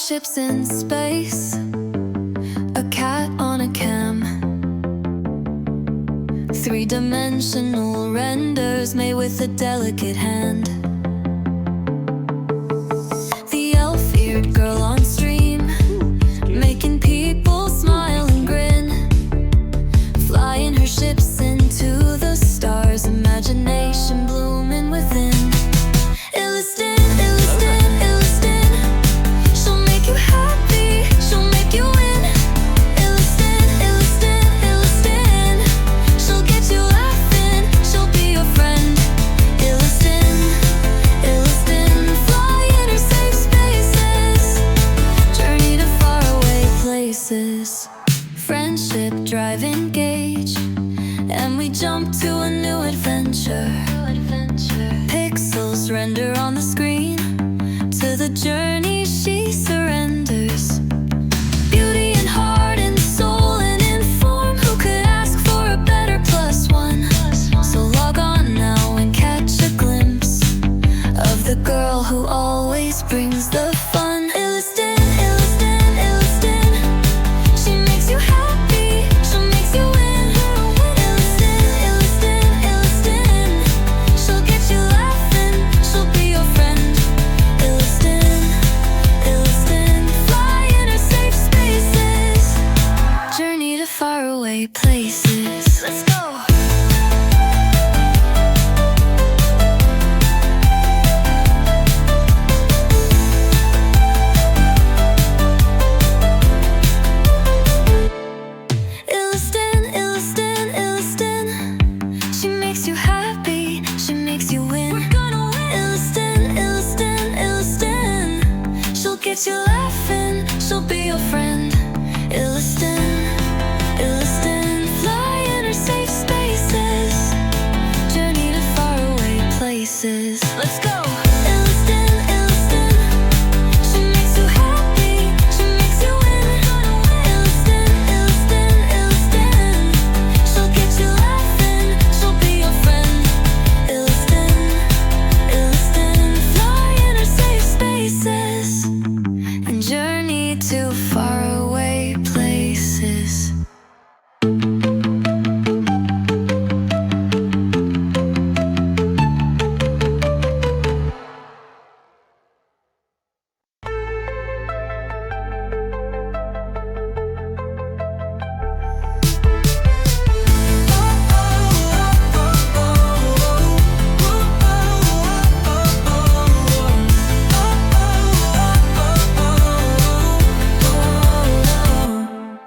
Starships in space, a cat on a cam, three-dimensional renders made with a delicate hand. The elf-eared girl on stream, making people smile and grin, flying her ships into the stars, imagination blooming within. Friendship drive engage, and we jump to a new adventure. Pixels render on the screen, to the journey she surrenders. Beauty and heart and soul and in form, who could ask for a better +1? So log on now and catch a glimpse of the girl who always brings the fun. Faraway places. Let's go! Illistin. She makes you happy, she makes you win. We're gonna win! Illistin. She'll get you laughing, she'll be your friend. Illistin, fly in her safe spaces, journey to faraway places. Let's go! Illistin, she makes you happy, she makes you win. Illistin, she'll get you laughing, she'll be your friend. Illistin, fly in her safe spaces, and journey to faraway places.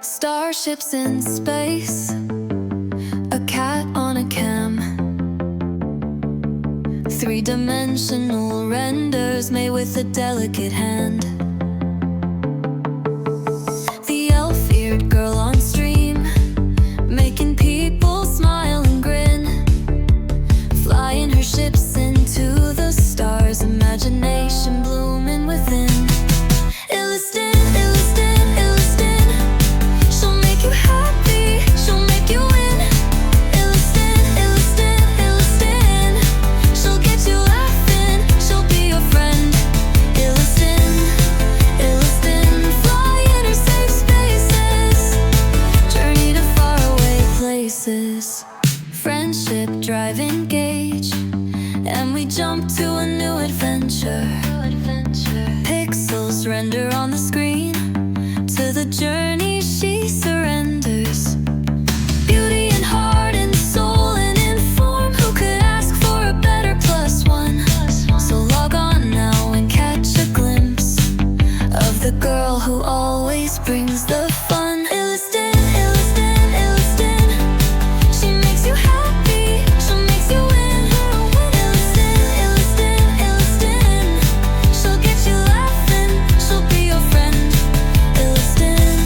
Starships in space, a cat on a cam, three-dimensional renders made with a delicate hand. The elf-eared girl on stream, making people smile and grin, flying her ships into the stars, imagination blooming within. Illistin, you happy, she'll make you win. Illistin, she'll get you laughing, she'll be your friend. Illistin, fly in her safe spaces, journey to faraway places. Friendship drive engage, and we jump to a new adventure. Pixels render on the screen, to the journey she surrenders. Beauty and heart and soul and in form, who could ask for a better +1? So log on now and catch a glimpse of the girl who always brings the fun. Illistin, she makes you happy, she makes you win. Illistin, she'll get you laughing, she'll be your friend. Illistin,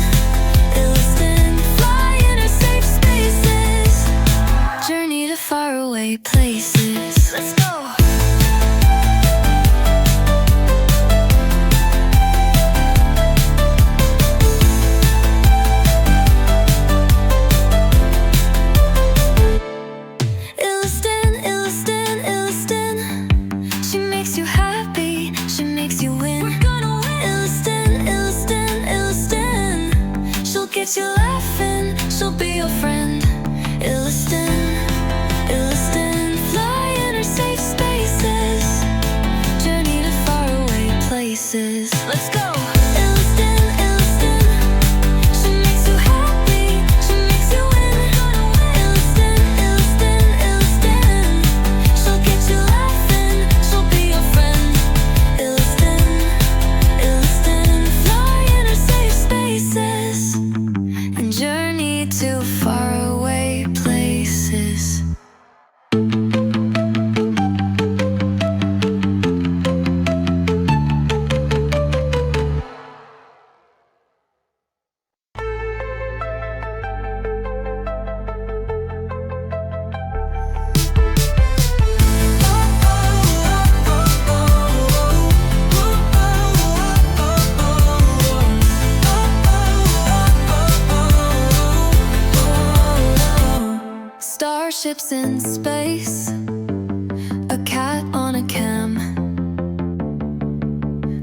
your friend. Illiston, Illiston, fly in her safe spaces. Journey to faraway places. Let's go! Illiston, Illiston, she makes you happy, she makes you win. Illiston, Illiston, Illiston, she'll get you laughing, she'll be your friend. Illiston, Illiston, fly in her safe spaces and journey to faraway places. Starships in space, a cat on a cam,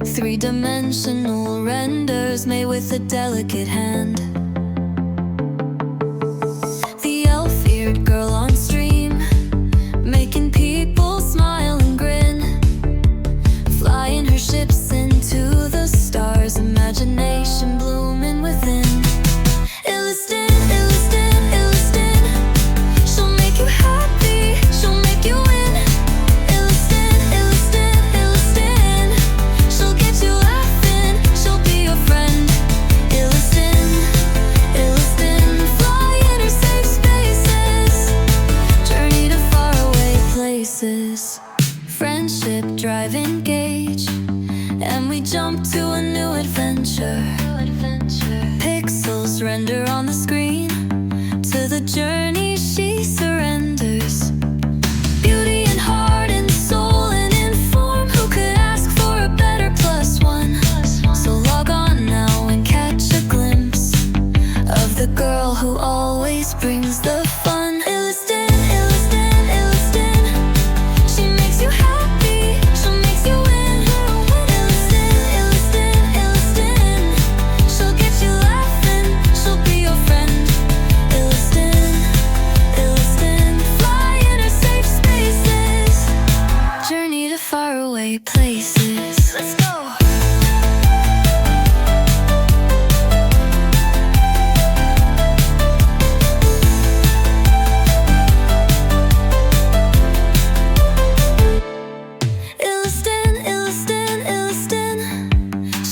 three-dimensional renders made with a delicate hand. The elf-eared girl on stream, making people smile and grin, flying her ships into the stars, imagination blooming within. Illiston, Illiston, Illiston, she'll make you happy, she'll make you win. Illiston, Illiston, Illiston, she'll get you laughing, she'll be your friend. Illiston, Illiston, fly in her safe spaces, journey to faraway places. Friendship drive engage, and we jump to a new adventure. Pixels render on the screen, to the journey she surrenders. Beauty and heart and soul and in form, who could ask for a better +1? So log on now and catch a glimpse of the girl who always brings the fun. Illiston, Illiston, Illiston, she makes you happy, she makes you win. Illiston, Illiston, Illiston, she'll get you laughing, she'll be your friend. Illiston, Illiston, fly in her safe spaces, journey to faraway places. Let's go! Illiston, Illiston, Illiston,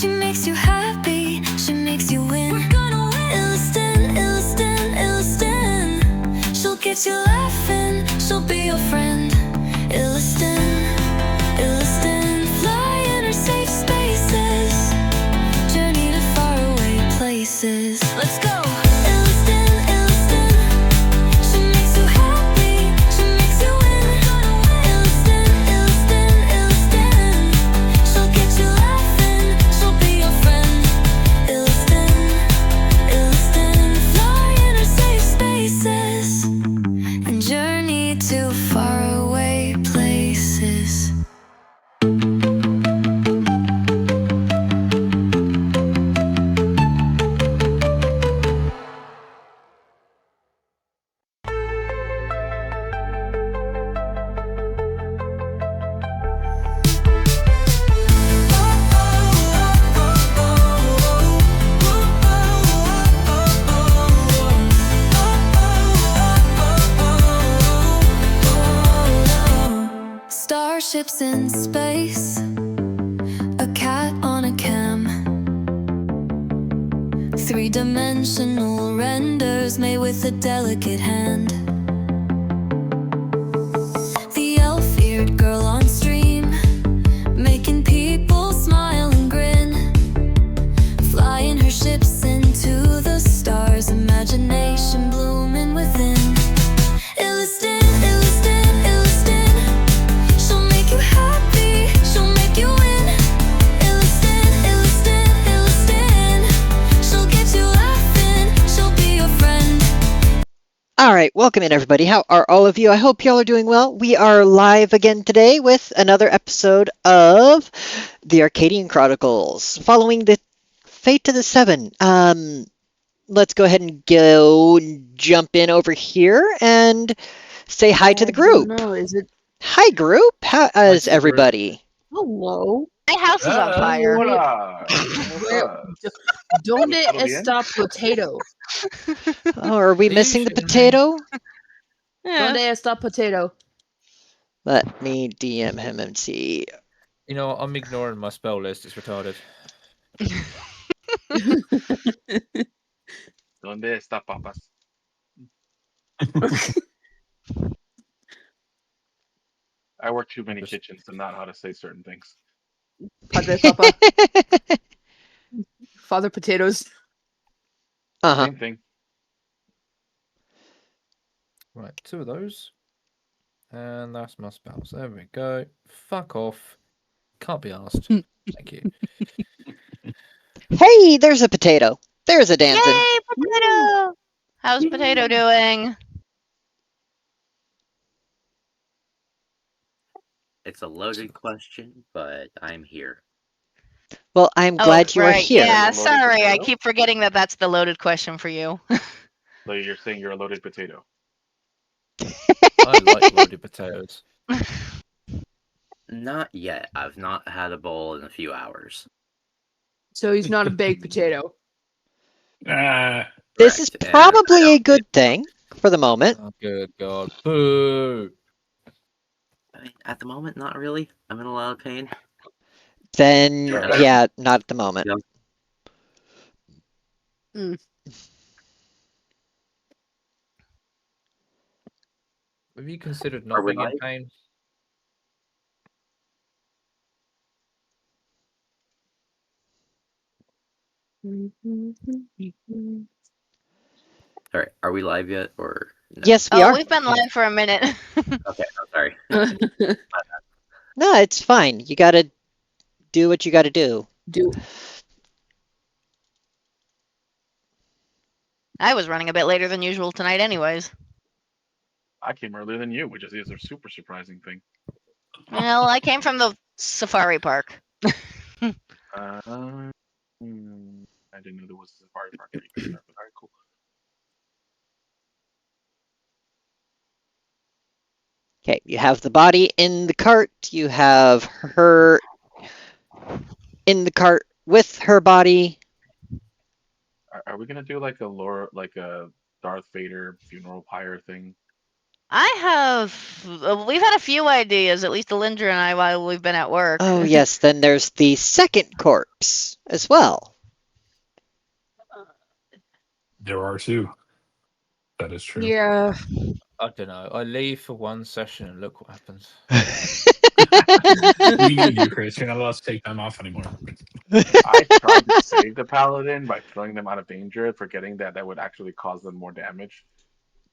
she makes you happy, she makes you win. We're gonna win. Illiston, Illiston, Illiston, she'll get you laughing, she'll be your friend. Illiston, Illiston, fly in her safe spaces, journey to faraway places. Let's go! Illiston, Illiston, she makes you happy, she makes you win. Illiston, Illiston, Illiston, she'll get you laughing, she'll be your friend. Illiston, Illiston, fly in her safe spaces and journey to faraway places. Starships in space, a cat on a cam, three-dimensional renders made with a delicate hand. The elf-eared girl on stream, making people smile and grin, flying her ships into the stars, imagination blooming within. Illiston, Illiston, Illiston, she'll make you happy, she'll make you win. Illiston, Illiston, Illiston, she'll get you laughing, she'll be your friend. All right, welcome in everybody. How are all of you? I hope y'all are doing well. We are live again today with another episode of the Arcadian Chronicles, following the Fate to the Seven. let's go ahead and go jump in over here and say hi to the group. No, is it? Hi, group. How is to the group. everybody? Hello. My house is on fire. Hola. What's Where- up? Donde ¿Todo bien? está potato? Oh, are we Are you missing the shitting me? potato? Yeah. Donde está potato? Let me DM him and see. You know, I'm ignoring my spell list. It's retarded. ¿Dónde está papas? I work too many Just- kitchens to not know how to say certain things. Padre Papa. Father Potatoes. Uh-huh. Same thing. Right, 2 of those. And that's my spells. There we go. Fuck off. Can't be asked. Thank you. Hey, there's a potato. There's a dancing. Yay, potato! How's potato doing? It's a loaded question, but I'm here. Well, I'm glad you are right. here. Yeah, Loaded sorry. I potato? keep forgetting that that's the loaded question for you. So you're saying you're a loaded potato. I like loaded potatoes. Not yet. I've not had a bowl in a few hours. So he's not a baked potato. This is Correct, and probably a good thing for the moment. Oh, good God. Boo. I mean, at the moment, not really. I'm in a lot of pain. Then, Yeah. yeah, not at the moment. Yeah. Have you considered Are not we being in live? pain? All right, are we live yet, or no? Yes, we are. We've been live for a minute. Okay, I'm sorry. No, it's fine. You gotta do what you gotta do. I was running a bit later than usual tonight, anyways. I came earlier than you, which is a super surprising thing. Well, I came from the safari park. I didn't know there was a safari park in Utah, but all right, cool. Okay, you have the body in the cart. You have her in the cart with her body. Are we gonna do like a Darth Vader funeral pyre thing? We've had a few ideas, at least Alindra and I, while we've been at work. Oh, yes, then there's the second corpse as well. There are 2. That is true. Yeah. I don't know. I leave for one session and look what happens. We get you, Chris. You're not allowed to take time off anymore. I tried to save the paladin by throwing them out of danger, forgetting that would actually cause them more damage.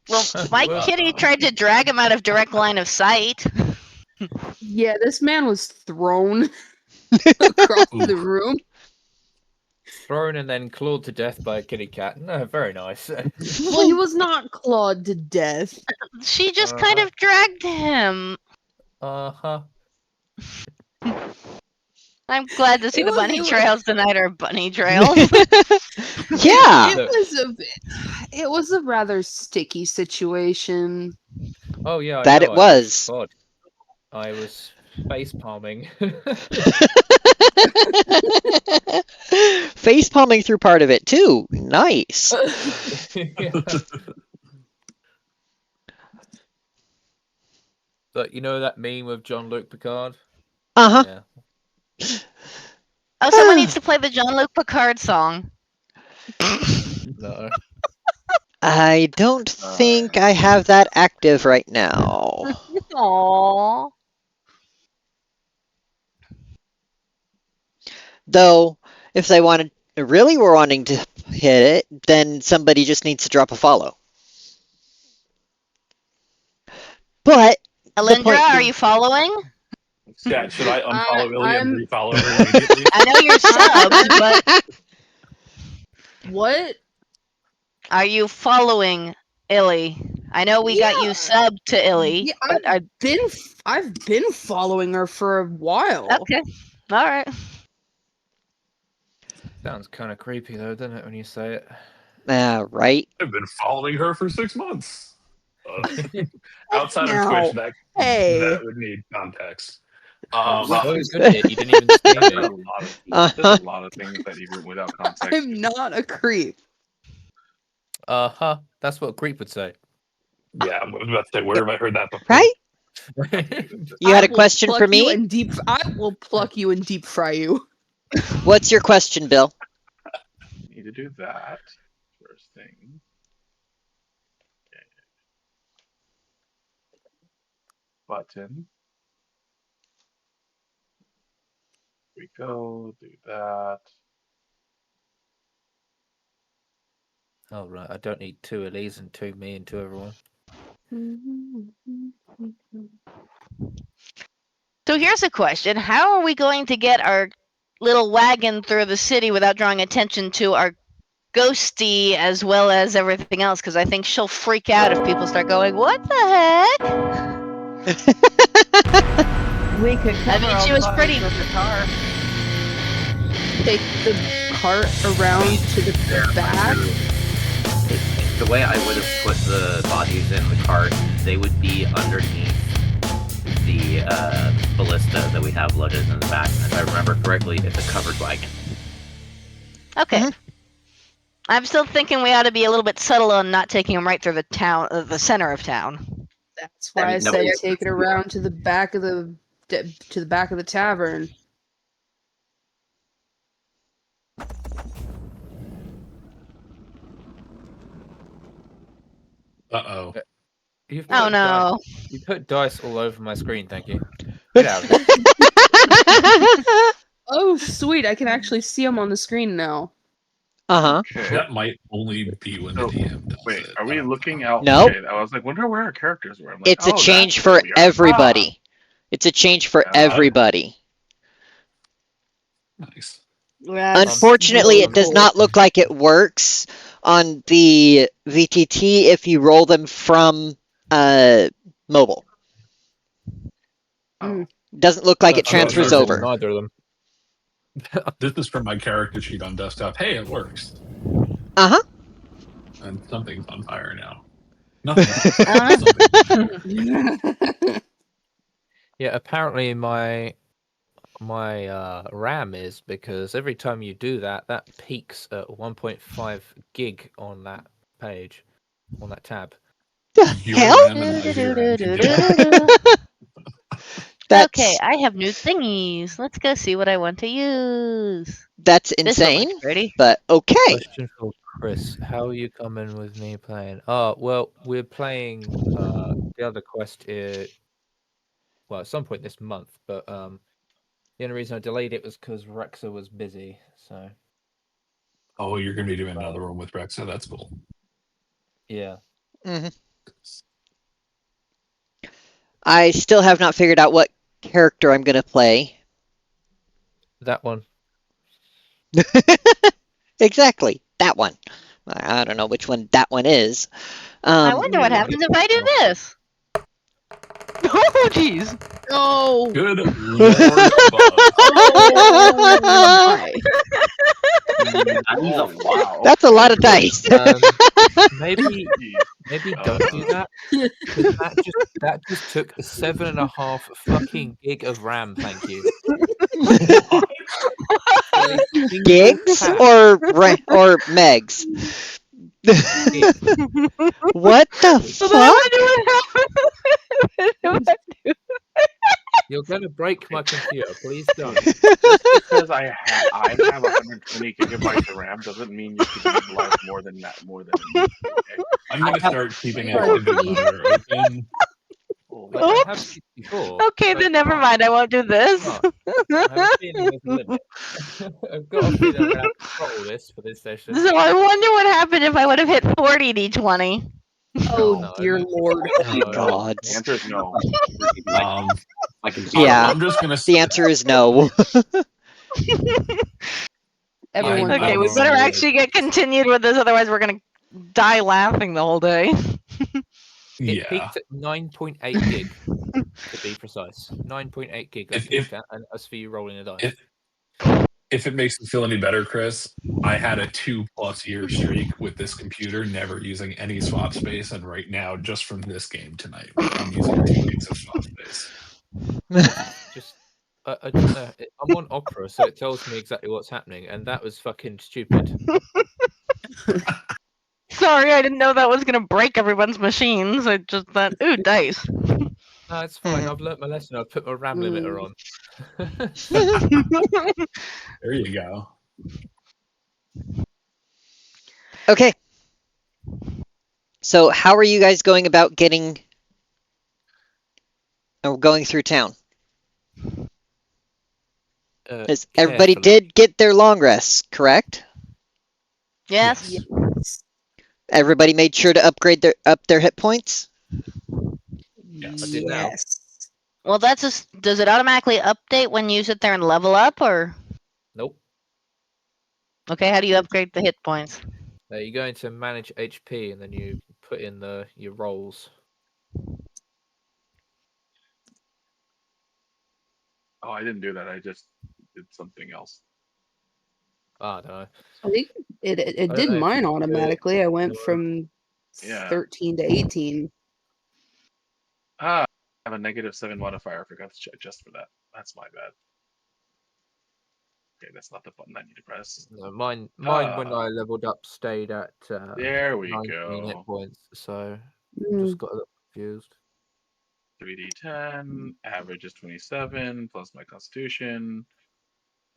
Well, my Well, kitty tried to drag him out of direct line of sight. Yeah, this man was thrown across the room. Thrown and then clawed to death by a kitty cat. No, very nice. Well, he was not clawed to death. She just kind of dragged him. Uh-huh. I'm glad to see It the was- bunny it was- trails tonight are bunny trails. Yeah. It was a rather sticky situation. Oh, yeah, I That know, it was. God. I was face palming. Face palming through part of it too. Nice. But you know that meme of Jean-Luc Picard? Uh-huh. Yeah. Oh, someone needs to play the Jean-Luc Picard song. No. I don't think I have that active right now. Aww. Though, if they really were wanting to hit it, then somebody just needs to drop a follow. But Alindra, are you following? Scott, should I unfollow Illy I'm- and refollow her immediately? I know you're subbed, but What? are you following Illy? I know we got you Yeah. subbed to Illy. Yeah, but I've been following her for a while. Okay. All right. Sounds kind of creepy though, doesn't it, when you say it? Right? I've been following her for 6 months. Outside of Now, Twitch, hey. that would need context. Oh, Well, good hit. You didn't even see there's me. a lot of Uh-huh. things that even without context. I'm not a creep. That's what a creep would say. Yeah, I was about to say, where have I heard that before? Right? You had I a will question for pluck you me? and I will pluck you and deep fry you. What's your question, Bill? Need to do that first thing. Okay. Button. We go do that. Oh, right. I don't need 2 Elise and 2 me and 2 everyone. So here's a question: how are we going to get our little wagon through the city without drawing attention to our ghosty as well as everything else? Because I think she'll freak out if people start going, "What the heck?" We could I cover mean, all she the was bodies pretty. with the car. Take the cart around to the back. The way I would have put the bodies in the cart, they would be underneath the ballista that we have loaded in the back. And if I remember correctly, it's a covered wagon. Okay. Mhm. I'm still thinking we ought to be a little bit subtle on not taking them right through the town, the center of town. That's why I said nobody- take it around to the back of the tavern. Uh-oh. You've Oh put no! You put dice all over my screen. Thank you. Get out of here. Oh, sweet! I can actually see them on the screen now. Uh-huh. Okay. That might only be when the So, DM does wait, it. are I we don't looking know. out? Nope. Okay, I was like, wonder where our characters were. I'm like, It's a oh, change that's for where we are. everybody. It's a change for Yeah. everybody. Nice. That's Unfortunately, really it does cool. not look like it works on the VTT if you roll them from mobile. Mm. Doesn't look like it I'm not transfers using over. Neither of them. This is from my character sheet on desktop. Hey, it works. Uh-huh. And something's on fire now. Nothing. Uh, Something's on fire. Yeah, apparently my RAM is, because every time you do that, that peaks at 1.5 gig on that page, on that tab. The Your hell? RAM and my VRAM can do That's Okay, I have new thingies. Let's go see what I want to use. that's This one insane, looks pretty. but okay. Question for Chris: how are you coming with me playing? Oh, well, we're playing the other quest. Well, at some point this month, but the only reason I delayed it was because Rexa was busy. So Oh, you're going to be doing another one with Rexa. That's cool. yeah. Mhm. I still have not figured out what character I'm going to play. That one. Exactly, that one. I don't know which one that one is. I wonder what happens if I do this. Oh, jeez. Oh. Good Lord above. Oh my. Oh, wow. That's a lot of dice. Maybe don't do that. 'Cause that just took 7.5 fucking gig of RAM. Thank you. Gigs or megs? What the So then I fuck? wonder what happens if I do. You're gonna break my computer. Please don't. Just because I have 120 gigabytes of RAM doesn't mean you should utilize more than that. Okay? I'm going to start keeping activity monitor open. Like, I have Oops. 64. Okay, but then never come on, mind. I won't do this. come on. I have a feeling there's a limit. I've got a feeling I'm gonna have to throttle this for this session. So I wonder what happened if I would have hit 40 d20. Oh No. dear lord. Oh God. The answer is no. I can Yeah. I'm just going to The answer is no. Everyone. I Okay, we don't better know. actually get continued with this, otherwise we're gonna die laughing the whole day. It Yeah. peaked at 9.8 gig, to be precise. 9.8 gig. I If- peaked at, and as for you rolling a dice. If it makes you feel any better, Chris, I had a 2+ year streak with this computer never using any swap space, and right now, just from this game tonight, I'm using 2 gigs of swap space. Just I don't know. I'm on Opera, so it tells me exactly what's happening, and that was fucking stupid. Sorry, I didn't know that was gonna break everyone's machines. I just thought, ooh, dice. No, it's fine. Mhm. I've learnt my lesson. I've put my RAM limiter on. There you go. Okay. So how are you guys going about getting or going through town? As everybody Carefully. did get their long rests, correct? Yes. Yes. Everybody made sure to upgrade their hit points? Yes. I did now. Yes. Well, that's just. Does it automatically update when you sit there and level up, or Nope. okay? How do you upgrade the hit points? You go into manage HP, and then you put in your rolls. Oh, I didn't do that. I just did something else. I don't know. I think it don't did know if mine you do it automatically. I went or- from Yeah. 13 to 18. I have a -7 modifier. I forgot to adjust for that. That's my bad. Okay, that's not the button I need to press. No, mine when Ah. I leveled up stayed at There we 19 hit go. points, so Mm. just got a little confused. 3d10, average is 27, plus my constitution.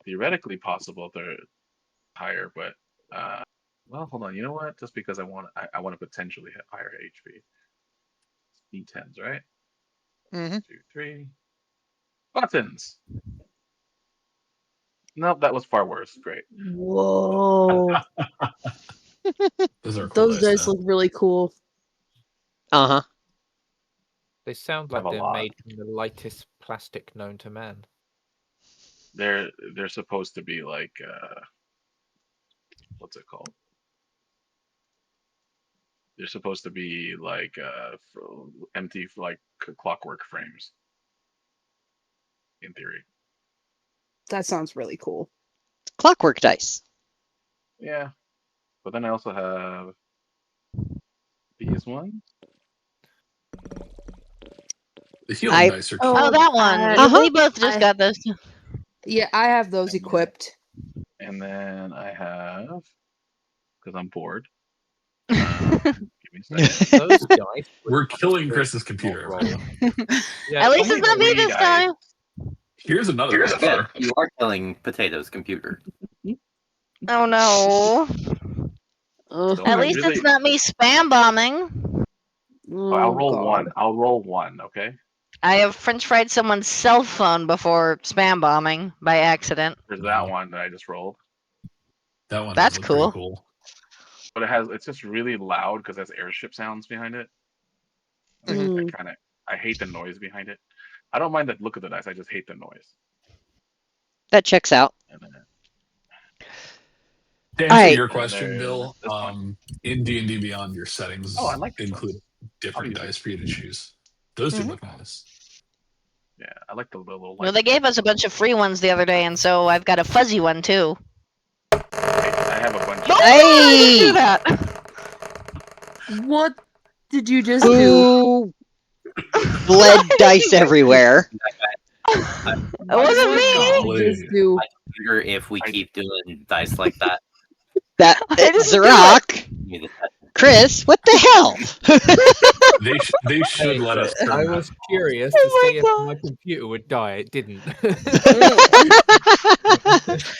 Theoretically possible they're higher, but well, hold on. You know what? Just because I want to potentially hit higher HP. D10s, right? Mm-hmm. 2, 3. Buttons. Nope, that was far worse. Great. Whoa. Those are cool Those dice though. look really cool. Uh-huh. They sound Have like a they're lot. made from the lightest plastic known to man. They're supposed to be like what's it called? They're supposed to be like empty like clockwork frames. In theory. That sounds really cool. Clockwork dice. Yeah. But then I also have these ones. The healing I- dice are Oh, cool. Oh, that one. Uh-huh. We both just got those. Yeah, I have those And equipped. And then I have, because I'm bored. Give me a second. Those guys. We're killing Chris's computer. Roll. Everyone. Yeah, At least only it's not me 3 this dice. time. Here's another Yeah, offer. you are killing Potato's computer. Oh no. Ugh. Don't At I least really- it's not me spam bombing. I'll roll God. one. I'll roll one, okay? I have French fried someone's cell phone before spam bombing by accident. There's that one that I just rolled. That one That's does look pretty cool. cool. But it's just really loud because it has airship sounds behind it. Mm. I hate the noise behind it. I don't mind the look of the dice, I just hate the noise. That checks out. And then, To answer Alright. your question, And Bill, this one. in D&D Beyond, your settings Oh, I like this include one. different I'll use dice for you to choose. Those do Mhm. look nice. Yeah, I like the little. Well, they gave us a bunch of free ones the other day, and so I've got a fuzzy one too. I have a bunch. No, Of, I didn't Hey! do that. What did you just do? Ooh! Bled dice everywhere. It wasn't What me. did you just do? I wonder if we keep doing dice like that. That I didn't do it. Zarok. maybe the- Chris, what the hell? They should Hey, let us turn I that was off. curious Oh to my see if my God. computer would die. It didn't.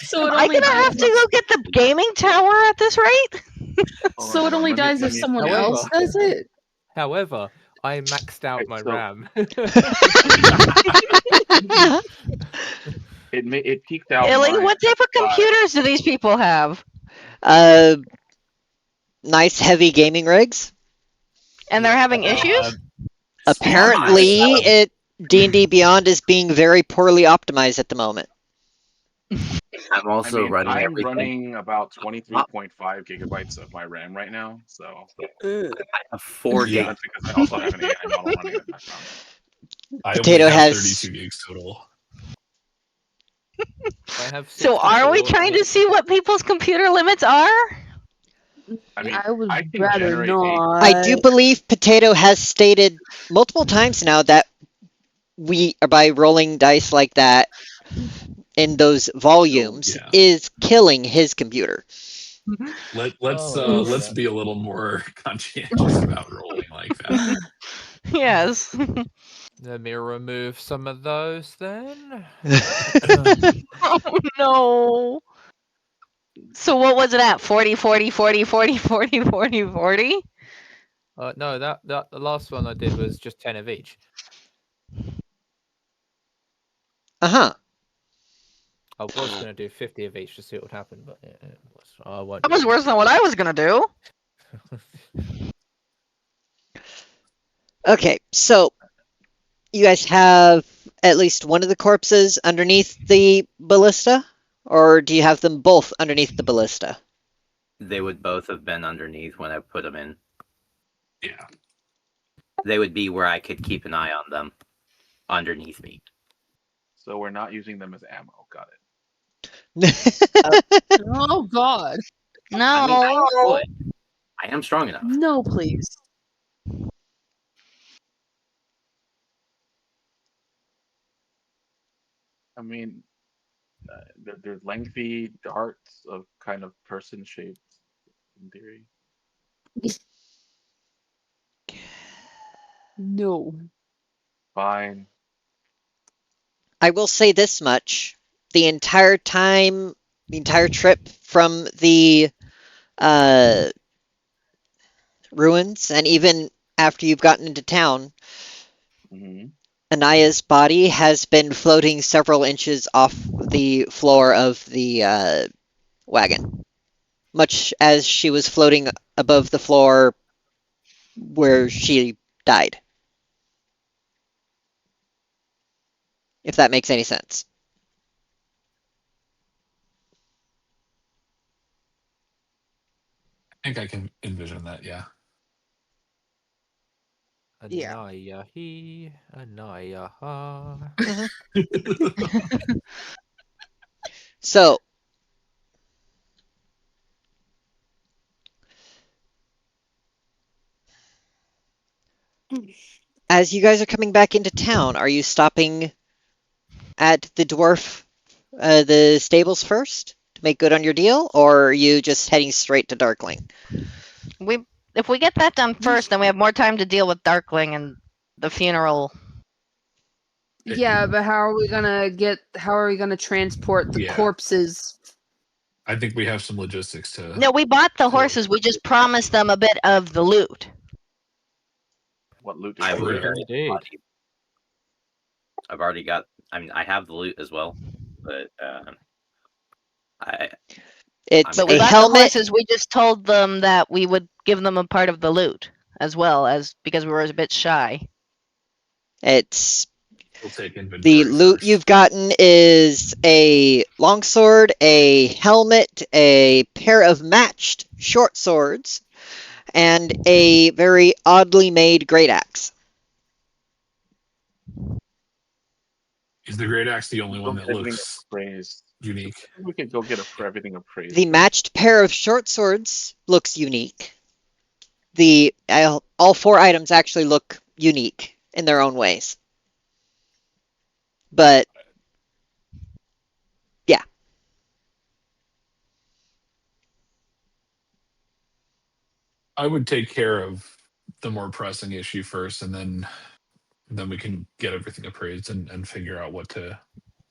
So it Am I only gonna have to go get the gaming tower at this rate? hold So on, it only let me- dies let if me- someone However- else does it. However, I maxed out Okay, my so- RAM. It peaked out. Ellie, mine what type of at 5. computers do these people have? Nice heavy gaming rigs. And they're having issues? Apparently, D&D Beyond is being very poorly optimized at the moment. I'm also running I'm everything. running about 23.5 gigabytes of my RAM right now, so I have 4 Yeah. gigs. that's because I also have an AI model running in the background. I Potato only have has- 32 gigs total. I have So are we 64, trying to see what people's computer limits are? I mean, I would I can rather generate not. I do believe Potato has stated multiple times now that by rolling dice like that in those volumes, yeah. is killing his computer. Let's be a little more conscientious about rolling like that. Yes. Let me remove some of those then. Oh no. So what was it at? 40, 40, 40, 40, 40, 40, 40? No, that the last one I did was just 10 of each. Uh-huh. I was gonna do 50 of each to see what would happen, but I won't. That was worse than what I was gonna do. Okay, so you guys have at least one of the corpses underneath the ballista? Or do you have them both underneath the ballista? They would both have been underneath when I put them in. Yeah. They would be where I could keep an eye on them, underneath me. So we're not using them as ammo. Got it. Oh God. No. I mean, I would. I am strong enough. No, please. I mean, they're lengthy darts of kind of person shaped, in theory. No. Fine. I will say this much. The entire trip from the ruins, and even after you've gotten into town, Hmm. Anaya's body has been floating several inches off the floor of the wagon, much as she was floating above the floor where she died. If that makes any sense. I think I can envision that, yeah. Yeah. Anaya he, Anaya ha. So, as you guys are coming back into town, are you stopping at the stables first to make good on your deal, or are you just heading straight to Darkling? If we get that done first, then we have more time to deal with Darkling and the funeral. Yeah, but how are we gonna transport the Yeah. corpses? I think we have some logistics to. No, we bought the horses. We just promised them a bit of the loot. What loot did I you would. get? Indeed. I've already got. I mean, I have the loot as well, but I. It's But we a bought the helmet. horses. We just told them that we would give them a part of the loot as well, as because we were a bit shy. It's We'll take inventory the loot first. you've gotten is a longsword, a helmet, a pair of matched short swords, and a very oddly made great axe. Is the great axe the only Go one get that everything looks appraised. unique? We could go get everything appraised. The matched pair of short swords looks unique. All four items actually look unique in their own ways. But yeah. I would take care of the more pressing issue first, and then we can get everything appraised and figure out what to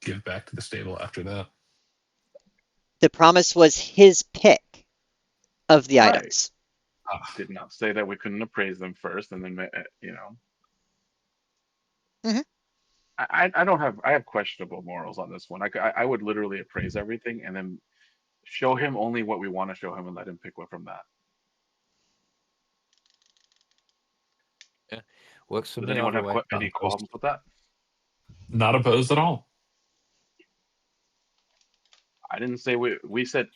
give back to the stable after that. The promise was his pick of the Right. items. Did not say that we couldn't appraise them first, and then Mhm. I don't have I have questionable morals on this one. I would literally appraise everything and then show him only what we want to show him and let him pick one from that. Works for Does me anyone either have way. any qualms with that? Not opposed at all. I didn't say we said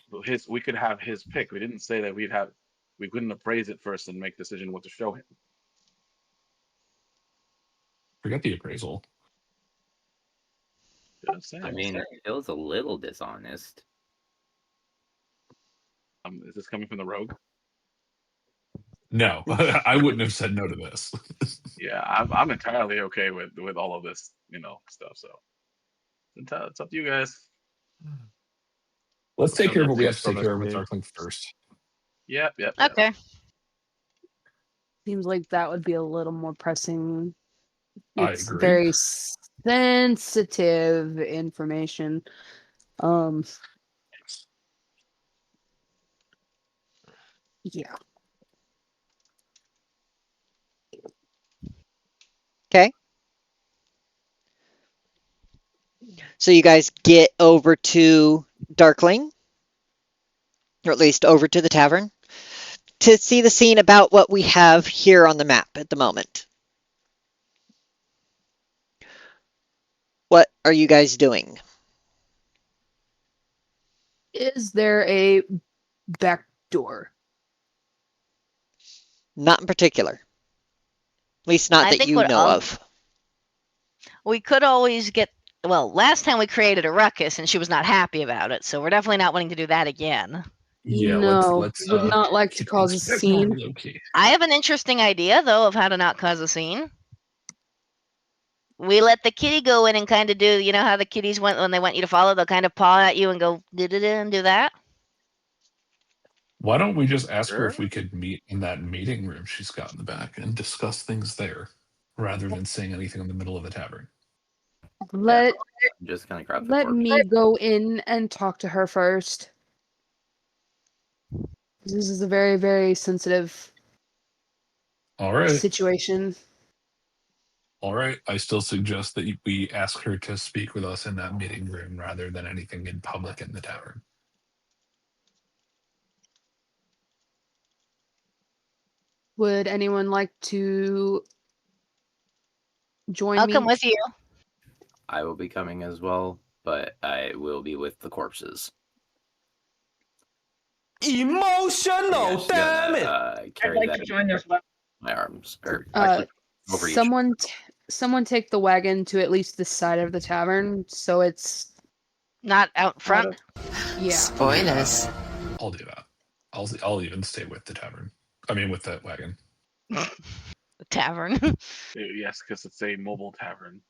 we could have his pick. We didn't say that we couldn't appraise it first and make decision what to show him. Forget the appraisal. Just saying. I mean, it feels a little dishonest. Is this coming from the rogue? No, I wouldn't have said no to this. Yeah, I'm entirely okay with all of this, stuff. So it's up to you guys. Let's take care of what we have to From take us care of with too. Darkling first. Yep. Okay. Seems like that would be a little more pressing. I It's agree. very sensitive information. Yeah. Okay. So you guys get over to Darkling, or at least over to the tavern, to see the scene about what we have here on the map at the moment. What are you guys doing? Is there a back door? Not in particular. At least not I that think you what know of. we could always get. Well, last time we created a ruckus and she was not happy about it, so we're definitely not wanting to do that again. Yeah, No, let's would not like to keep cause a things scene. low key. I have an interesting idea, though, of how to not cause a scene. We let the kitty go in and kind of do, you know how the kitties went when they want you to follow, they'll kind of paw at you and go da-da-da and do that. Why don't we just ask her Sure. if we could meet in that meeting room she's got in the back and discuss things there, rather than saying anything in the middle of the tavern? Let I'm just gonna grab the let corpse. me go in and talk to her first. This is a very, very sensitive All right. situation. All right. I still suggest that we ask her to speak with us in that meeting room rather than anything in public in the tavern. Would anyone like to join I'll me? come with you. I will be coming as well, but I will be with the corpses. Emotional, Just damn it! gonna carry that in my arms, or Uh, over each. someone take the wagon to at least the side of the tavern, so it's Not out front. yeah. Spoilers. I'll do that. I'll even stay with the tavern. I mean, with that wagon. The tavern. Yes, because it's a mobile tavern.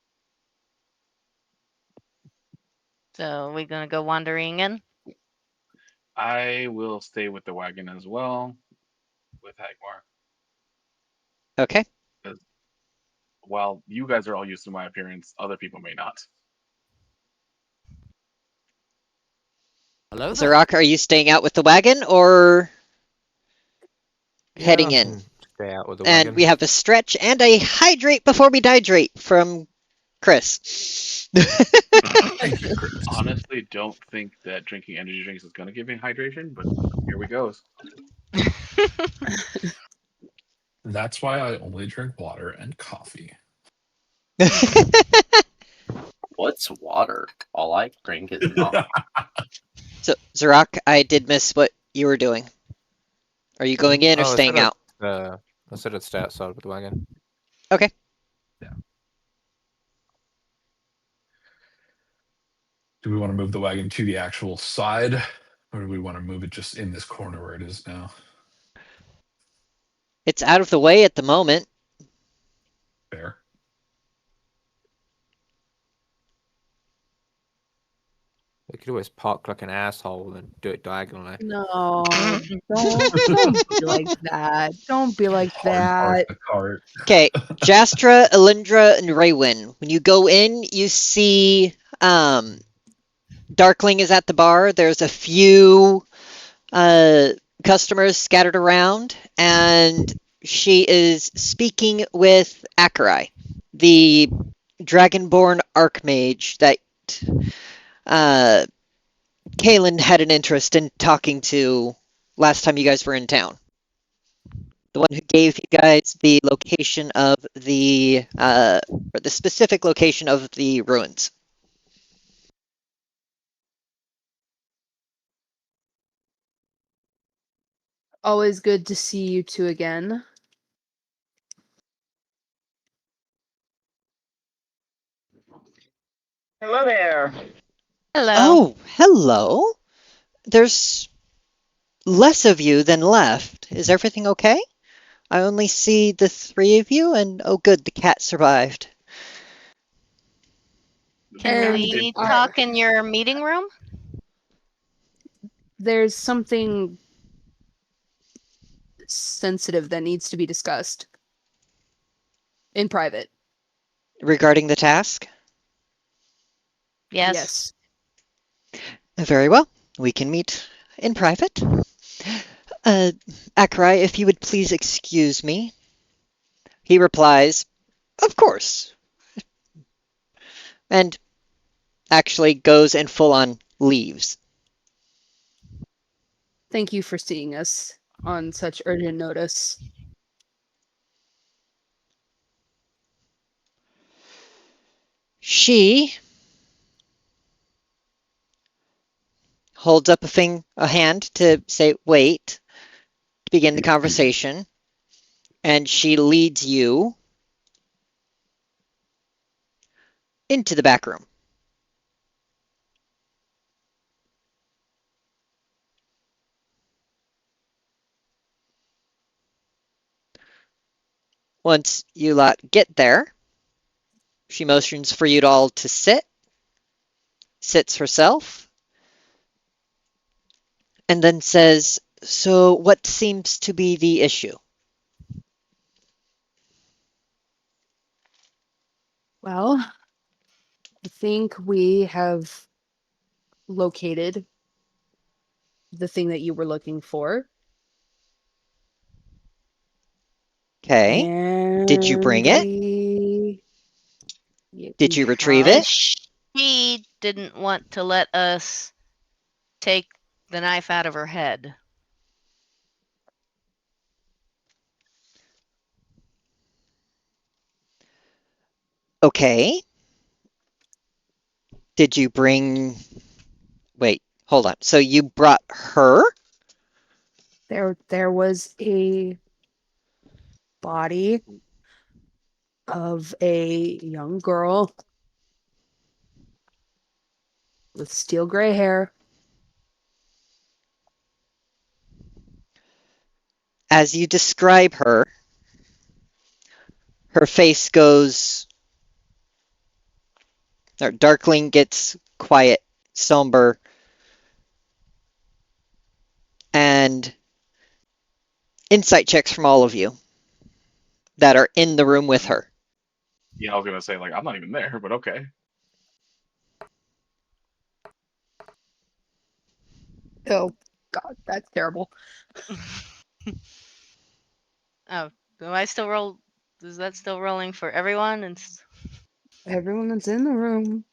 So we're gonna go wandering in. I will stay with the wagon as well, with Hagmar. Okay. While you guys are all used to my appearance, other people may not. Hello there. Zarok, are you staying out with the wagon or heading I in? can stay out with the And wagon. we have a stretch and a hydrate before we dehydrate from Chris. Thank you, Chris. Honestly, don't think that drinking energy drinks is going to give me hydration, but here we go. That's why I only drink water and coffee. What's water? All I drink is milk. So, Zarok, I did miss what you were doing. Are you going in or staying out? I said I'd stay outside with the wagon. Okay. Do we want to move the wagon to the actual side, or do we want to move it just in this corner where it is now? It's out of the way at the moment. Fair. We could always park like an asshole and do it diagonally. No, don't be like that. Don't be like Hard that. park the cart. Okay, Jastra, Elindra, and Raywin. When you go in, you see Darkling is at the bar. There's a few customers scattered around, and she is speaking with Akarai, the dragonborn archmage that Kaylin had an interest in talking to last time you guys were in town. The one who gave you guys the location of or the specific location of the ruins. Always good to see you two again. Hello there. Hello. Oh, hello. There's less of you than left. Is everything okay? I only see the three of you, and oh, good, the cat survived. Can And we our- talk in your meeting room? There's something sensitive that needs to be discussed in private. Regarding the task? Yes. Very well. We can meet in private. Akai, if you would please excuse me. He replies, of course. And actually goes and full on leaves. Thank you for seeing us on such urgent notice. She holds up a hand to say, wait, to begin the conversation. And she leads you into the back room. Once you lot get there, she motions for you all to sit, sits herself, and then says, so what seems to be the issue? Well, I think we have located the thing that you were looking for. Okay. And Did you bring it? Did you retrieve have. it? She didn't want to let us take the knife out of her head. Okay. Did you bring... Wait, hold on. So you brought her? There was a body of a young girl with steel gray hair. As you describe her, her face goes... Or Darkling gets quiet, somber, and insight checks from all of you that are in the room with her. Yeah, I was gonna say like I'm not even there, but okay. Oh God, that's terrible. Oh, do I still roll? Is that still rolling for everyone? And Everyone that's in the room.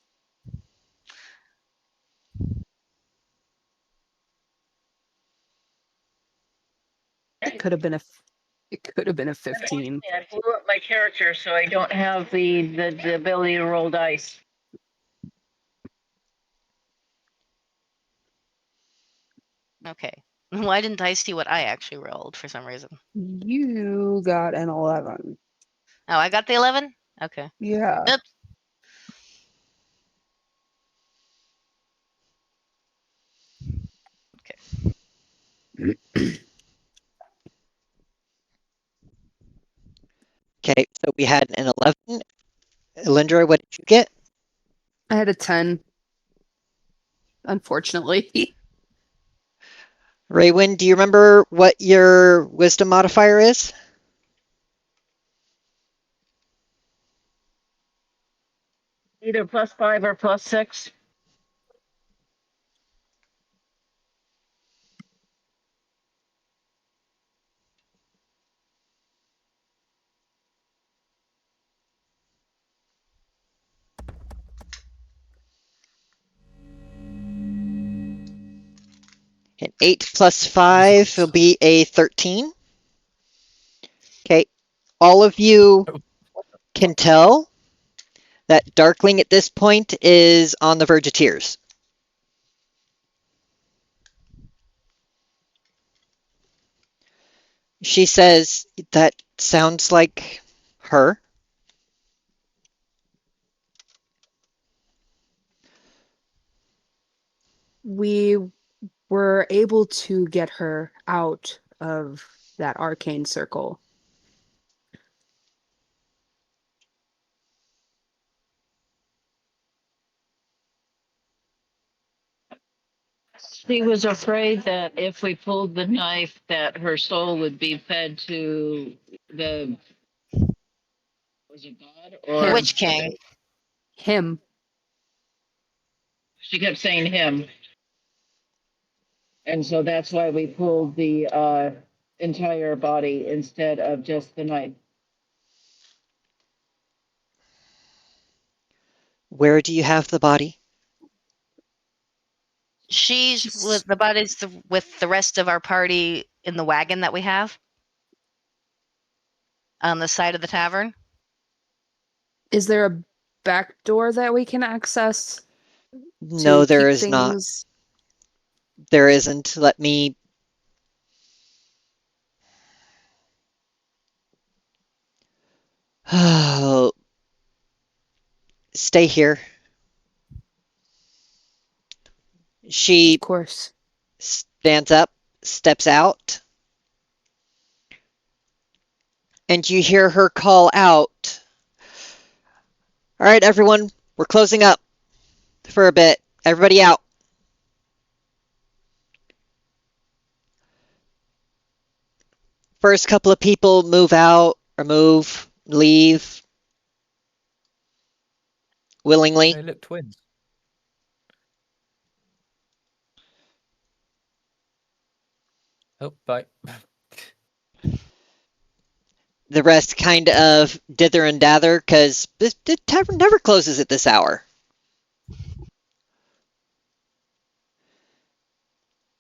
It could have been a. It could have been a 15. I blew up my character, so I don't have the ability to roll dice. okay. Why didn't I see what I actually rolled for some reason? You got an 11. Oh, I got the 11? Okay. Yeah. Oops. Okay, so we had an 11. Lindra, what did you get? I had a 10. Unfortunately. Raywin, do you remember what your wisdom modifier is? Either +5 or +6. An 8 plus 5 will be a 13. Okay, all of you can tell that Darkling at this point is on the verge of tears. She says, that sounds like her. We were able to get her out of that arcane circle. She was afraid that if we pulled the knife, that her soul would be fed to the was it God or Him. Witch King. Him. she kept saying him, and so that's why we pulled the entire body instead of just the knife. Where do you have the body? She's with the body's with the rest of our party in the wagon that we have on the side of the tavern. Is there a back door that we can access? No, to there keep is not. things- There isn't. Let me. Oh, stay here. She Of course. stands up, steps out, and you hear her call out. All right, everyone, we're closing up for a bit. Everybody out. First couple of people move out or leave willingly. They look twins. Oh, bye. The rest kind of dither and dather because the tavern never closes at this hour.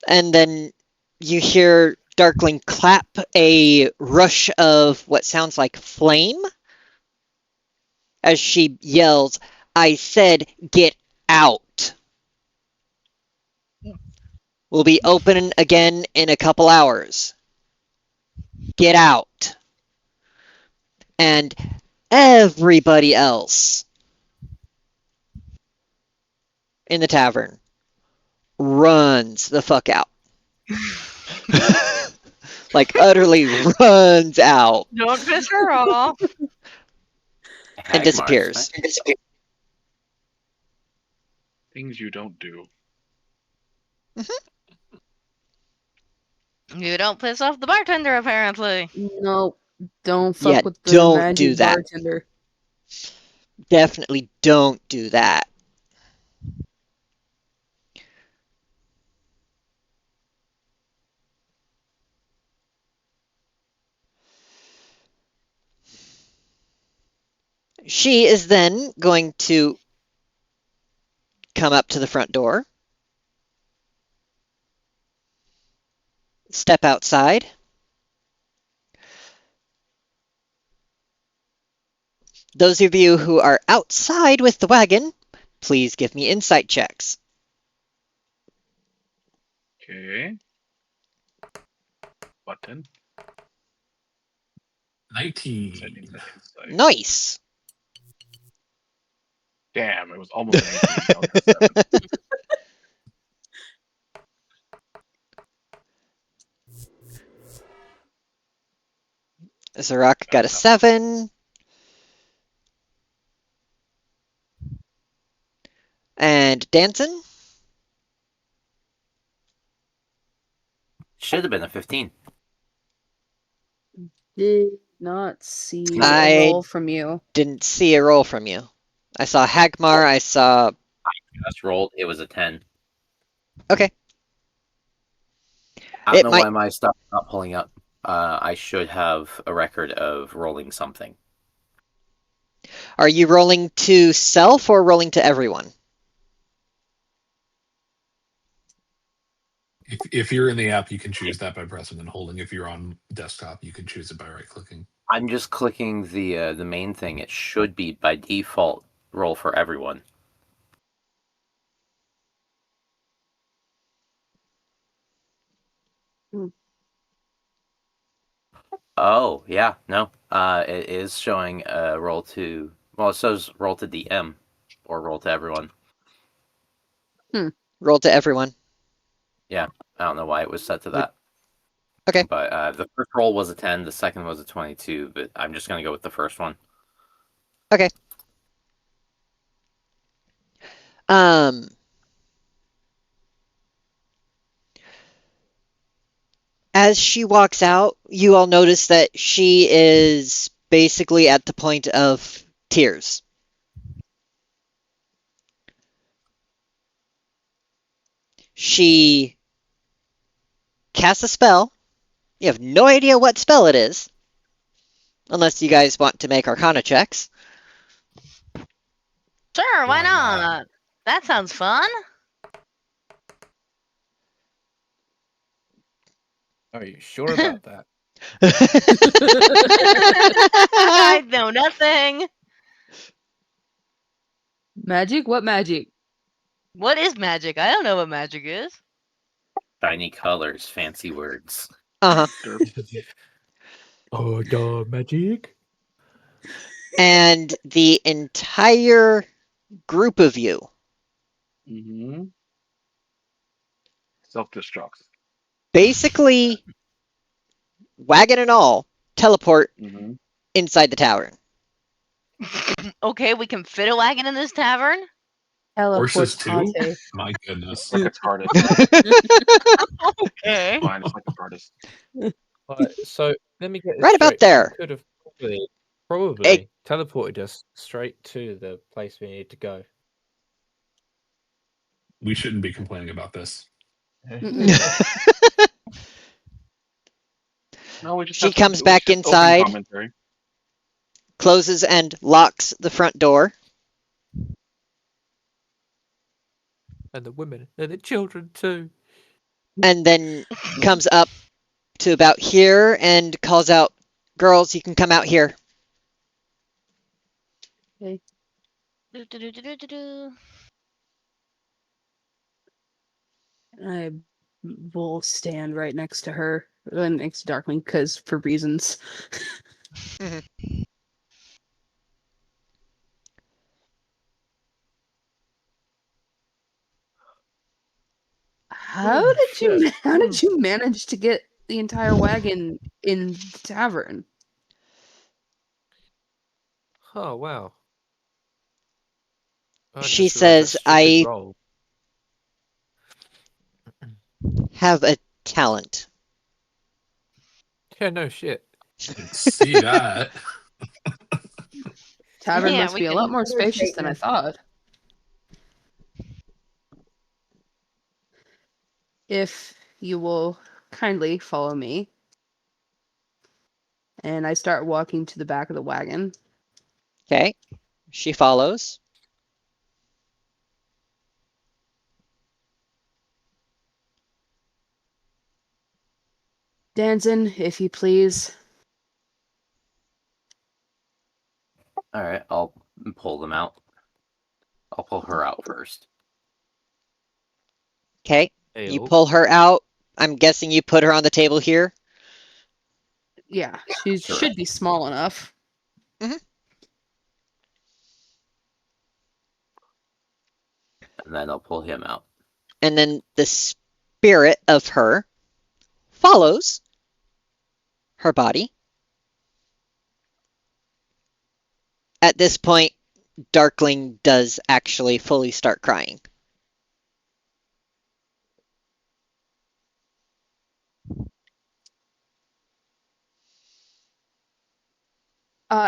And then you hear Darkling clap a rush of what sounds like flame as she yells, I said, get out. We'll be open again in a couple hours. Get out. And everybody else in the tavern runs the fuck out. Like, utterly runs out Don't piss her off. and disappears. Things you don't do. You don't piss off the bartender, apparently. No, don't fuck Yeah, with the don't magic do that. bartender. Definitely don't do that. She is then going to come up to the front door, step outside, those of you who are outside with the wagon, please give me insight checks. Okay. Button. 19. Setting that insight. Nice. Damn, it was almost an 18. That was a 7. Zarok got a 7. And Danson? Should have been a 15. Did not see I- a roll from you. Didn't see a roll from you. I saw Hagmar, I saw... Just rolled. It was a 10. Okay. I don't It know might- why my stuff is not pulling up. I should have a record of rolling something. Are you rolling to self or rolling to everyone? If you're in the app, you can choose that by pressing and holding. If you're on desktop, you can choose it by right-clicking. I'm just clicking the main thing. It should be by default roll for everyone. Oh yeah, no. It is showing roll to. Well, it says roll to DM or roll to everyone. Roll to everyone. Yeah, I don't know why it was set to that. Okay. But the first roll was a 10, the second was a 22, but I'm just going to go with the first one. Okay. As she walks out, you all notice that she is basically at the point of tears. She casts a spell. You have no idea what spell it is, unless you guys want to make Arcana checks. Sure, why Why not? not? That sounds fun. Are you sure about that? I know nothing. Magic? What magic? What is magic? I don't know what magic is. Shiny colors, fancy words. Uh-huh. Derp. Oh, duh, magic. And the entire group of you Mm-hmm. Self-destructs. basically, wagon and all, teleport Mm-hmm. inside the tavern. Okay, we can fit a wagon in this tavern. Horses too? Teleportate. My goodness. Like a TARDIS. Okay. Fine, it's like a TARDIS. Right, so let me get this Right about straight. there. You could have probably teleported us straight to the place we need to go. We shouldn't be complaining about this. No, we just She have some, comes we back just open inside, commentary. closes and locks the front door. And the women and the children too. And then comes up to about here and calls out, "Girls, you can come out here." Okay. Do-do-do-do-do-do. I will stand right next to her, next to Darkling, because for reasons. Mhm. How Oh, did you shit. how did you manage to get the entire wagon in the tavern? Oh, wow. I She just realized says, that's stupid "I roll. have a talent." Yeah, no shit. See that? Tavern Yeah, must we be a lot can more spacious than I thought. If you will kindly follow me. And I start walking to the back of the wagon. Okay. She follows. Danzin, if you please. All right, I'll pull them out. I'll pull her out first. Okay. You Ew. pull her out. I'm guessing you put her on the table here. Yeah, she Sure. should be small enough. And then I'll pull him out. And then the spirit of her follows her body. At this point, Darkling does actually fully start crying.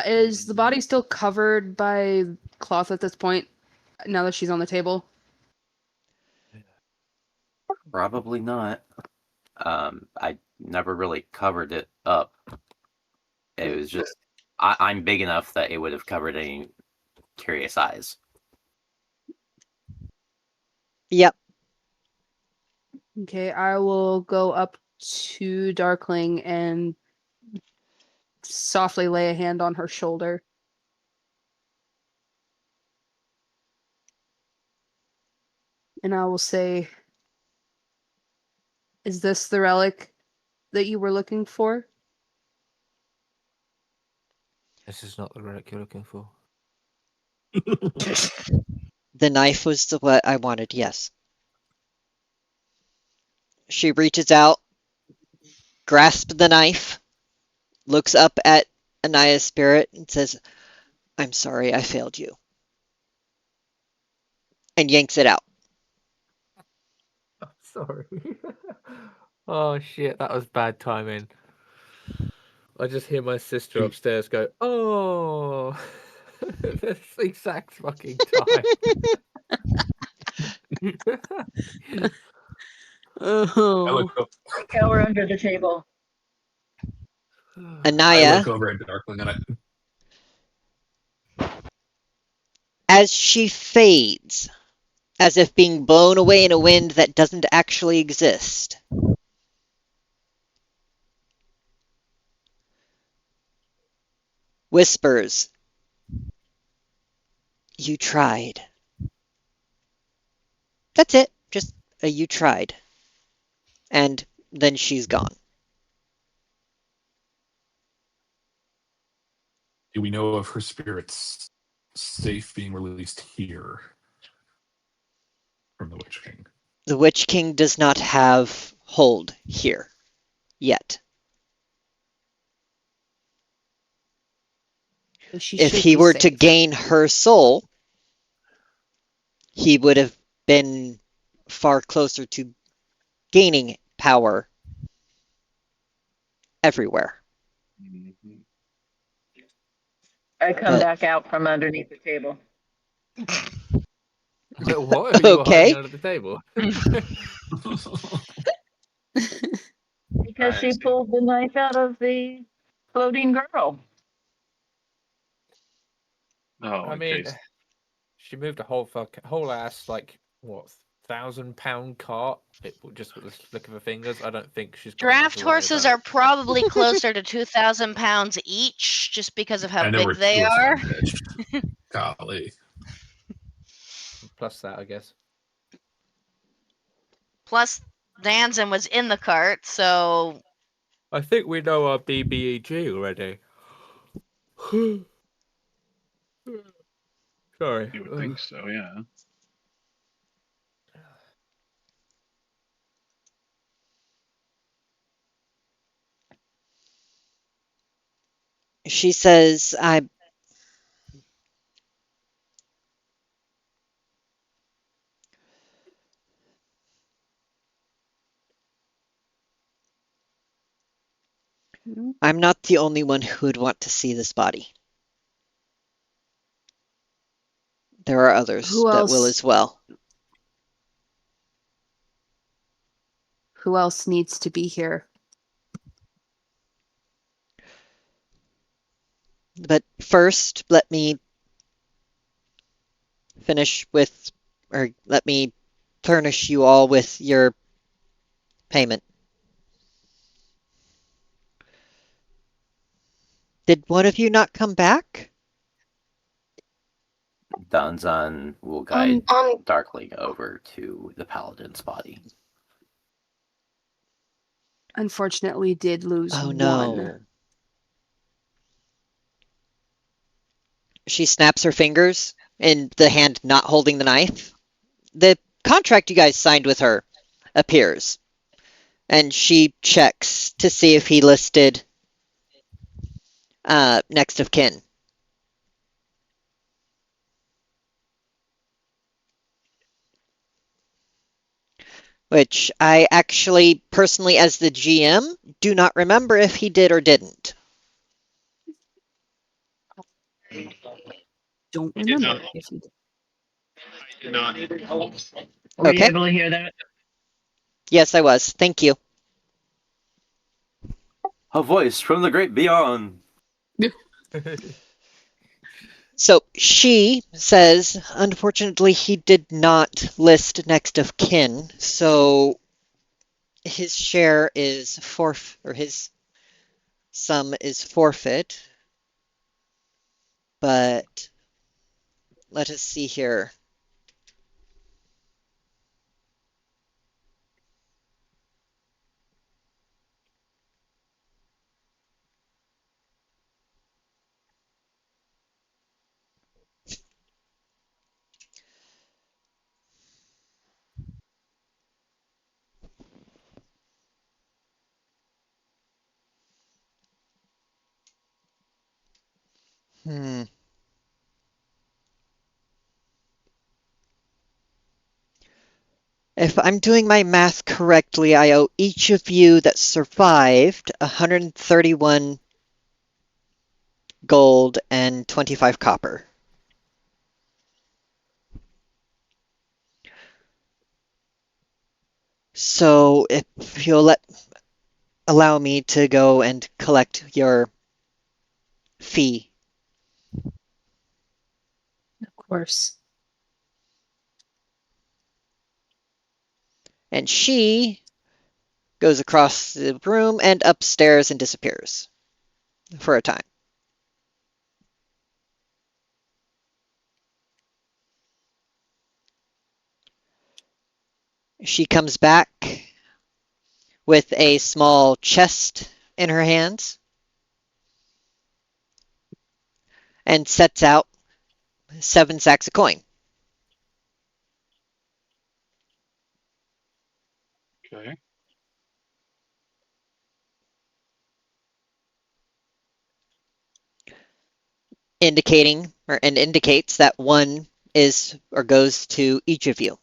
Is the body still covered by cloth at this point? Now that she's on the table? Probably not. I never really covered it up. It was just I'm big enough that it would have covered any curious eyes. Yep. Okay, I will go up to Darkling and softly lay a hand on her shoulder. And I will say, "Is this the relic that you were looking for?" This is not the relic you're looking for. The knife was the what I wanted, yes. She reaches out, grasps the knife, looks up at Anaya's spirit, and says, "I'm sorry I failed you," and yanks it out. Sorry. Oh shit, that was bad timing. I just hear my sister upstairs go, "Oh," that's the exact fucking time. I Oh. look, Cower under the table. I Anaya, look over at Darkling and as she fades, as if being blown away in a wind that doesn't actually exist, whispers, "You tried." That's it. Just a "you tried." And then she's gone. do we know of her spirits safe being released here from the Witch King? The Witch King does not have hold here yet. So she If should he be were to safe. gain her soul, he would have been far closer to gaining power everywhere. Mhm. I come But back out from underneath the table. What? You were hiding okay, under the table. Because I she see. pulled the knife out of the floating girl. Oh, I in mean, case. she moved a whole ass like what 1,000-pound cart. Just with the flick of her fingers. I don't think she's got enough Draft to worry horses about. are probably closer to 2,000 pounds each, just because of how I know big we're they two of are. them, bitch. Golly. Plus that, I guess. Plus, Danzin was in the cart, so I think we know our BBEG already. Sorry. You would think so, yeah. she says, I'm not the only one who would want to see this body. There are others Who that will else? as well. Who else needs to be here? But first, let me finish with, or let me furnish you all with your payment. Did one of you not come back? Danzan will guide Darkling over to the Paladin's body. Unfortunately, did lose Oh one. no. She snaps her fingers in the hand not holding the knife. The contract you guys signed with her appears, and she checks to see if he listed next of kin. Which I actually, personally, as the GM, do not remember if he did or didn't. Don't He did not. remember if he did. I did not. Were you Okay. able to hear that? Yes, I was. Thank you. A voice from the great beyond. So she says, unfortunately, he did not list next of kin, so his share is or his sum is forfeit. But let us see here. Hmm. If I'm doing my math correctly, I owe each of you that survived 131 gold and 25 copper. So if you'll allow me to go and collect your fee. Of course. And she goes across the room and upstairs and disappears for a time. She comes back with a small chest in her hands and sets out 7 sacks of coin. Okay. Indicates that one is or goes to each of you.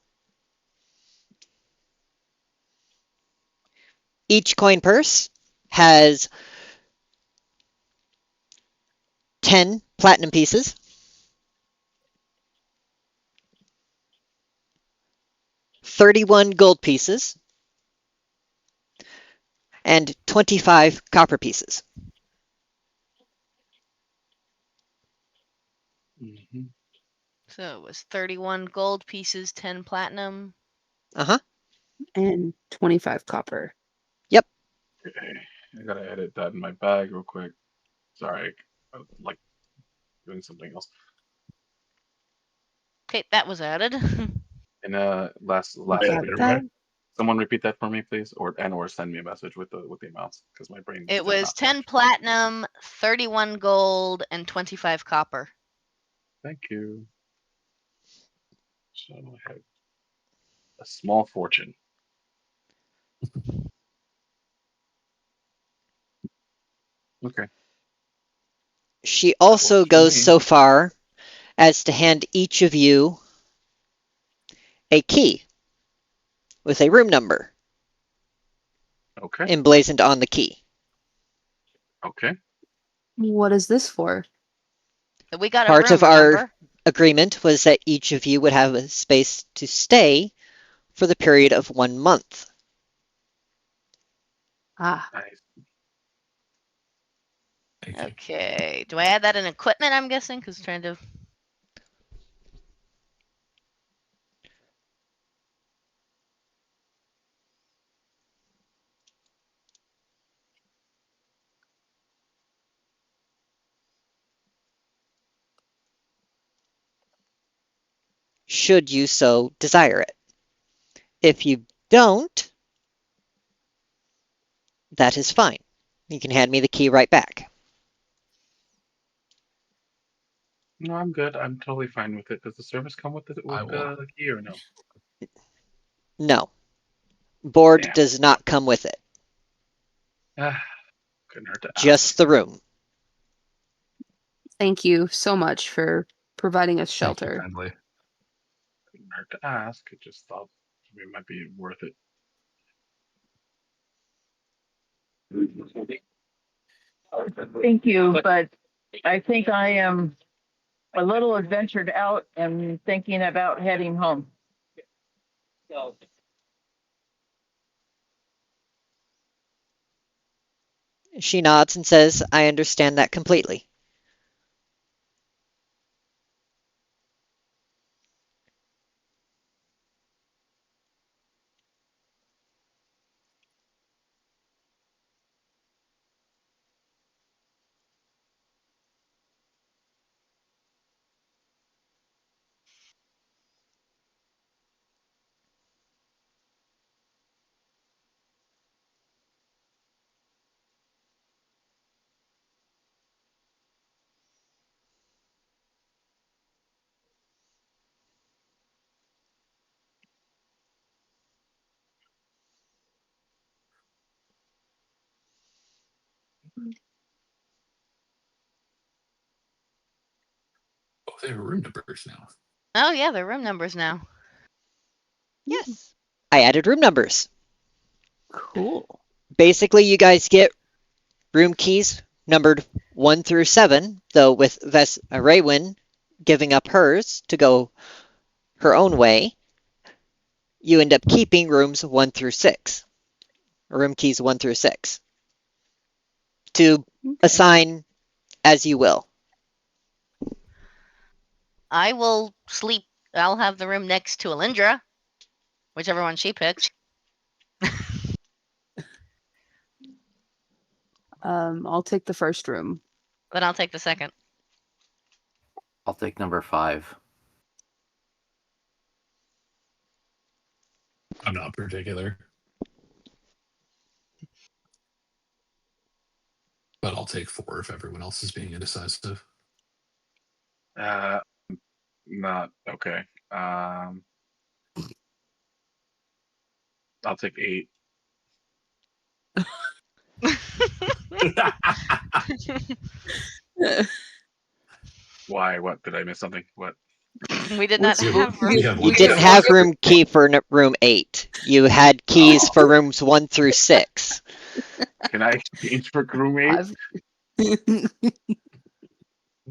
Each coin purse has 10 platinum pieces, 31 gold pieces, and 25 copper pieces. Mm-hmm. So it was 31 gold pieces, 10 platinum. Uh-huh. And 25 copper. Yep. Okay. I gotta edit that in my bag real quick. Sorry, I was, like doing something else. Okay, that was added. And last Got thing. that? Someone repeat that for me, please, or send me a message with the amounts because my brain It did was not 10 function. platinum, 31 gold, and 25 copper. Thank you. So I have a small fortune. Okay, She that also works for goes me. so far as to hand each of you a key with a room number Okay, emblazoned on the key. okay, What is this for? We got a Part room, of our remember? agreement was that each of you would have a space to stay for the period of 1 month. Ah, nice. Thank you. Okay. Do I add that in equipment, I'm guessing? Because trying to... Should you so desire it. If you don't, that is fine. You can hand me the key right back. No, I'm good. I'm totally fine with it. Does the service come with I will. the key or no? No, board Damn. does not come with it, Ah, couldn't hurt to ask. just the room. thank you so much for providing us Thank you shelter. kindly. Couldn't hurt to ask. I just thought it might be worth it. Thank you, but I think I am a little adventured out and thinking about heading home. She nods and says, I understand that completely. they have room numbers now. Oh yeah, they're room numbers now. Yes. I added room numbers. Cool. Basically, you guys get room keys numbered 1 through 7, though with Raywin giving up hers to go her own way, you end up keeping rooms 1 through 6. Room keys 1 through 6. To Okay. assign as you will. I will sleep. I'll have the room next to Alindra, whichever one she picks. I'll take the first room. Then I'll take the second. I'll take number 5. I'm not particular. But I'll take 4 if everyone else is being indecisive. Not okay. I'll take 8. Why? What? Did I miss something? What? We did not We- have room. we have You one didn't key. have room key for room 8. You had keys for rooms 1 through 6. Can I exchange for crewmate? I've-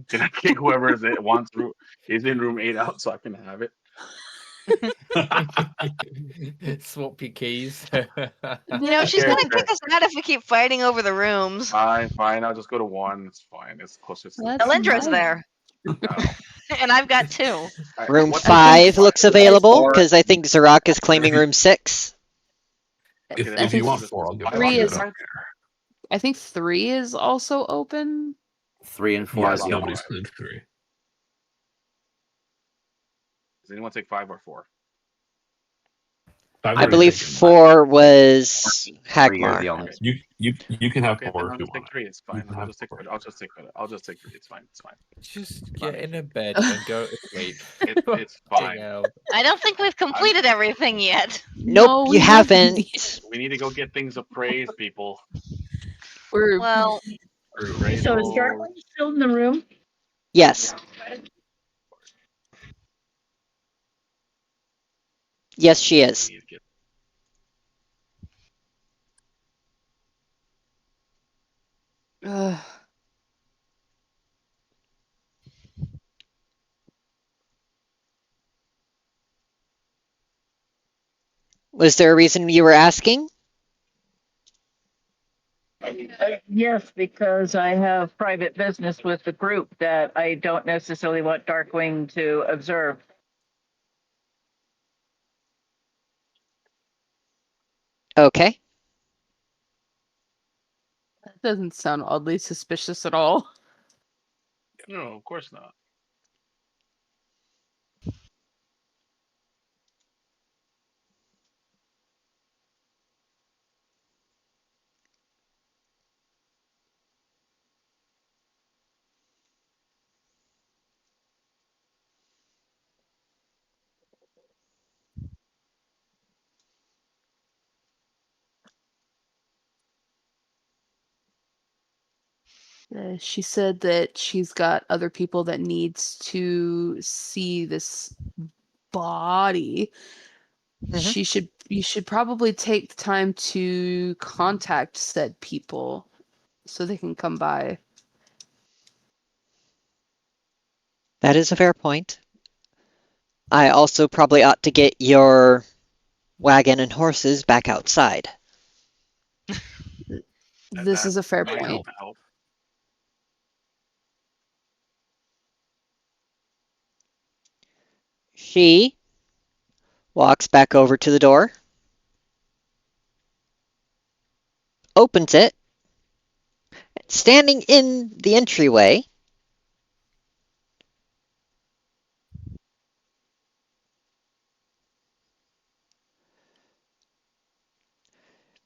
Can I kick whoever is in room 8 out so I can have it? Swap your keys. She's Okay, gonna okay. kick us out if we keep fighting over the rooms. Fine. I'll just go to 1. It's fine. It's closest to That's Alindra's nice. there, and I've got 2. Room What's 5 looks available Or- because I think Zorak is claiming room 6. Okay, If you want 4, I'll give it to 3 you. I is- don't care. I think 3 is also open. 3 and 4 Yes, is the only nobody's claimed 3. Does anyone take 5 or 4? I've I already believe taken 4 was 3 are the Hagmar. only. You can have Okay, 4 then if I'll you just take want. 3. It's You fine. can I'll have just take 4. 3. I'll just take 3. It's fine. It's fine. Just Fine. get in a bed and go to sleep. It's fine. I don't think we've completed everything yet. Nope, No, you we haven't. We need to go get things appraised, people. We're Well, So is Darwin still in the room? Yes. Yes, she is. uh, Was there a reason you were asking? Yes, because I have private business with the group that I don't necessarily want Darkwing to observe. Okay. that doesn't sound oddly suspicious at all. No, of course not. She said that she's got other people that needs to see this body. Mhm. You should probably take the time to contact said people so they can come by. That is a fair point. I also probably ought to get your wagon and horses back outside. This is a fair might point. help. She walks back over to the door, opens it, standing in the entryway.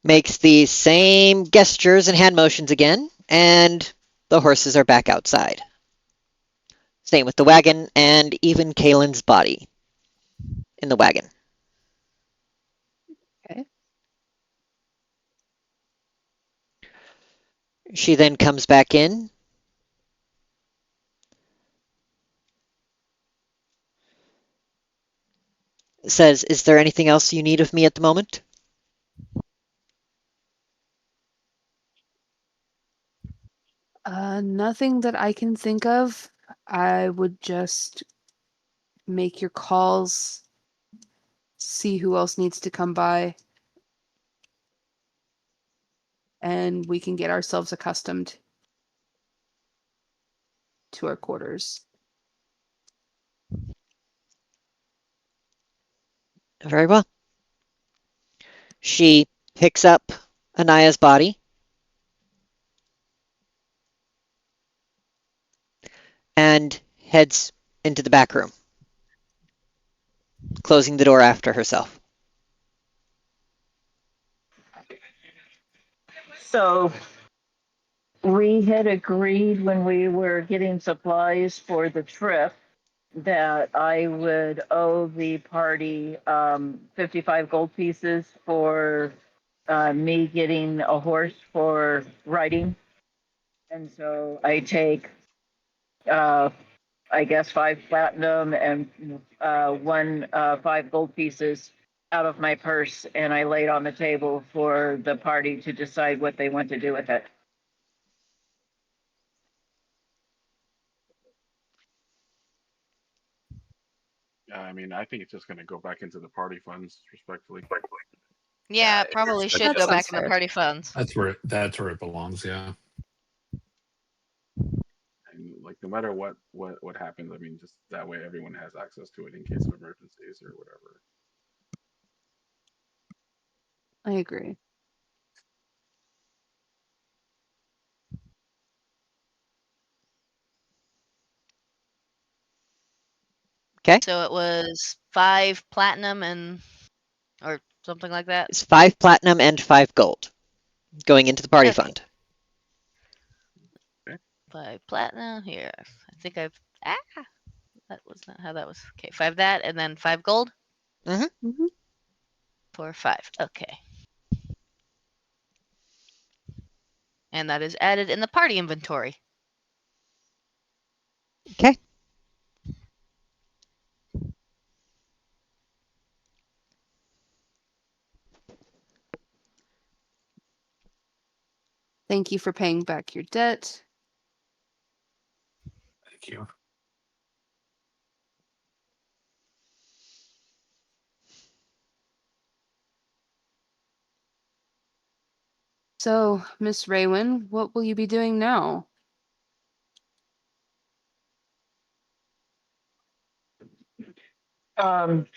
Makes the same gestures and hand motions again, and the horses are back outside. Same with the wagon and even Kalen's body in the wagon. Okay. She then comes back in, says, "Is there anything else you need of me at the moment?" Nothing that I can think of. I would just make your calls, see who else needs to come by, and we can get ourselves accustomed to our quarters. Very well. She picks up Anaya's body and heads into the back room, closing the door after herself. So we had agreed when we were getting supplies for the trip that I would owe the party 55 gold pieces for me getting a horse for riding. And so I take, I guess, 5 platinum and one 5 gold pieces out of my purse, and I lay it on the table for the party to decide what they want to do with it. Yeah, I mean, I think it's just going to go back into the party funds, respectfully. Yeah, it probably should That go back sounds in the fair. party funds. That's where it belongs. Yeah. And like, no matter what happens, I mean, just that way everyone has access to it in case of emergencies or whatever. I agree. Okay? So it was 5 platinum and or something like that. It's 5 platinum and 5 gold going into the party Okay. fund. 5 platinum here. I think I've that was not how that was. Okay, 5 that and then 5 gold. Mm-hmm. 4 5. Okay. And that is added in the party inventory. Okay. Thank you for paying back your debt. Thank you. So, Miss Raywin, what will you be doing now? Um,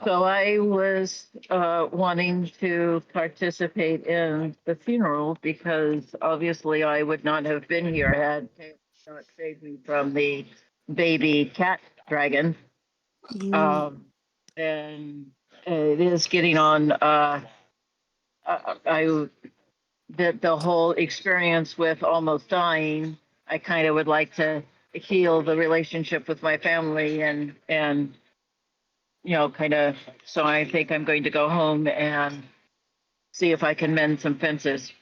so I was wanting to participate in the funeral because obviously I would not have been here had Taylor not saved me from the baby cat dragon. And it is getting on. I the whole experience with almost dying. I kind of would like to heal the relationship with my family and kind of. So I think I'm going to go home and see if I can mend some fences.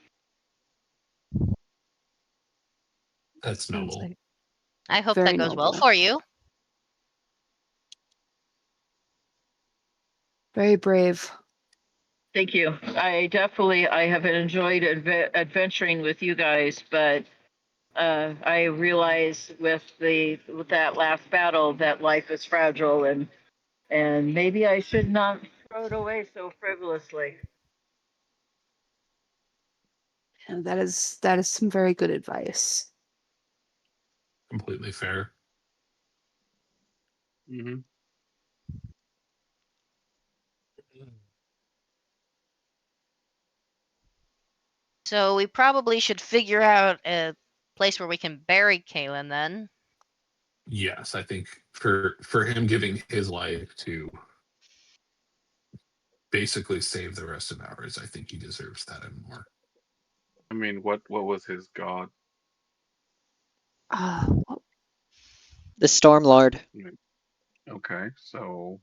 That's Sounds noble. like I hope very that goes well noble. for you. Very brave. Thank you. I have enjoyed adventuring with you guys, but I realize with that last battle that life is fragile and maybe I should not throw it away so frivolously. And that is some very good advice. Completely fair. Mm-hmm. So we probably should figure out a place where we can bury Kalen then. Yes, I think for him giving his life to basically save the rest of ours, I think he deserves that and more. I mean, what was his god? What The Storm Lord. Okay, so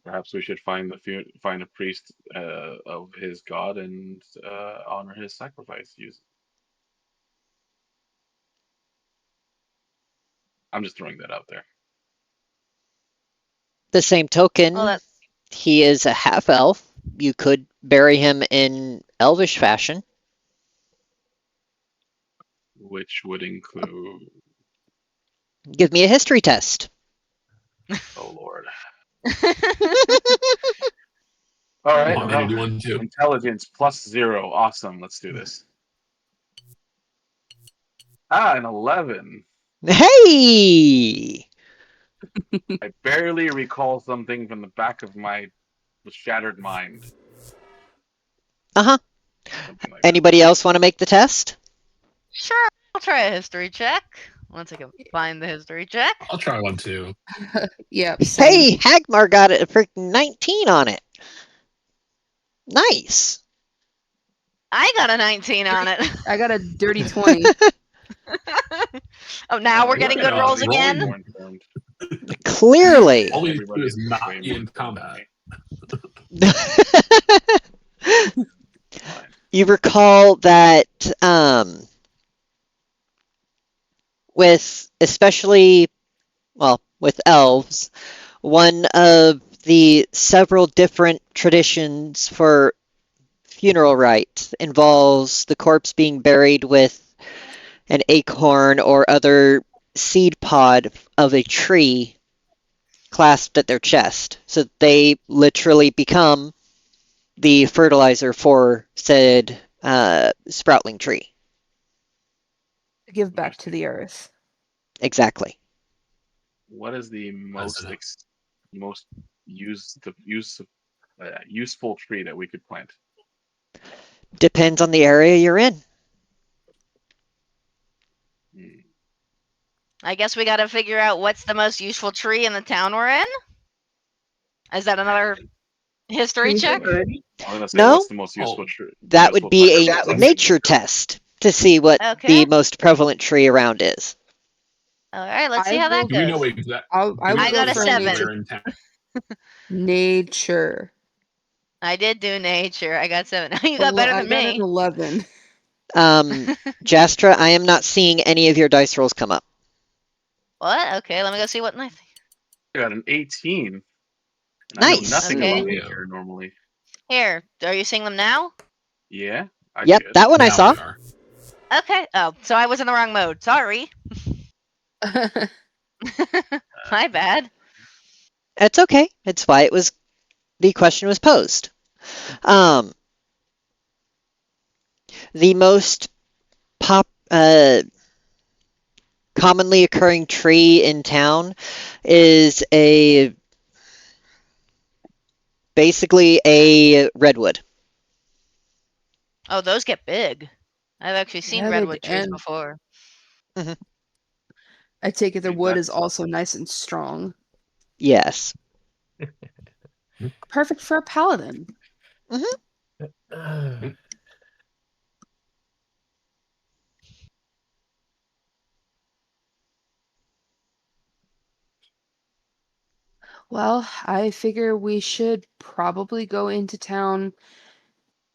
perhaps we should find a priest of his god and honor his sacrifice. I'm just throwing that out there. The same token, Well, that, he is a half elf. You could bury him in elvish fashion. Which would include. Give me a history test. Oh Lord. All right. Want me to do one too? Intelligence +0. Awesome. Let's do this. An 11. Hey! I barely recall something from the back of my shattered mind. Uh-huh. Something like that. Anybody else want to make the test? sure, I'll try a history check. Once I can find the history check. I'll try one too. Yep. Same. Hey, Hagmar got a freaking 19 on it. Nice. I got a 19 on it. I got a dirty 20. Oh, now we're getting good rolls rolling. again? More informed. Clearly. All we need to do Everybody is not way be more in combat. Fine. You recall that with especially, well, with elves, one of the several different traditions for funeral rites involves the corpse being buried with an acorn or other seed pod of a tree clasped at their chest. So they literally become the fertilizer for said sproutling tree. Give back to the earth. Exactly. What is the most President. most useful tree that we could plant? Depends on the area you're in. Hmm. I guess we gotta figure out what's the most useful tree in the town we're in. Is that another history Trees check? are good. I was gonna say, No? what's the most useful tree? That would be a nature test to see what Okay. the most prevalent tree around is. All right, let's I see how that will- Do we know goes. exactly? I will I got go a for 7. nature. Where in town? Nature. I did do nature. I got 7. You got Ele- better I than got an me. 11. Jastra, I am not seeing any of your dice rolls come up. What? Okay, let me go see what my. I got an 18. And I know Nice. nothing Okay. about nature normally. Here, are you seeing them now? Yeah, I Yep, should. that one I Now saw. we are. Okay. Oh, so I was in the wrong mode. Sorry. My bad. It's okay. It's why it was the question was posed. The most commonly occurring tree in town is basically a redwood. Oh, those get big. I've actually seen Yeah, they redwood trees and- before. I take it the See, wood is that's- also nice and strong. Yes. Perfect for a paladin. Well, I figure we should probably go into town,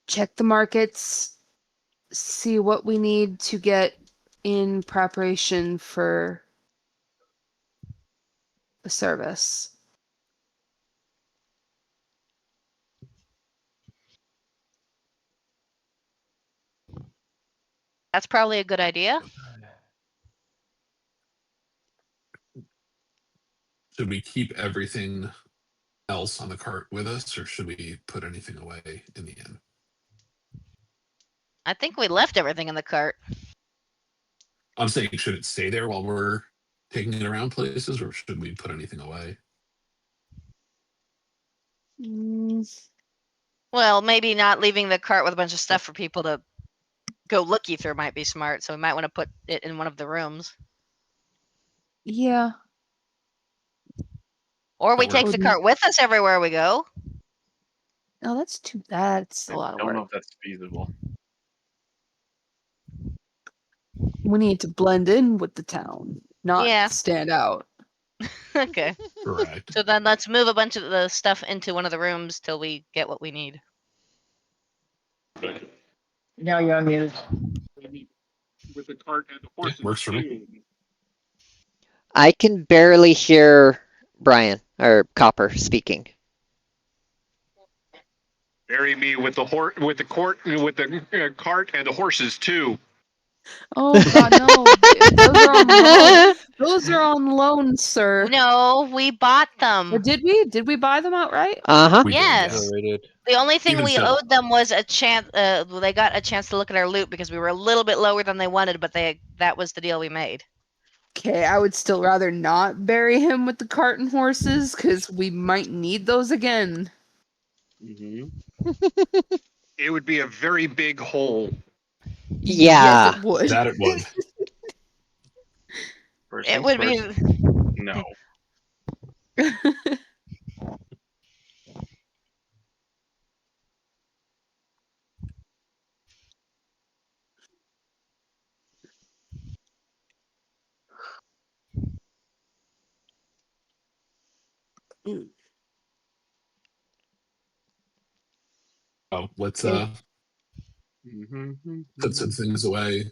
check the markets, see what we need to get in preparation for the service. That's probably a good idea. Should we keep everything else on the cart with us, or should we put anything away in the end? I think we left everything in the cart. I'm saying, should it stay there while we're taking it around places, or should we put anything away? Well, maybe not leaving the cart with a bunch of stuff for people to go looky through might be smart. So we might want to put it in one of the rooms. Yeah. Or we That take works. the cart with us everywhere we go. No, that's a I lot of don't know work. if that's feasible. We need to blend in with the town, not Yeah. stand out. Okay. Correct. So then let's move a bunch of the stuff into one of the rooms till we get what we need. Now you're on mute. With the cart and the Yeah, works for me. I can barely hear Brian. or Copper speaking. Bury me with the cart and the horses too. Oh God, no! Those are on loan. Those are on loan, sir. No, we bought Or them. did we? Did we buy them outright? Uh-huh. We Yes. did, Yeah, we did. The only thing Even we so. owed them was a chance. They got a chance to look at our loot because we were a little bit lower than they wanted, but that was the deal we made. Okay, I would still rather not bury him with the cart and horses because we might need those again. Mm-hmm. It would be a very big hole. Yes, Yeah. it would. That it would. First It things would first. be. No. Oh, let's Okay. Mm-hmm. put some things away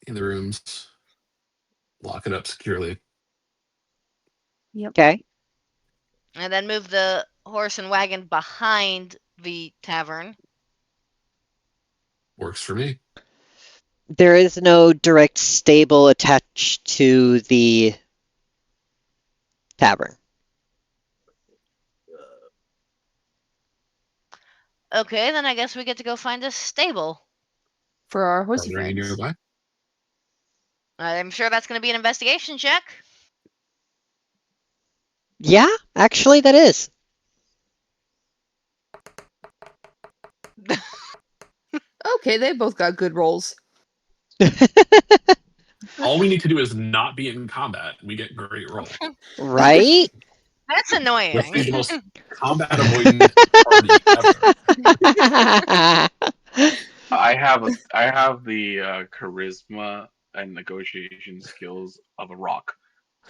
in the rooms. Lock it up securely. Okay. And then move the horse and wagon behind the tavern. Works for me. There is no direct stable attached to the tavern. Okay, then I guess we get to go find a stable. For our Are horsey there any friends. nearby? I'm sure that's going to be an investigation check. Yeah, actually, that is. Okay, they both got good rolls. All we need to do is not be in combat. We get great roll. Right? That's Let's annoying. be the most combat avoidant party ever. I have the charisma and negotiation skills of a rock,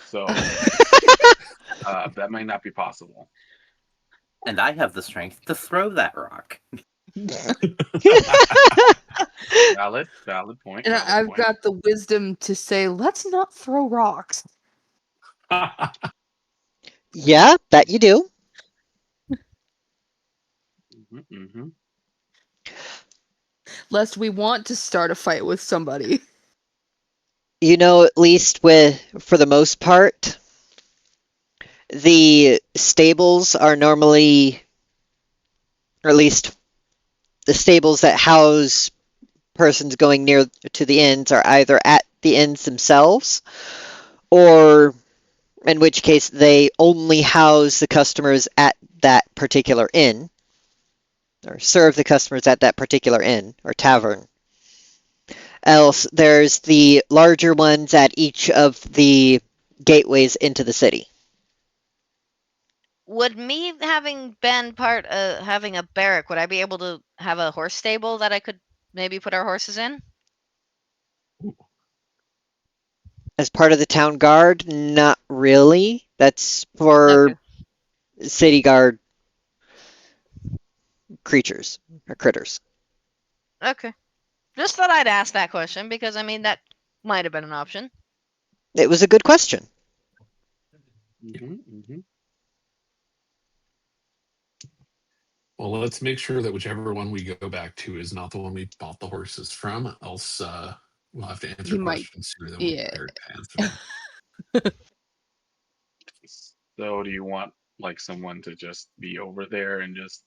so that might not be possible. And I have the strength to throw that rock. Valid point. And Valid I've point. got the wisdom to say, let's not throw rocks. Yeah, that you do. Mm-hmm. Lest we want to start a fight with somebody. You know, at least for the most part, the stables are normally, or at least the stables that house persons going near to the inns are either at the inns themselves, or in which case they only house the customers at that particular inn, or serve the customers at that particular inn or tavern. Else, there's the larger ones at each of the gateways into the city. Would me having been having a barrack, would I be able to have a horse stable that I could maybe put our horses in? As part of the town guard, not really. That's for Okay. city guard creatures or critters. Okay. Just thought I'd ask that question because I mean that might have been an option. It was a good question. Mm-hmm. Well, let's make sure that whichever one we go back to is not the one we bought the horses from. Else, we'll have to answer He might. questions sooner than we're Yeah. prepared to answer them. So, do you want like someone to just be over there and just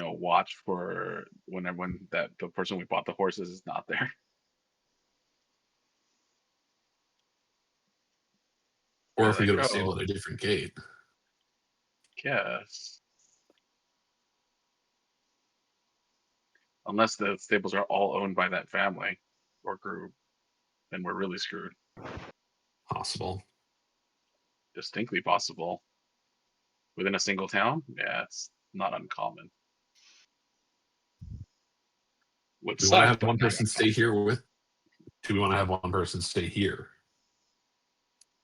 watch for when that the person we bought the horses is not there? Or They're if we like, go to a stable oh, at a different gate. yes. Unless the stables are all owned by that family or group, then we're really screwed. Possible. Distinctly possible. Within a single town? Yeah, it's not uncommon. Would Do we want to suck, have but one not person stay here with? Do we want to have one person stay here?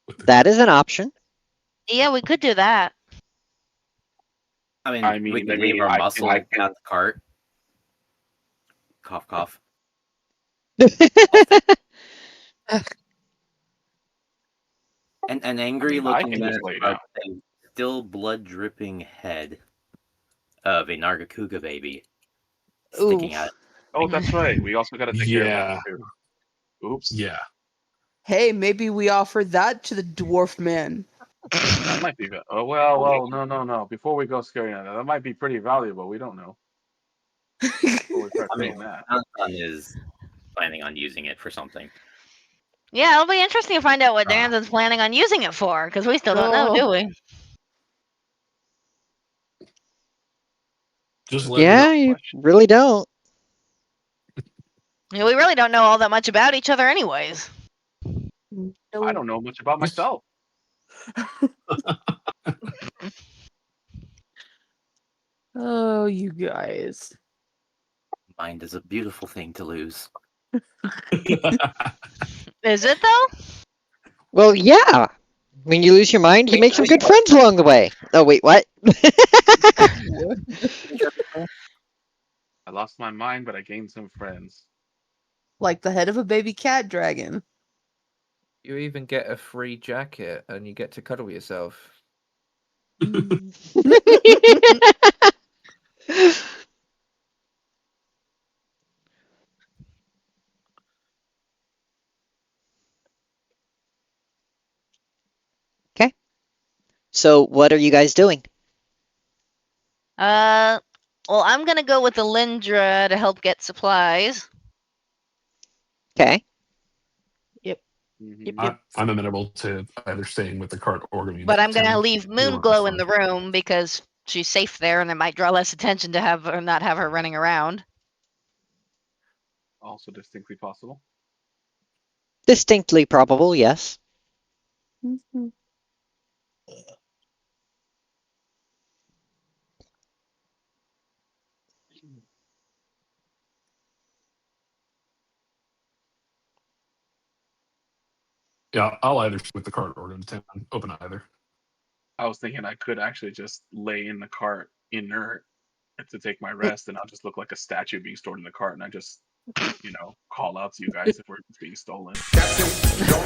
With the That group? is an option. Yeah, we could do that. I mean, we can leave our muscle at the cart. Cough, cough. An angry I looking can man just lay a down. still blood dripping head of a Nargacuga baby sticking Oof. out. Oh, that's right. We also got to take care of that Yeah. too. Oops. Yeah. Hey, maybe we offer that to the dwarf man. That might be. Oh well. No. Before we go scaring that might be pretty valuable. We don't know. Before we start I mean, saying that. Anton is planning on using it for something. Yeah, it'll be interesting to find out what Ah. Danzon's planning on using it for, because we still don't know, Oh. do we? Just let Yeah, me you really don't. Yeah, we really don't know all that much about each other, anyways. I don't know much about myself. Oh, you guys. Mind is a beautiful thing to lose. Is it though? Well, yeah. When you lose your mind, you make some good friends along the way. Oh, wait, what? I lost my mind, but I gained some friends. Like the head of a baby cat dragon. You even get a free jacket and you get to cuddle yourself. Okay. So, what are you guys doing? Well, I'm gonna go with Alindra to help get supplies. Okay. Mhm. I'm amenable to either staying with the cart or going But into I'm gonna town. leave Either one is Moonglow in fine. the room because she's safe there, and it might draw less attention to have her not have her running around. Also distinctly possible. Distinctly probable, yes. Yeah, I'll either stay with the cart or go into town. Open either. I was thinking I could actually just lay in the cart inert to take my rest, and I'll just look like a statue being stored in the cart, and I just, call out to you guys if we're being stolen.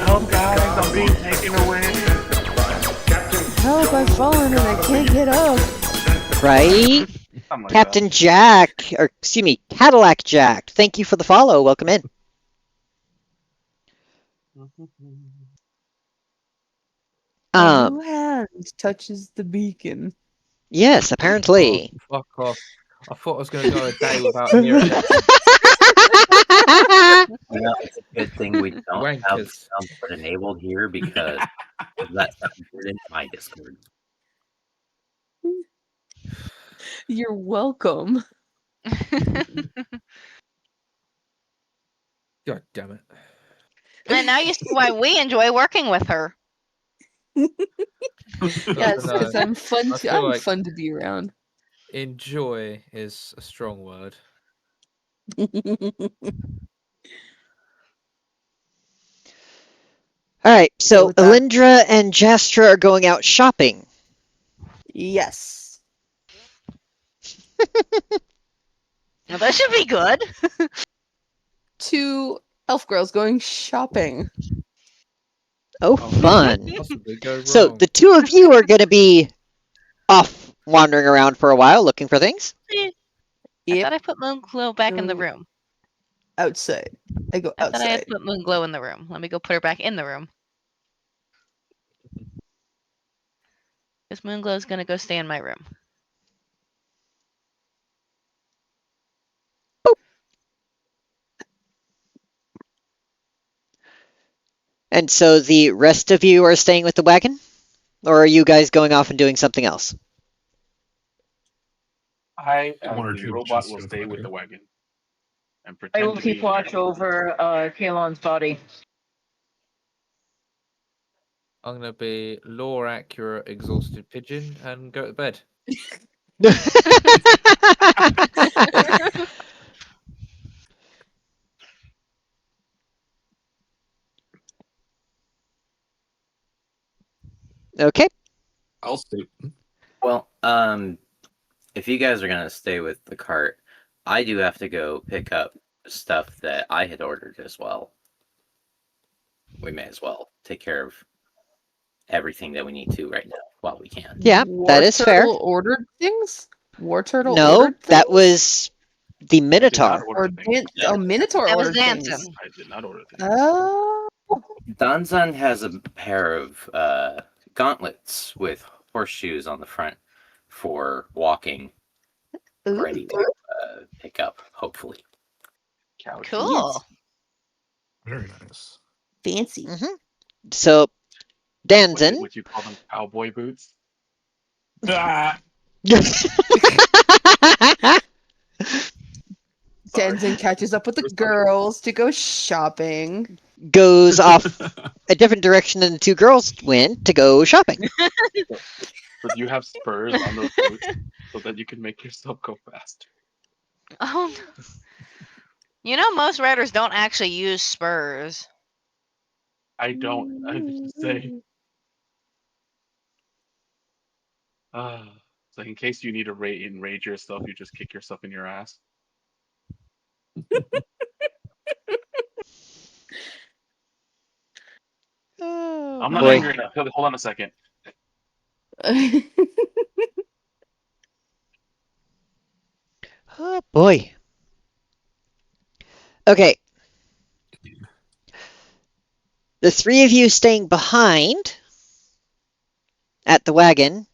Help, guys! I'm being taken away. Help, I've fallen and I can't get up. Right? Something like Captain Jack, or excuse me, Cadillac Jack. Thank you for the follow. Welcome in. A new hand touches the beacon. Yes, Oh, apparently. fuck off. I thought I was going to go a day without hearing it. It's a good thing we don't have the Wankers. sound board enabled here because that sound board in my Discord. You're welcome. God damn it. And now you see why we enjoy working with her. Yes, because I'm fun. I feel I'm like fun to be around. enjoy is a strong word. All right, so with that- Alindra and Jastra are going out shopping. Yes. Well, that should be good. 2 elf girls going shopping. Oh, Oh, fun. possibly go So wrong. the two of you are going to be off wandering around for a while looking for things. I Yep. thought I put Moonglow back in the Mm. room. Outside. I go I thought I had outside. put Moonglow in the room. Let me go put her back in the room. Because Moonglow's gonna go stay in my room. And so the rest of you are staying with the wagon? Or are you guys going off and doing something else? I, One as or the two robot, just will with stay with wagon. the wagon and I pretend will to be keep watch over Kalon's body. I'm going to be lore accurate, exhausted pigeon and go to bed. Okay. I'll stay. Well, if you guys are gonna stay with the cart, I do have to go pick up stuff that I had ordered as well. We may as well take care of everything that we need to right now while we can. Yeah, War that is fair. Turtle ordered things? War Turtle No, ordered things? that was the I did not Minotaur. order Or things. Minotaur That was ordered things. dancing. I did not order things. Oh. Danzan has a pair of gauntlets with horseshoes on the front for walking, ready to pick up, hopefully. Cow Cool. shoes. Very nice. Fancy. So, Danzan. Would you call them cowboy boots? Ah, Tenzin catches up with the girls to go shopping. goes off a different direction than the two girls went to go shopping. But you have spurs on those boots so that you can make yourself go faster. Oh, no. You know, most riders don't actually use spurs. I don't. I'm just saying. So in case you need to enrage yourself, you just kick yourself in your ass. Oh, I'm not boy. angry enough. Hold on a second. Oh, boy. Okay. The three of you staying behind at the wagon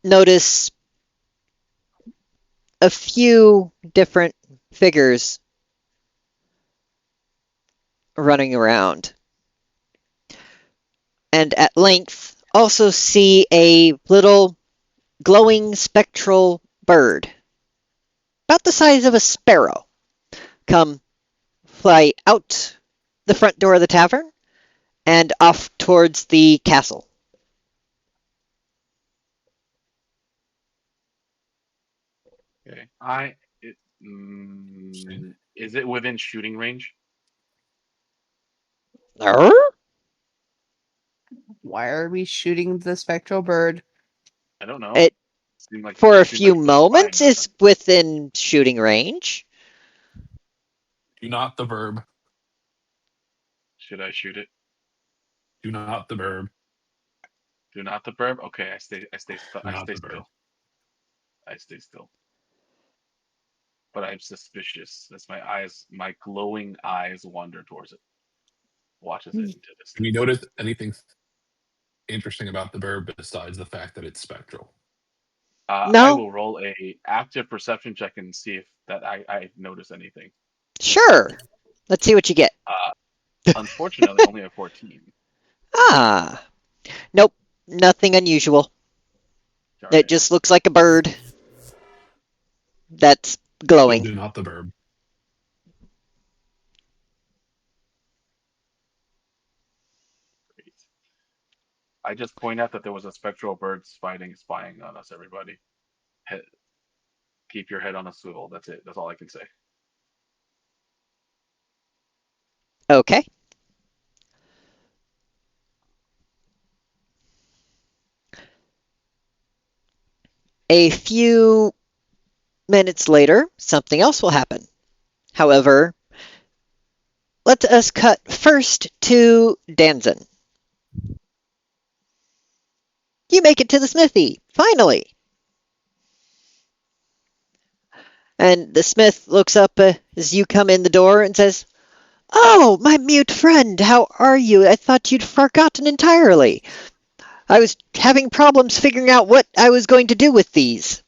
notice a few different figures running around. And at length also see a little glowing spectral bird, about the size of a sparrow, come fly out the front door of the tavern and off towards the castle. Okay. Is it within shooting range? Arr? Why are we shooting the spectral bird? I don't know. It, Seemed like for it a seemed few like it was moments, flying. is within shooting range. do not the verb. Should I shoot it? Do not the verb. Do not the verb. Okay, I stay. I stay. Do I not stay the verb. still. I stay still. But I'm suspicious as my eyes, my glowing eyes, wander towards it. Watches it into this. Can you notice anything interesting about the verb besides the fact that it's spectral? I No? will roll a active perception check and see if that I notice anything. Sure. Let's see what you get. Unfortunately, only a 14. Ah. Nope. Nothing unusual. Darn It it. just looks like a bird that's Still glowing. do not the verb. Great. I just point out that there was a spectral bird spying on us. Everybody, keep your head on a swivel. That's it. That's all I can say. Okay. A few minutes later, something else will happen. However, let us cut first to Danzan. You make it to the smithy, finally. And the smith looks up as you come in the door and says, "Oh, my mute friend, how are you? I thought you'd forgotten entirely. I was having problems figuring out what I was going to do with these."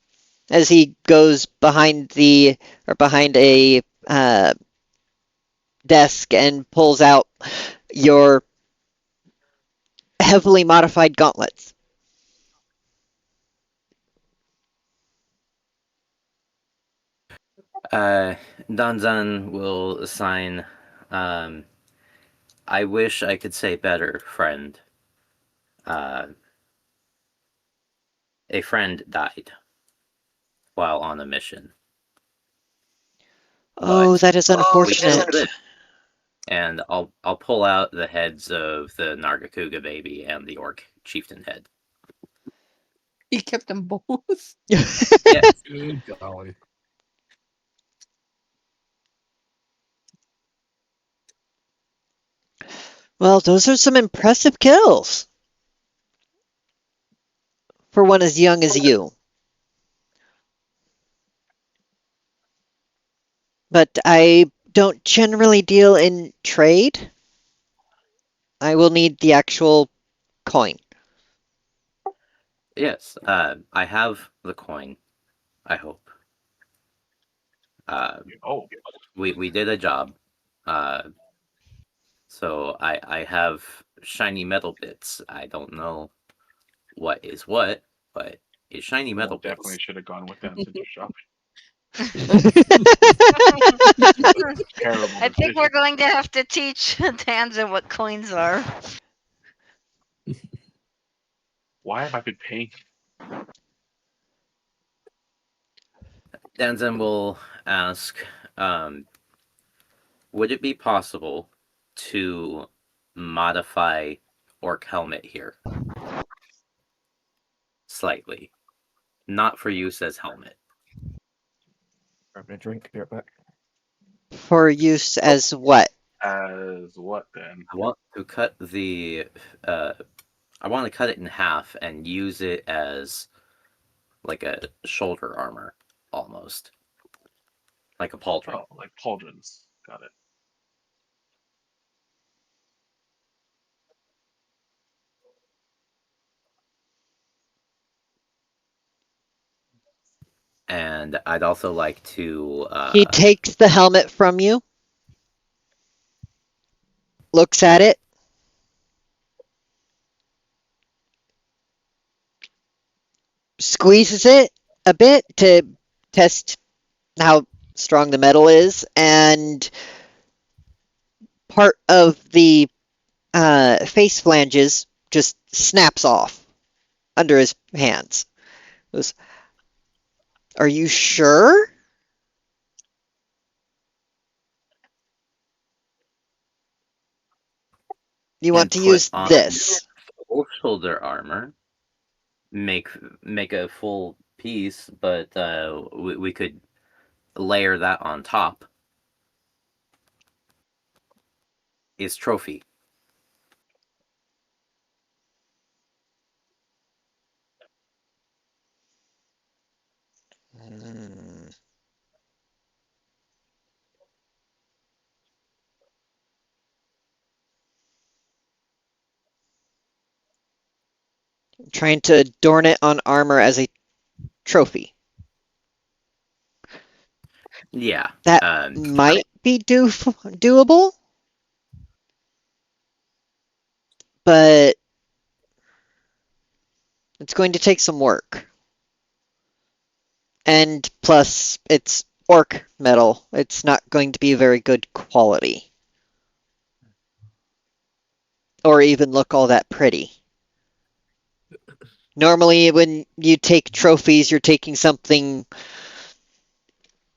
As he goes behind a desk and pulls out your heavily modified gauntlets. Danzan will assign. I wish I could say better, friend. A friend died while on a mission. Oh, But that is unfortunate. and I'll pull out the heads of the Nargacuga baby and the orc chieftain head. He kept them both. Yes. Good golly. Well, those are some impressive kills for one as young as you. But I don't generally deal in trade. I will need the actual coin. Yes, I have the coin. I hope. Oh, We did a job. Uh, so I have shiny metal bits. I don't know what is what, but it's shiny metal definitely bits. should have gone with them since you're shopping. I Terrible think decision. we're going to have to teach Danza what coins are. Why have I been paying? Danzen will ask, would it be possible to modify Orc Helmet here? Slightly. Not for use as helmet. Grabbing a drink. Be right back. For use as what? As what then? I want to cut the I want to cut it in half and use it as like a shoulder armor almost. Like a pauldron. Oh, like pauldrons. Got it. And I'd also like to He takes the helmet from you, looks at it, squeezes it a bit to test how strong the metal is, and part of the face flanges just snaps off under his hands. Goes, are you sure? You want and to put use on this? full shoulder armor. Make a full piece, but we could layer that on top. Is trophy. Trying to adorn it on armor as a trophy. Yeah. That might be doable, but it's going to take some work. And plus, it's orc metal. It's not going to be very good quality. Or even look all that pretty. Normally, when you take trophies, you're taking something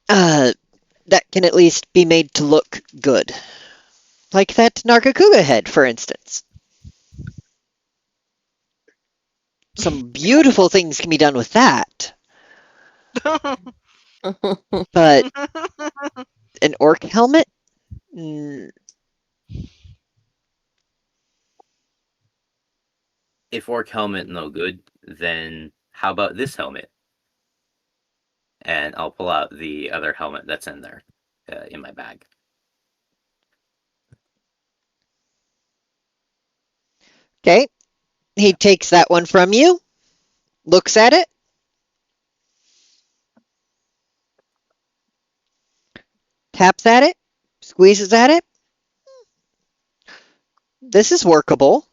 that can at least be made to look good. Like that Nargacuga head, for instance. Some beautiful things can be done with that. But an orc helmet? If orc helmet no good, then how about this helmet? And I'll pull out the other helmet that's in there, in my bag. Okay. He takes that one from you, looks at it, taps at it, squeezes at it. This is workable.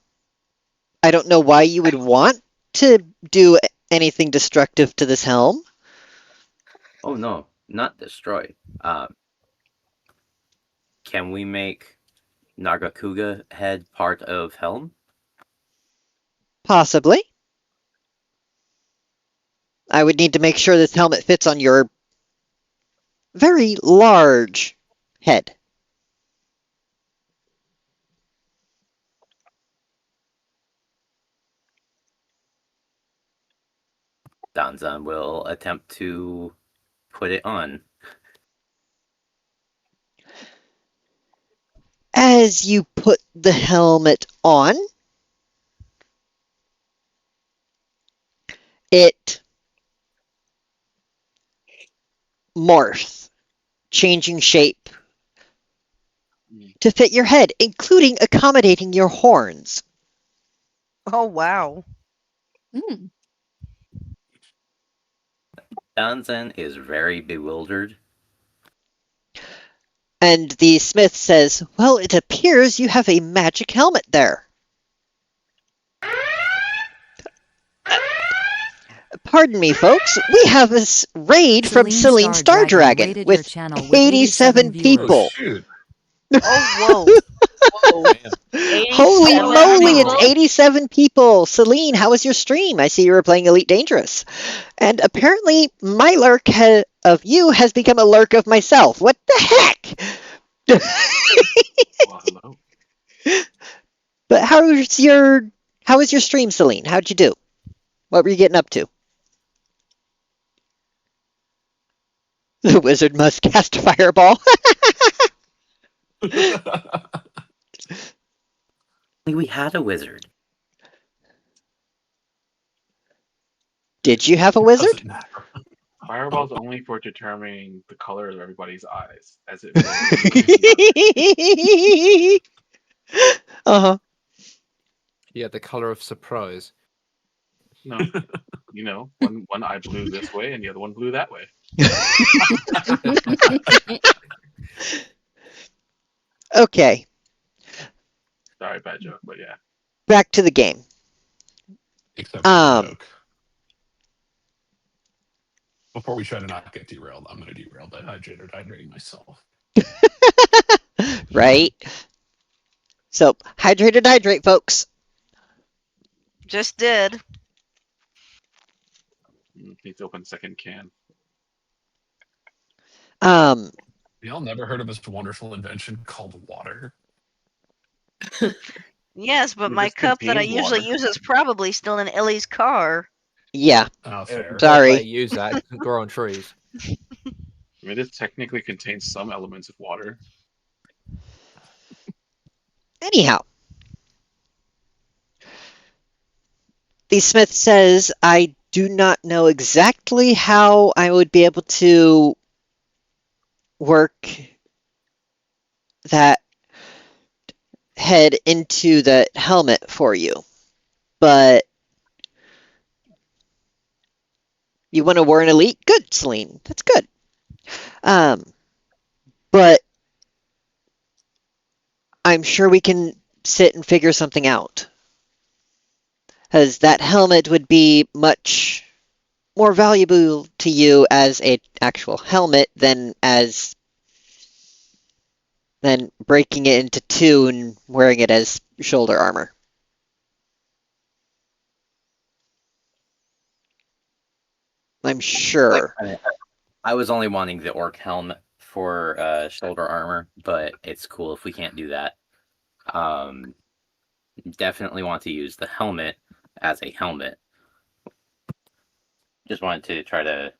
I don't know why you would want to do anything destructive to this helm. Oh no, not destroy. Can we make Nagakuga head part of helm? Possibly. I would need to make sure this helmet fits on your very large head. Danzan will attempt to put it on. as you put the helmet on, it morphs, changing shape to fit your head, including accommodating your horns. Oh wow. Hmm. Danzen is very bewildered. And the smith says, "Well, it appears you have a magic helmet there." Pardon me, folks. We have a raid from Celine Star Dragon with channel 87 Oh people. shoot! Oh whoa. Whoa. Damn. 'Holy 87 moly, it's people. 87 people! Celine, how was your stream? I see you were playing Elite Dangerous. And apparently, my lurk of you has become a lurk of myself. What the heck? Well, hello. But how was your stream, Celine? How'd you do? What were you getting up to? The wizard must cast a fireball. We had a wizard. Did you have a wizard? Doesn't matter. Fireball's only for determining the color of everybody's eyes, as it Uh-huh. Yeah, the color of surprise. no, one eye blew this way and the other one blew that way. Okay, Sorry, bad joke, but yeah. back to the game. Except for the joke. Before we try to not get derailed, I'm going to derail by hydrating myself. Right? So, hydrate, folks. Just did. Need to open second can. Y'all never heard of this wonderful invention called water? Yes, but It my just cup that I contains usually water. use is probably still in Ellie's car. Yeah, Oh, fair. Sorry. They use that. It can grow on trees. I mean, this technically contains some elements of water. anyhow. The smith says, "I do not know exactly how I would be able to work that head into the helmet for you, but you want to wear an elite? Good, Celine. That's good. But I'm sure we can sit and figure something out. Because that helmet would be much more valuable to you as an actual helmet than breaking it into two and wearing it as shoulder armor." I'm sure. I was only wanting the orc helmet for shoulder armor, but it's cool if we can't do that. Definitely want to use the helmet as a helmet. Just wanted to try to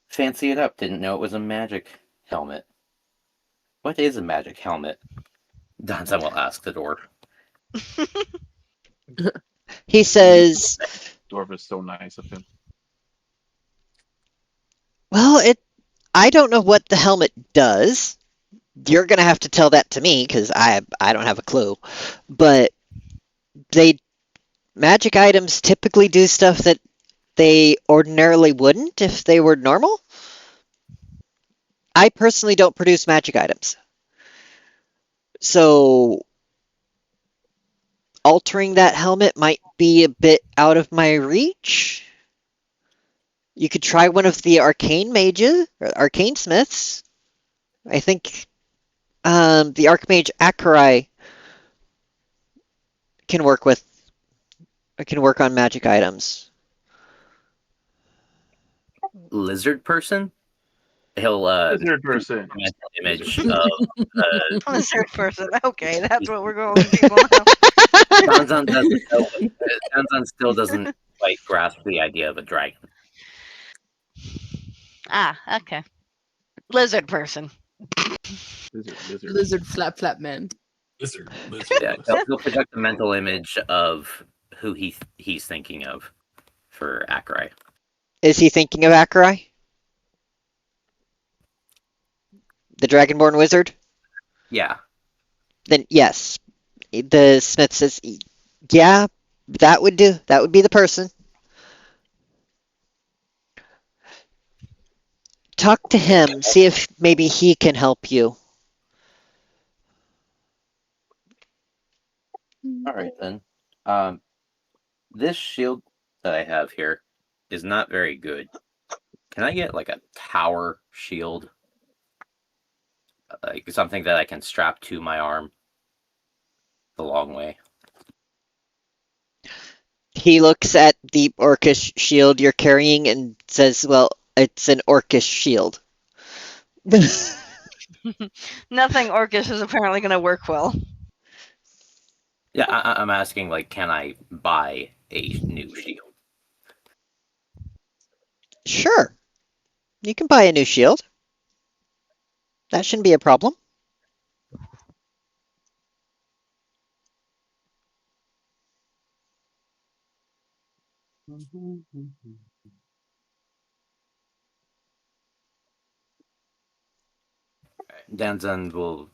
fancy it up. Didn't know it was a magic helmet. What is a magic helmet? Danza will ask the dwarf. He says, Dwarf is so nice of him. "Well, I don't know what the helmet does. You're going to have to tell that to me because I don't have a clue. But magic items typically do stuff that they ordinarily wouldn't if they were normal. I personally don't produce magic items. So altering that helmet might be a bit out of my reach. You could try one of the arcane mages, or arcane smiths. I think the archmage Akai can work on magic items. Lizard person? He'll Lizard person. mental image of Lizard person. Okay, that's what we're going people now. Danzan still doesn't quite grasp the idea of a dragon. Ah, okay. Lizard person. Lizard. Lizard flap man. Lizard. Yeah, he'll project a mental image of who he's thinking of for Akai. Is he thinking of Akai? The Dragonborn wizard? Yeah. Then yes. The smith says, yeah, that would do. That would be the person. Talk to him, see if maybe he can help you. All right then. This shield that I have here is not very good. Can I get like a tower shield? Like something that I can strap to my arm the long way. He looks at the orcish shield you're carrying and says, well, it's an orcish shield. Nothing orcish is apparently going to work well. Yeah, I'm asking, like, can I buy a new shield? Sure. You can buy a new shield. That shouldn't be a problem. Danzan will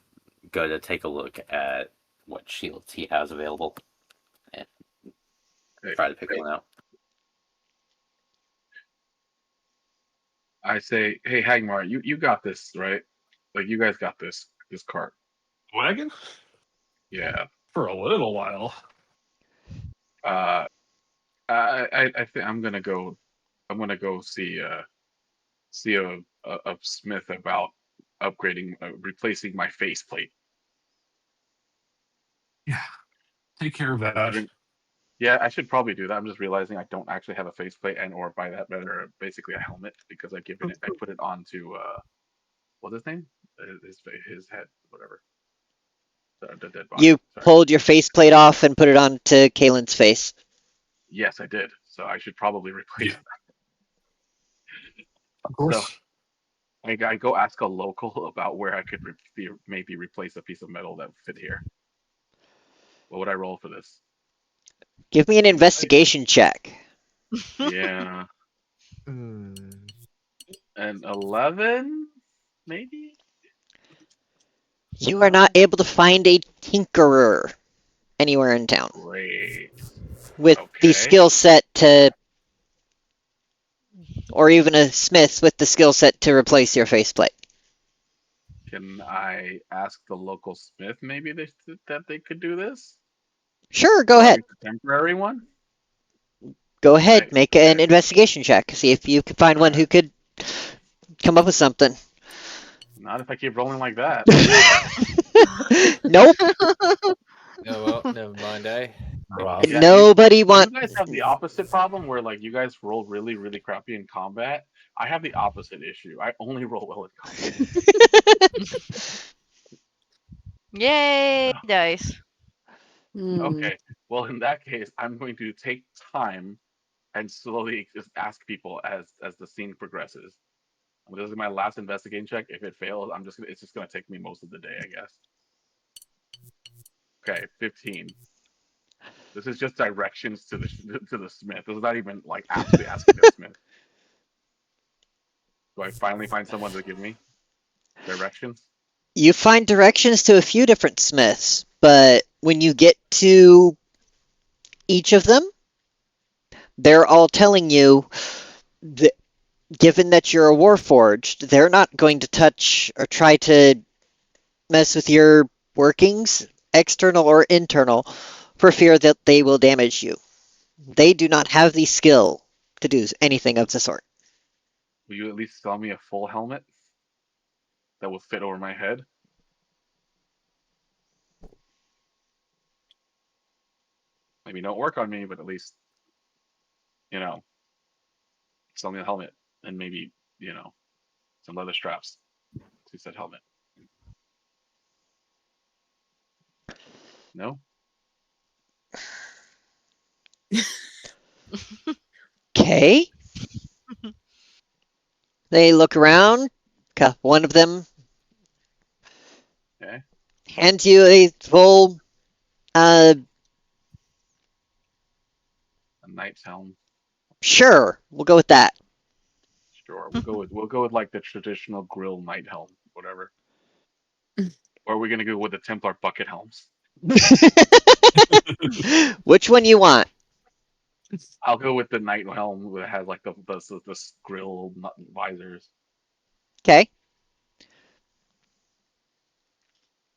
go to take a look at what shields he has available and try to pick one out. I say, hey, Hagmar, you got this, right? Like, you guys got this cart. Wagon? Yeah. For a little while. I think I'm gonna go see a smith about upgrading, replacing my faceplate. Yeah. Take care of that. Yeah, I should probably do that. I'm just realizing I don't actually have a faceplate and or by that better basically a helmet because I put it onto what's his name? His head, whatever. The dead body. You Sorry. pulled your faceplate off and put it onto Kalen's face. Yes, I did. So I should probably replace that. Of course. So I go ask a local about where I could maybe replace a piece of metal that would fit here. What would I roll for this? Give me an investigation check. Yeah, Hmm. an 11, maybe. You are not able to find a tinkerer anywhere in town Great. with the Okay. skill set to, or even a smith with the skill set to replace your faceplate. Can I ask the local smith maybe that they could do this? Sure, go Or at ahead. least a temporary one? Go ahead, Nice. make an Okay. investigation check. See if you can find one who could come up with something. Not if I keep rolling like that. Nope. Oh well, never mind, eh? Wow. Yeah, Nobody you wants. guys have the opposite problem where like you guys roll really, really crappy in combat. I have the opposite issue. I only roll well in combat. Yay, dice. Okay. Well, in that case, I'm going to take time and slowly just ask people as the scene progresses. This is my last investigating check. If it fails, it's just gonna take me most of the day, I guess. Okay, 15. This is just directions to the smith. This is not even like actually asking the smith. Do I finally find someone to give me directions? You find directions to a few different smiths, but when you get to each of them, they're all telling you that given that you're a warforged, they're not going to touch or try to mess with your workings, external or internal, for fear that they will damage you. They do not have the skill to do anything of the sort. Will you at least sell me a full helmet that will fit over my head? Maybe don't work on me, but at least, you know, sell me a helmet and maybe, some leather straps to said helmet. No? Okay. They look around. One of them Okay. hands you a full A knight's helm. sure, we'll go with that. Sure, we'll go with like the traditional grill knight helm, whatever. Or are we gonna go with the Templar bucket helms? Which one you want? I'll go with the knight helm that has like the grill visors. Okay.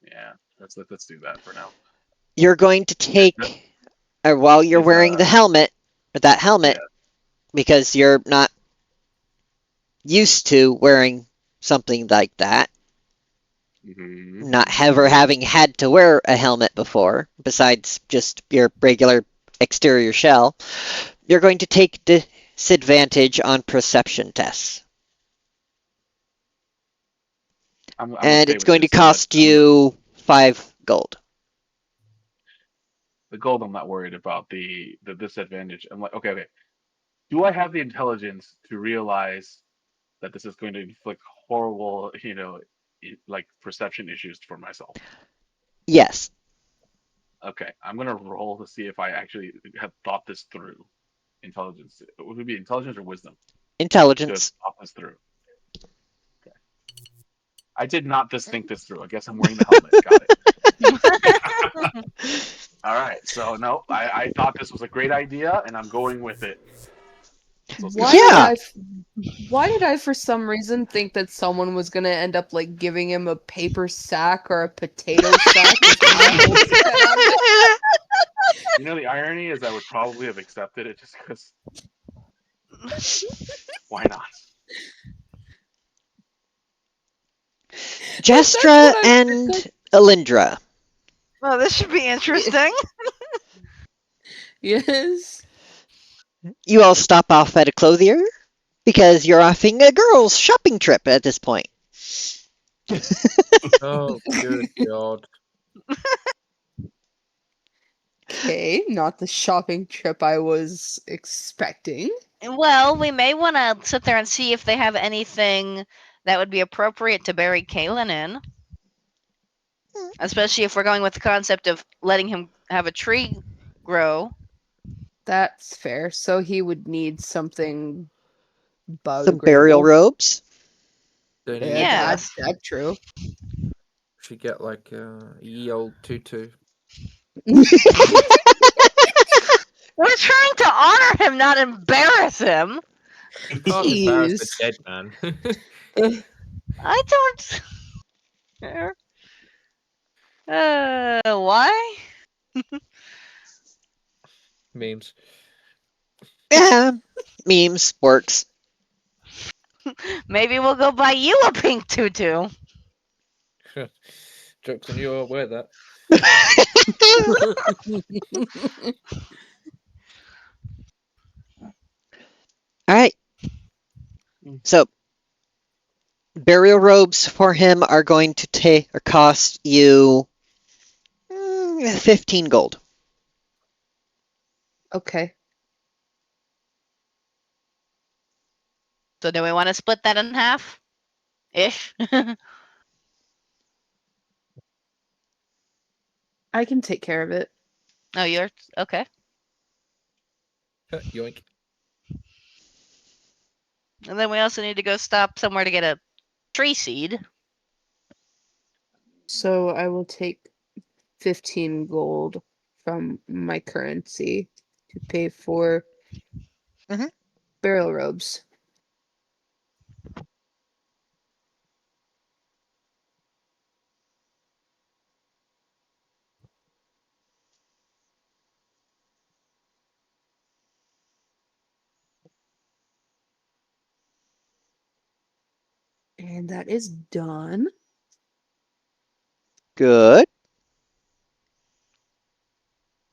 Yeah, let's do that for now. You're going to take, or while you're wearing the helmet, or that helmet, because you're not used to wearing something like that, not ever having had to wear a helmet before, besides just your regular exterior shell, you're going to take disadvantage on perception tests. I'm And okay it's with going to this, so let's- cost you 5 gold. the gold I'm not worried about. The disadvantage. I'm like, okay. Do I have the intelligence to realize that this is going to inflict horrible, like perception issues for myself? Yes. Okay, I'm gonna roll to see if I actually have thought this through. Intelligence. Would it be intelligence or wisdom? To have Intelligence. thought this through. Okay. I did not think this through. I guess I'm wearing the helmet. Got it. All right. So no, I thought this was a great idea, and I'm going with it. So let's Why go. did Yeah. why did I for some reason think that someone was gonna end up like giving him a paper sack or a potato sack with apples set on it? You know, the irony is I would probably have accepted it just because. Why not? Jestra what I and think Alindra. Oh, this should be interesting. Yes. You all stop off at a clothier because you're offing a girls' shopping trip at this point. Oh, good God. Okay, not the shopping trip I was expecting. Well, we may want to sit there and see if they have anything that would be appropriate to bury Kalen in. Especially if we're going with the concept of letting him have a tree grow. That's fair. So he would need something Some burial biodegradable. robes. They Yeah, need Yes. that's true. should get like ye old tutu. We're trying to honor him, not embarrass him. You can't embarrass a Jeez. dead man. I don't. Why? Memes. Yeah, memes works. Maybe we'll go buy you a pink tutu. Jokes on you, I'll wear that. All right. So, burial robes for him are going to take or cost you 15 gold. Okay. So do we want to split that in half? Ish. I can take care of it. Oh, you're okay. Yoink. And then we also need to go stop somewhere to get a tree seed. So I will take 15 gold from my currency to pay for Mhm. burial robes. And that is done. Good.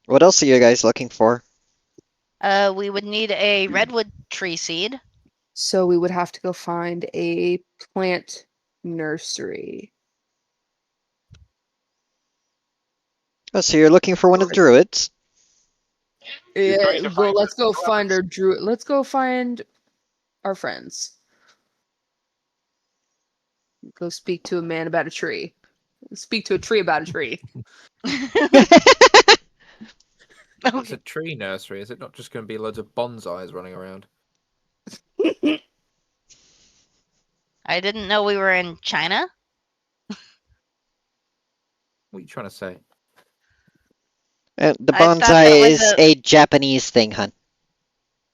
What else are you guys looking for? We would need a redwood tree seed. So we would have to go find a plant nursery. Oh, so you're looking for one of the druids. You're trying to find Let's go the find our druid. Let's go find our friends. Go speak to a man about a tree. Speak to a tree about a tree. It's a tree nursery. Is it not just going to be loads of bonsais running around? I didn't know we were in China. What are you trying to say? The I thought bonsai that was is a Japanese thing, hun.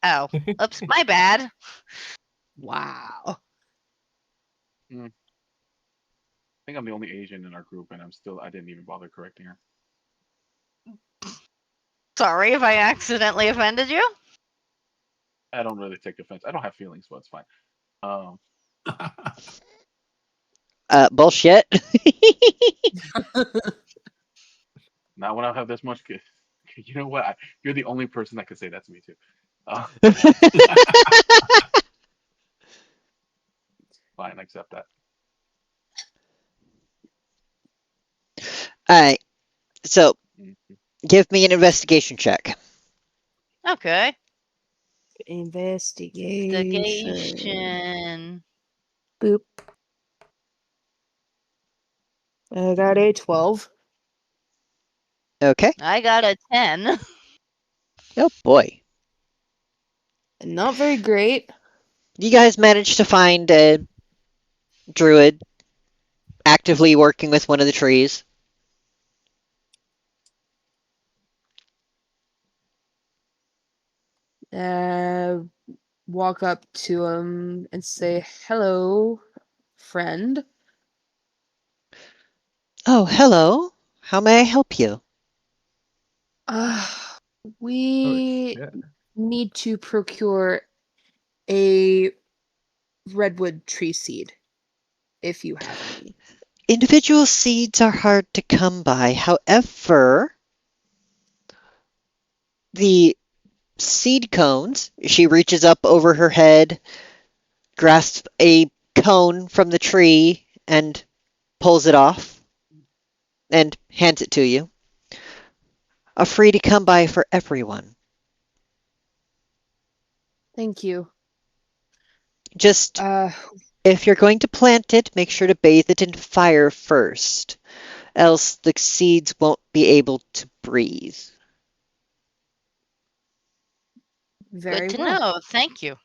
Oh, oops, my bad. Wow. I think I'm the only Asian in our group, and I didn't even bother correcting her. Sorry if I accidentally offended you. I don't really take offense. I don't have feelings, so it's fine. Bullshit. Not when I have this much good. You know what? You're the only person that could say that to me too. Fine, accept that. Alright, so Mhm. give me an investigation check. Okay. Investigation. Investigation. Boop. I got a 12. Okay. I got a 10. Oh boy. Not very great. You guys managed to find a druid actively working with one of the trees. Walk up to him and say, "Hello, friend." Oh, hello. How may I help you? Uh, Oh, we shit. need to procure a redwood tree seed, if you have any. Individual seeds are hard to come by. However, the seed cones, she reaches up over her head, grasps a cone from the tree, and pulls it off and hands it to you. Are free to come by for everyone. Thank you. Just Uh, if you're going to plant it, make sure to bathe it in fire first, else the seeds won't be able to breathe. very Good to well. know. Thank you.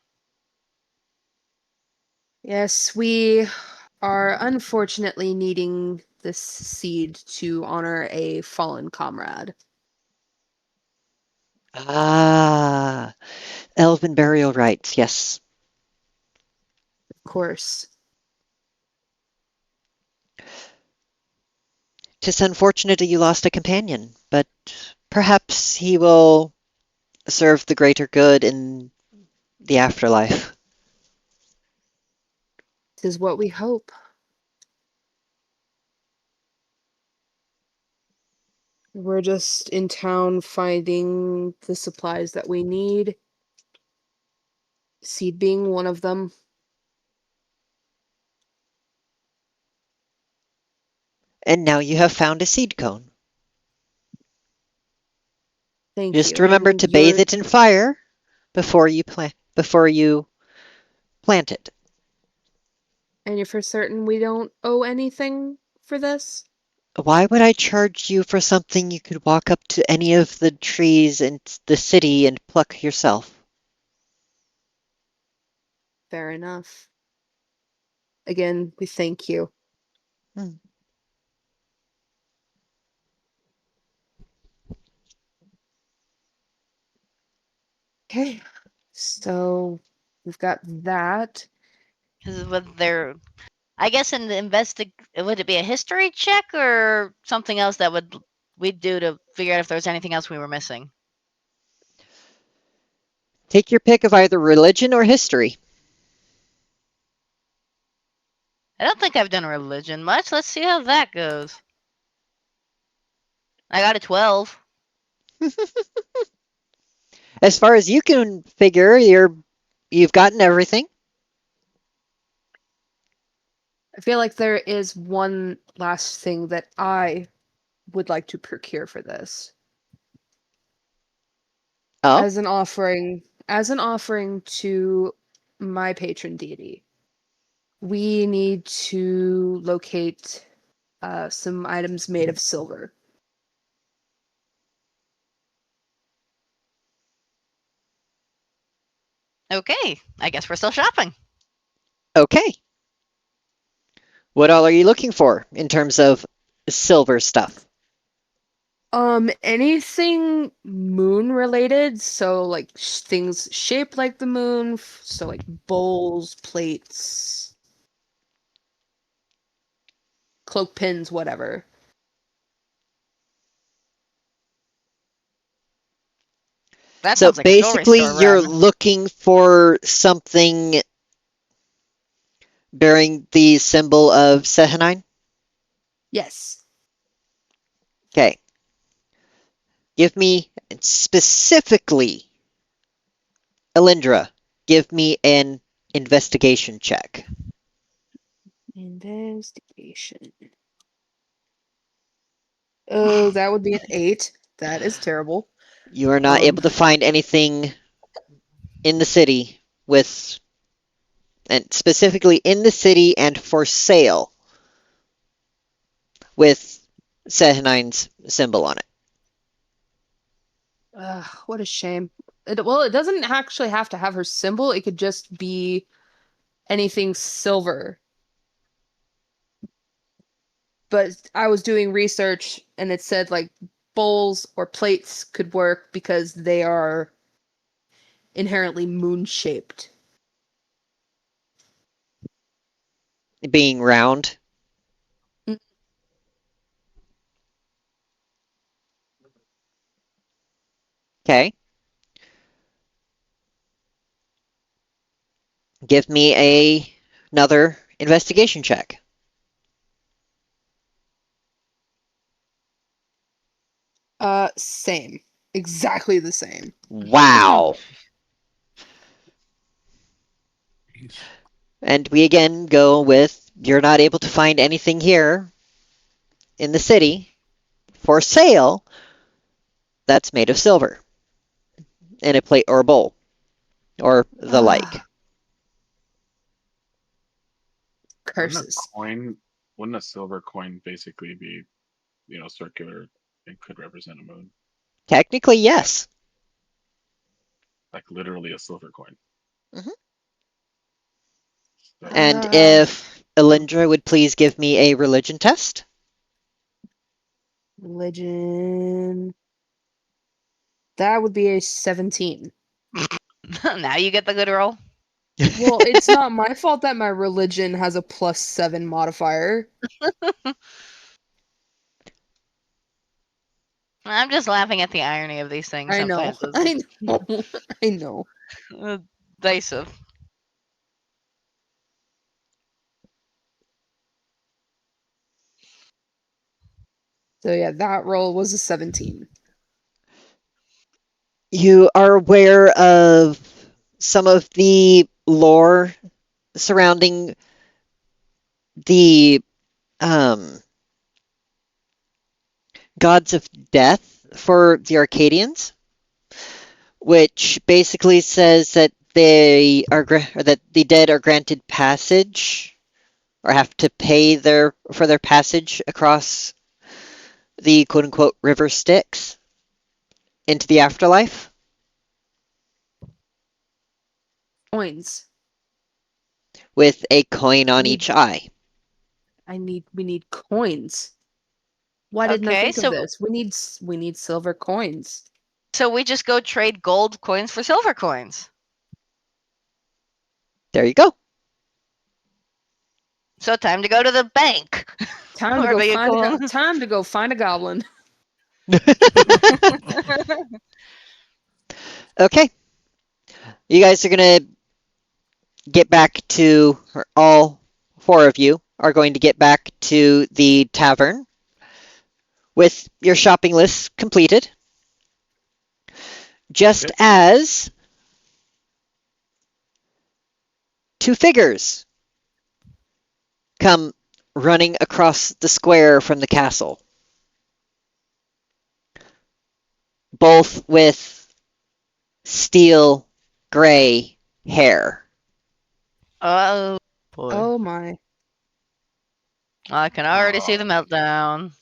Yes, we are unfortunately needing this seed to honor a fallen comrade. Ah, elven burial rites, yes. Of course. Tis unfortunate that you lost a companion, but perhaps he will serve the greater good in the afterlife. Tis what we hope. We're just in town finding the supplies that we need. Seed being one of them. And now you have found a seed cone. Thank Just you. remember And to bathe you're it in fire before you plant it. and you're for certain we don't owe anything for this? Why would I charge you for something you could walk up to any of the trees in the city and pluck yourself? Fair enough. Again, we thank you. Hmm. Okay. So we've got that. Because with their, I guess in the would it be a history check or something else that we'd do to figure out if there was anything else we were missing? Take your pick of either religion or history. I don't think I've done religion much. Let's see how that goes. I got a 12. As far as you can figure, you've gotten everything. I feel like there is one last thing that I would like to procure for this. Oh, As an offering to my patron deity. We need to locate some items made of silver. Okay, I guess we're still shopping. Okay. What all are you looking for in terms of silver stuff? Anything moon related, so like things shaped like the moon, so like bowls, plates, cloak pins, whatever. That So sounds like a jewelry basically, store you're run. looking for something bearing the symbol of Sehanine? Yes. Okay. Give me specifically, Alindra, give me an investigation check. Investigation. Oh, that would be an 8. That is terrible. You are not able to find anything in the city with, and specifically in the city and for sale with Sehanine's symbol on it. What a shame. Well, it doesn't actually have to have her symbol. It could just be anything silver. But I was doing research and it said like bowls or plates could work because they are inherently moon-shaped. Being round. Mm. Okay. Give me another investigation check. Same. Exactly the same. Wow. Jeez. And we again go with you're not able to find anything here in the city for sale that's made of silver in a plate or a bowl or the like. Wouldn't a Curses. coin, wouldn't a silver coin basically be, circular and could represent a moon? Technically, yes. Like literally a silver coin. Mhm. So, And Uh, if Alindra would please give me a religion test. Religion. That would be a 17. Now you get the good roll. Well, it's not my fault that my religion has a +7 modifier. I'm just laughing at the irony of these things I know. sometimes. I know. I know. Decisive. So yeah, that roll was a 17. You are aware of some of the lore surrounding the gods of death for the Arcadians, which basically says that or that the dead are granted passage or have to pay for their passage across the quote unquote river Styx into the afterlife Coins. with a coin on We each need eye. we need coins. Why didn't I Okay, think of so this? We need silver coins. we just go trade gold coins for silver coins. There you go. So time to go to the bank. Time to Or go do you find go- time to go find a goblin. Okay. You guys are going to get back to, or all four of you are going to get back to the tavern with your shopping lists completed. Just Okay. as two figures come running across the square from the castle, both with steel gray hair. Oh boy. Oh my. I can already see the meltdown.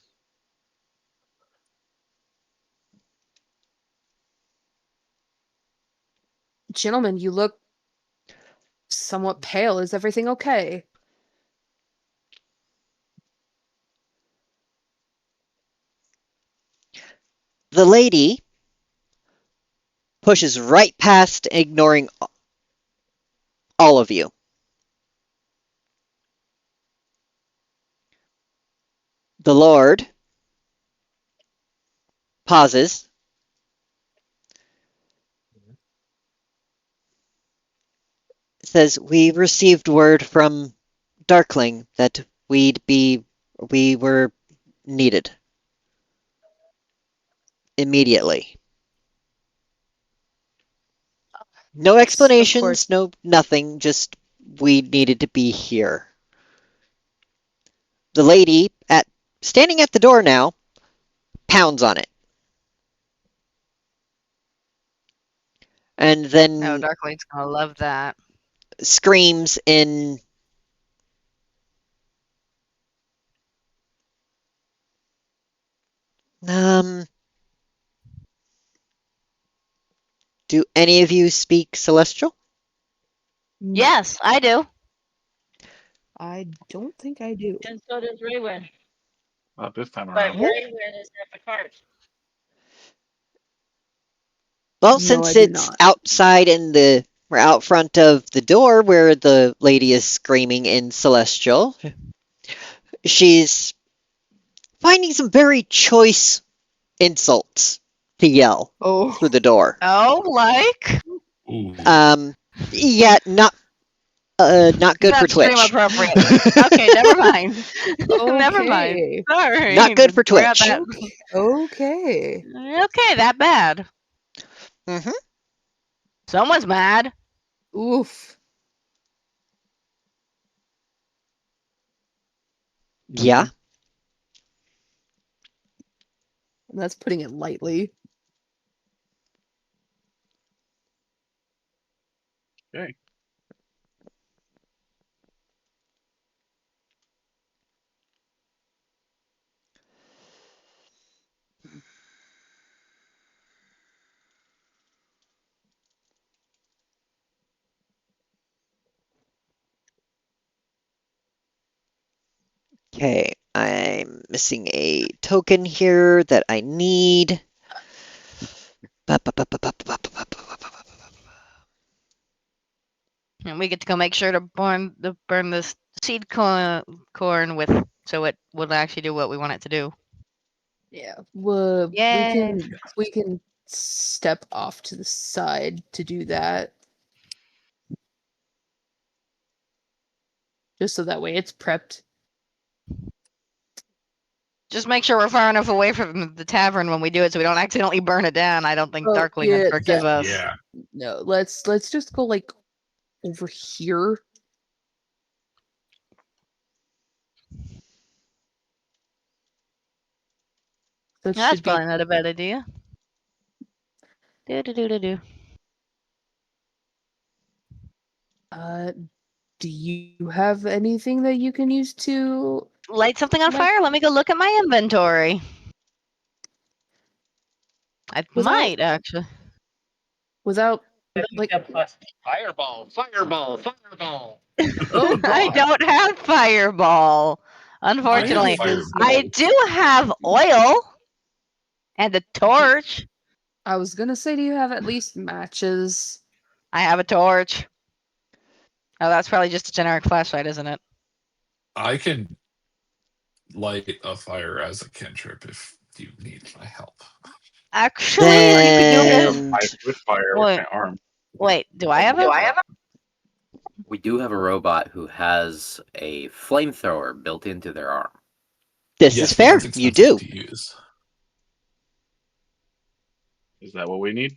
Gentlemen, you look somewhat pale. Is everything okay? The lady pushes right past, ignoring all of you. The Lord pauses, says, "We received word from Darkling that we were needed immediately. No Yes, of explanations, course. no nothing, just we needed to be here." The lady standing at the door now pounds on it. And Oh, then Darkling's gonna love that. screams in um do any of you speak Celestial? No, Yes, I do. I don't think I do. And so does Raywin. Not this time But around. Raywin is at the cart. Well, No, I since do it's not. outside we're out front of the door where the lady is screaming in Celestial, she's finding some very choice insults to yell Oh, through the door. Oh, like Ooh. Yeah, not good for that's stream Twitch. appropriate. Okay, never mind. Never mind. okay. Sorry. Not good for Forgot Twitch. that. Okay. Okay, that bad. Hmm. Someone's mad. Oof. Yeah. That's putting it lightly. Okay. Okay, I'm missing a token here that I need. And we get to go make sure to burn this seed corn with so it will actually do what we want it to do. Yeah. We Yay. can step off to the side to do that. Just so that way it's prepped. Just make sure we're far enough away from the tavern when we do it so we don't accidentally burn it down. I don't think Oh, Darkling would yeah, forgive us. Yeah. No, let's just go like over here. That That's should be probably not a bad idea. Do. do you have anything that you can use to Light something on Light- fire? Let me go look at my inventory. I Without- might actually. without like Fireball, fireball, fireball. oh I god. don't have fireball. Unfortunately, Fire- I do have oil and a torch. I was gonna say, do you have at least matches? I have a torch. Oh, that's probably just a generic flashlight, isn't it? I can light a fire as a cantrip if you need my help. Actually, we could do this. Then I with fire with my arm. Wait, do I have a? We do have a robot who has a flamethrower built into their arm. this Yes, is but fair. that's You expensive do. to use. Is that what we need?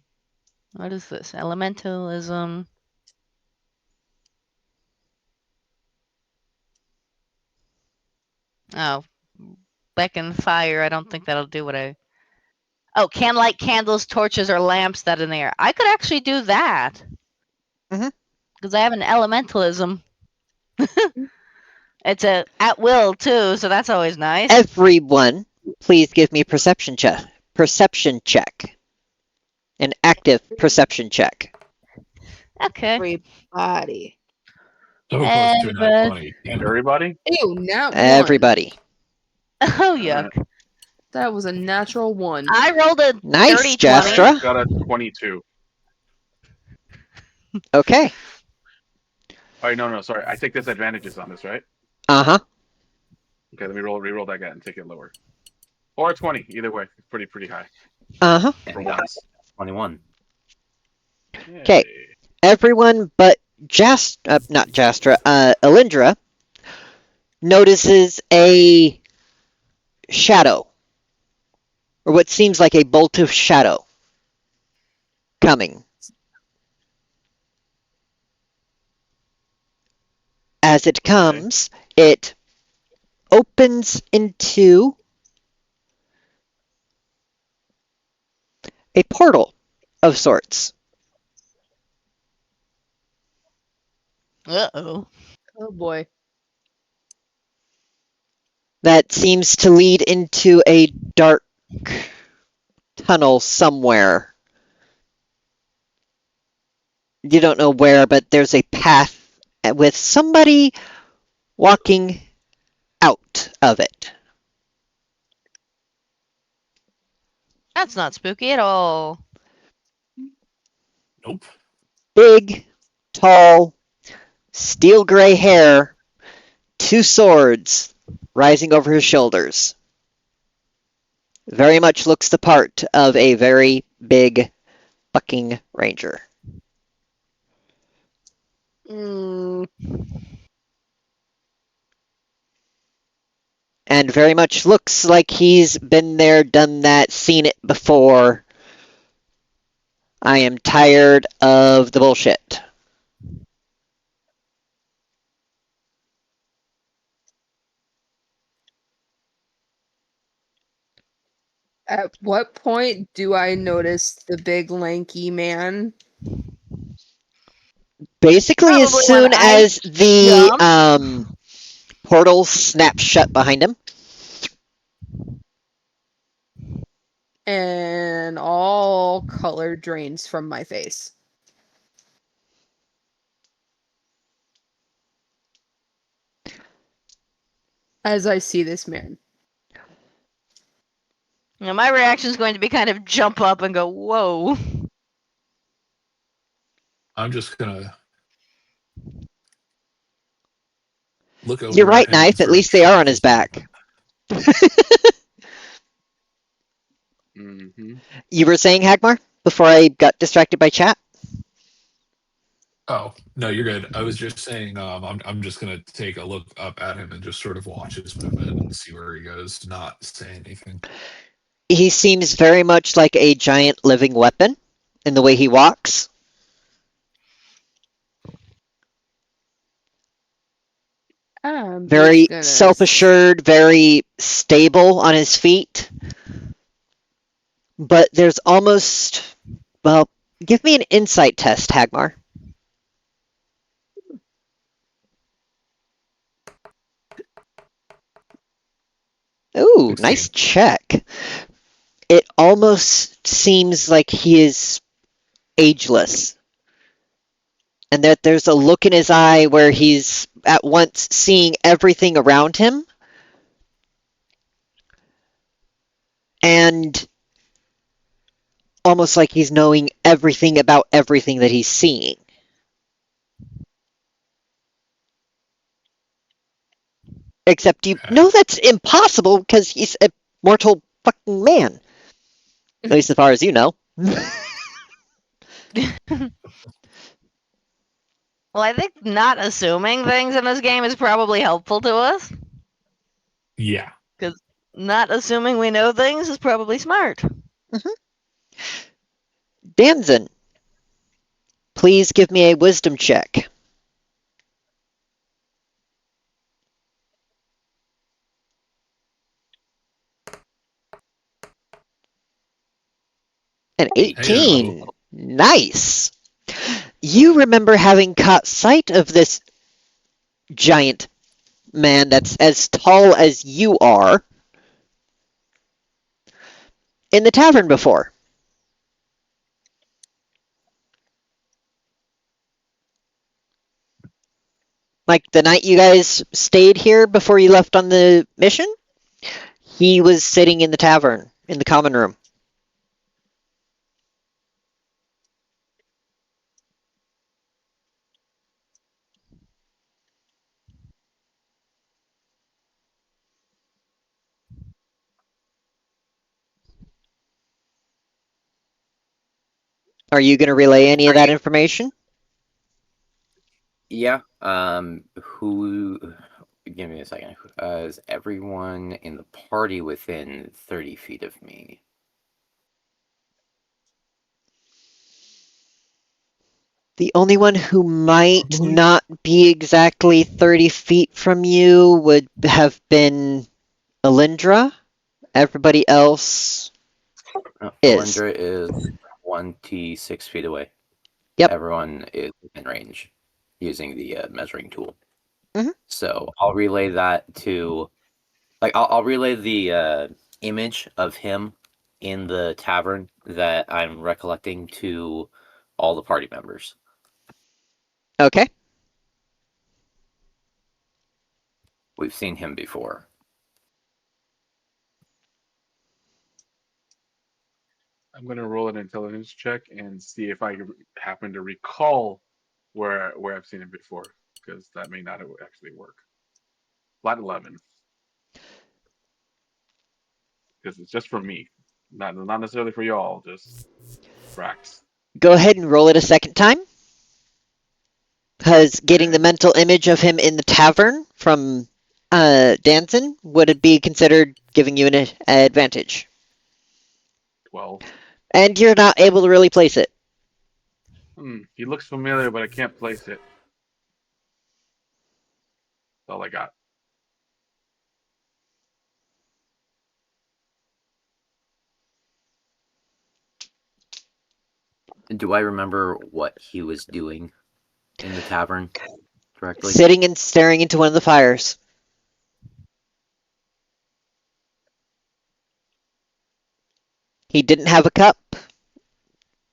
What is this? Elementalism. Oh, beckon fire. I don't think that'll do what I. Oh, can light candles, torches, or lamps that in the air. I could actually do that. Mhm. Because I have an elementalism. It's a at will too, so that's always nice. Everyone, please give me a perception check. Perception check. An active perception check. Okay. Everybody. So close to a nat Everybody. 20. Damn it. Everybody? Ew, nat 1. Everybody. Oh yuck! That was a natural 1. I rolled a Nice, dirty 20. Jastra. Got a 22. Okay. Oh, no, sorry. I take disadvantages on this, right? Uh-huh. Okay, let me re-roll that guy and take it lower. Or a 20, either way. It's pretty high. Uh-huh. For I got once. 21. Okay. Yay. Everyone but not Jastra, Alindra notices a shadow, or what seems like a bolt of shadow coming. As it comes, it opens into a portal of sorts Uh-oh. Oh boy. that seems to lead into a dark tunnel somewhere. You don't know where, but there's a path with somebody walking out of it. That's not spooky at all. Nope. Big, tall, steel gray hair, 2 swords rising over his shoulders. Very much looks the part of a very big fucking ranger. Mm, And very much looks like he's been there, done that, seen it before. I am tired of the bullshit. at what point do I notice the big lanky man? Basically, as Probably when soon I as the jump. portal snaps shut behind him, And all color drains from my face. As I see this man. You know, my reaction is going to be kind of jump up and go, whoa. I'm just gonna look you're over right, at him and Knife. At sort of least they are track on his his back. Mm-hmm. You were saying, Hagmar, before I got distracted by chat? Oh, no, you're good. I was just saying, I'm just gonna take a look up at him and just sort of watch his movement and see where he goes, not say anything. He seems very much like a giant living weapon in the way he walks. I'm Very just gonna self-assured, very stable on his feet. But there's almost, well, give me an insight test, Hagmar. Ooh, 16. nice check. It almost seems like he is ageless. And that there's a look in his eye where he's at once seeing everything around him and almost like he's knowing everything about everything that he's seeing. Except you know that's impossible because he's a mortal fucking man. At least as far as you know. Well, I think not assuming things in this game is probably helpful to us. Yeah. Because not assuming we know things is probably smart. Damson, please give me a wisdom check. An 18. Heyo. Nice. You remember having caught sight of this giant man that's as tall as you are in the tavern before? Like the night you guys stayed here before you left on the mission? He was sitting in the tavern, in the common room. Are you going to relay any of that information? Yeah. Who? Give me a second. Is everyone in the party within 30 feet of me? The only one who might not be exactly 30 feet from you would have been Alindra. Everybody else is. Alindra is 26 feet away. Yep. Everyone is within range using the measuring tool. Mhm. So I'll relay that to, like, I'll relay the image of him in the tavern that I'm recollecting to all the party members. Okay. We've seen him before. I'm gonna roll an intelligence check and see if I happen to recall where I've seen him before, because that may not actually work. Flat 11, because it's just for me, not necessarily for y'all. Just Brax. Go ahead and roll it a second time. Because getting the Okay. mental image of him in the tavern from Danson would it be considered giving you an advantage? 12. And you're not able to really place it. He looks familiar, but I can't place it. That's all I got. Do I remember what he was doing in the tavern directly? Sitting and staring into one of the fires. He didn't have a cup.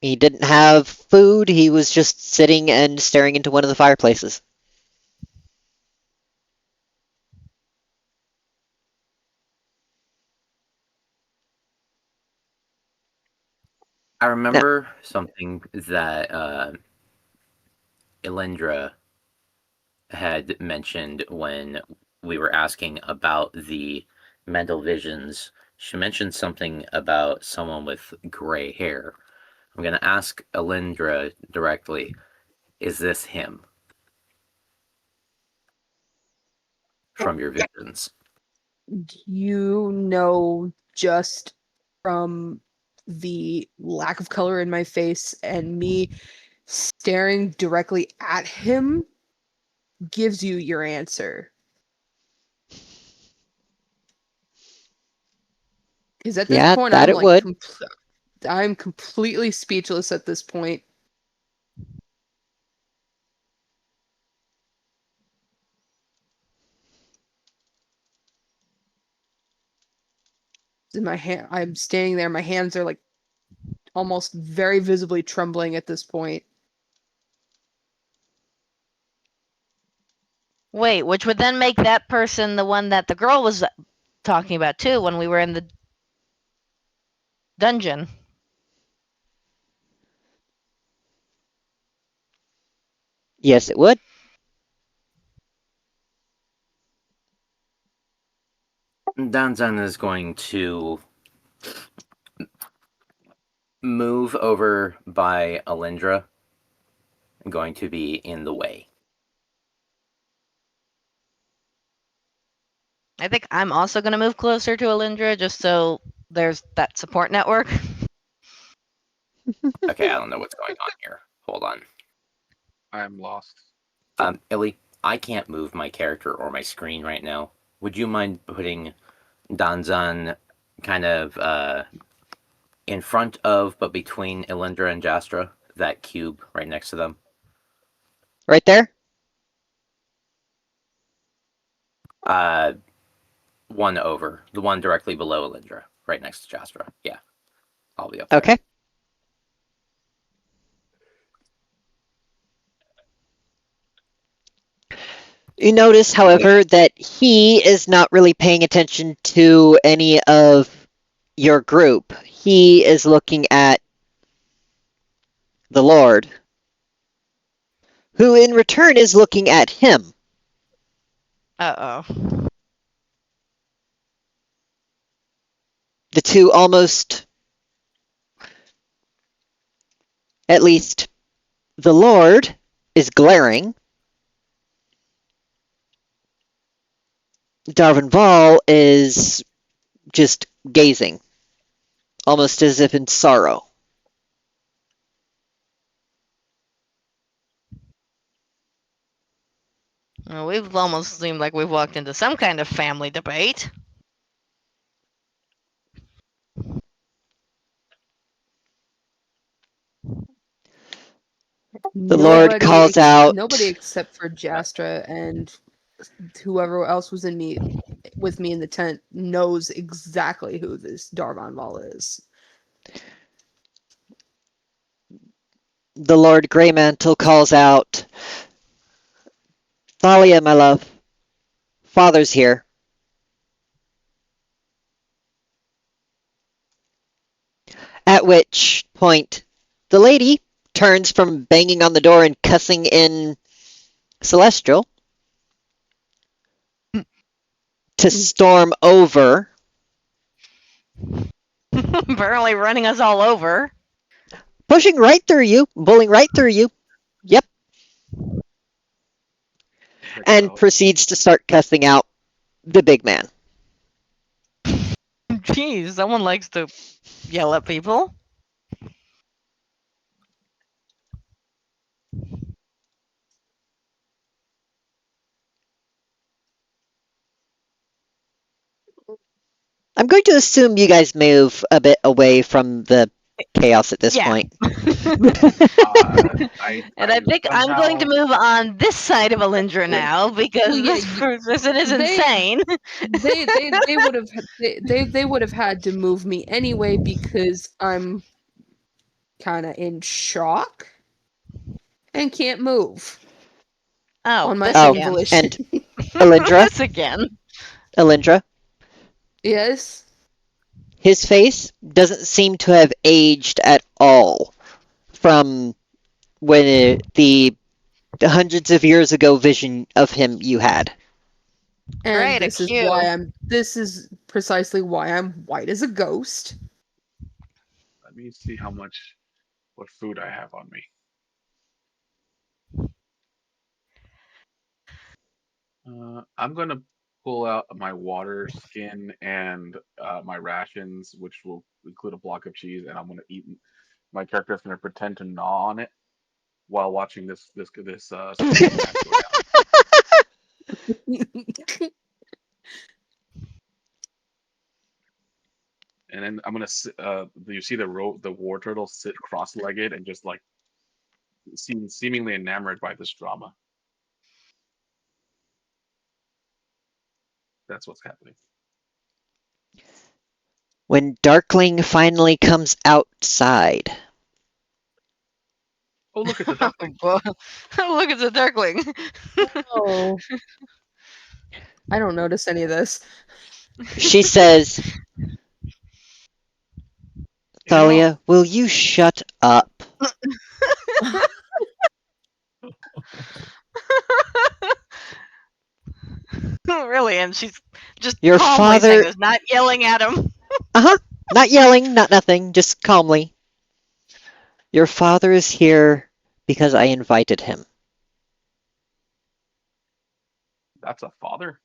He didn't have food. He was just sitting and staring into one of the fireplaces. I Now, remember something that Elendra had mentioned when we were asking about the mental visions. She mentioned something about someone with gray hair. I'm going to ask Elendra directly, is this him from your visions? You know, just from the lack of color in my face and me staring directly at him gives you your answer. Because at this yeah, point, that I'm it like, would. I'm completely speechless at this point. In my hand, I'm standing there. My hands are like almost very visibly trembling at this point. Wait, which would then make that person the one that the girl was talking about too when we were in the dungeon. Yes, it would. Danzan is going to move over by Alindra, going to be in the way. I think I'm also going to move closer to Alindra just so there's that support network. Okay, I don't know what's going on here. Hold on. I'm lost. Illy, I can't move my character or my screen right now. Would you mind putting Danzan kind of in front of, but between Elendra and Jastra? That cube right next to them. Right there? One over. The one directly below Alindra, right next to Jastra. Yeah. I'll be up there. Okay. You notice, however, that he is not really paying attention to any of your group. He is looking at the Lord, who in return is looking at him. Uh-oh. The two almost, at least the Lord, is glaring. Darvin Val is just gazing, almost as if in sorrow. Well, we've almost seemed like we've walked into some kind of family debate. The Lord calls out. Nobody except for Jastra and whoever else was with me in the tent knows exactly who this Darvon Val is. The Lord Greymantle calls out, Thalia, my love, Father's here. At which point, the lady turns from banging on the door and cussing in Celestial to storm over, Apparently running us all over. pushing right through you, bullying right through you. Yep. Check And out. proceeds to start cussing out the big man. Jeez, someone likes to yell at people. I'm going to assume you guys move a bit away from the chaos at this Yeah. point. And I think I'm going to move on this side of Alindra now because Well, yeah, this person is they- insane. They would have they would have had to move me anyway because I'm kind of in shock and can't move Oh, on my this own again. volition. And Alindra, This again. Alindra, Yes. his face doesn't seem to have aged at all from when the hundreds of years ago vision of him you had. And Right, a this is cue. why this is precisely why I'm white as a ghost. Let me see what food I have on me. I'm gonna pull out my water skin and my rations, which will include a block of cheese, and I'm gonna eat. My character is gonna pretend to gnaw on it while watching this stupid match go down. And then I'm gonna you see the war turtle sit cross-legged and just like seemingly enamored by this drama. That's what's happening. When Darkling finally comes outside, Oh, look at the duckling. Look at the darkling. Oh. I don't notice any of this. she says, You know, Thalia, will you shut up? Really, and she's just Your calmly saying father. this, not yelling at him. Uh-huh. Not yelling, not nothing, just calmly. Your father is here because I invited him. that's a father.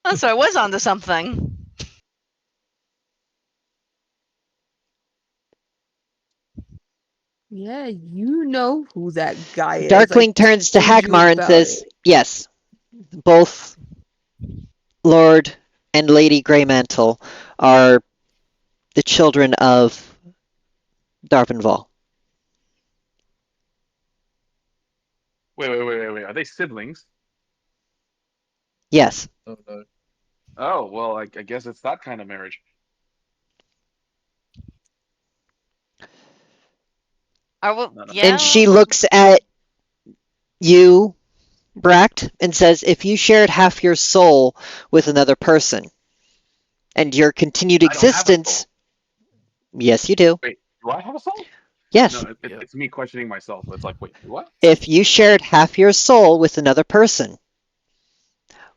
Oh, so I was onto something. Yeah, you know who that guy is. Darkling turns to told you Hagmar and about says, it. yes, both Lord and Lady Greymantle are the children of Darvinval. Wait. Are they siblings? Yes. Oh no. Oh, well, I guess it's that kind of marriage. No, no. And Yeah. she looks at you, Bract, and says, if you shared half your soul with another person and your continued I don't have a soul. existence. Yes, you do. Wait, do I have a soul? Yes. No, it's me questioning myself. It's like, wait, what? If you shared half your soul with another person,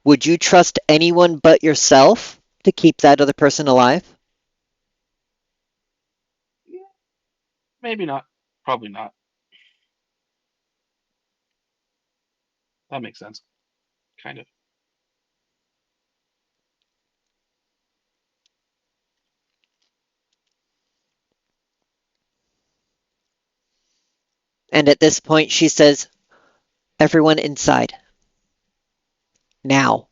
would you trust anyone but yourself to keep that other person alive? Yeah, maybe not. Probably not. That makes sense. Kind of. And at this point, she says, everyone inside. Now.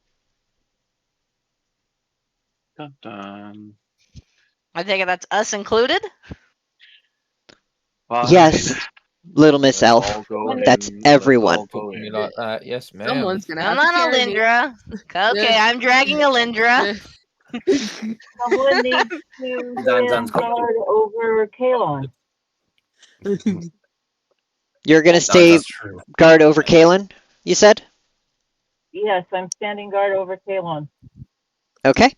Dun dun. I take it that's us included. Fine. Yes, little Miss Let's all Elf. go That's in. Let's everyone. all go Me in. like that. Yes, ma'am. Someone's gonna Come have to on, carry me. Alindra. Okay, I'm dragging Alindra. Someone needs to Don's stand guard over Kalon. You're going to stay That's true. guard over Kalen, you said? Yes, I'm standing guard over Kalon. Okay.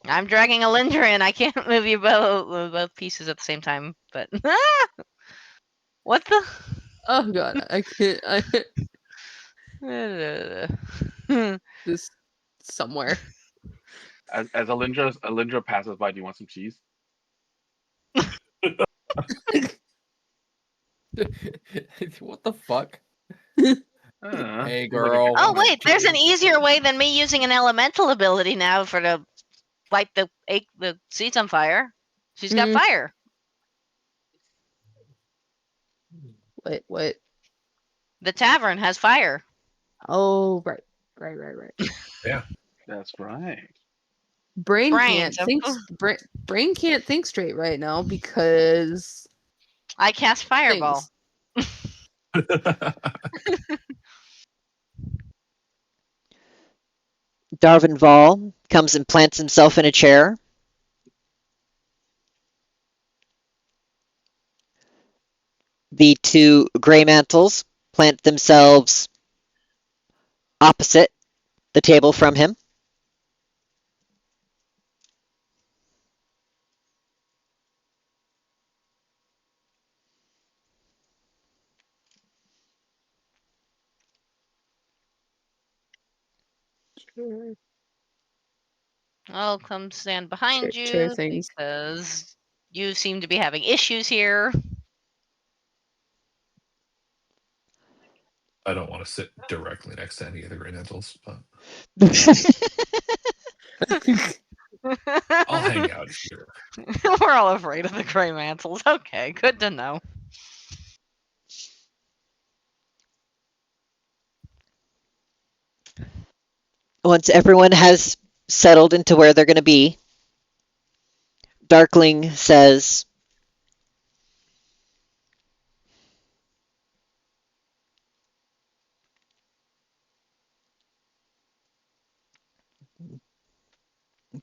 I'm dragging Alindra in. I can't move you both pieces at the same time. But what the? Oh god, I can't. I just somewhere. As Alindra passes by, do you want some cheese? What the fuck? Hey, Seems like a girl. good Oh time. wait, there's an easier way than me using an elemental ability now for to light the seats on fire. She's got fire. Wait, what? The tavern has fire. Oh, right. Yeah. That's right. Brain Brains. can't think. Brain can't think straight right now because I cast fireball. things. Darvin Val comes and plants himself in a chair. The two gray mantles plant themselves opposite the table from him. I'll come stand behind Chair you things. because you seem to be having issues here. I don't want to sit directly next to any of the Grey Nettles, but I'll hang out here. We're all afraid of the gray mantles. Okay, good to know. Once everyone has settled into where they're going to be, Darkling says,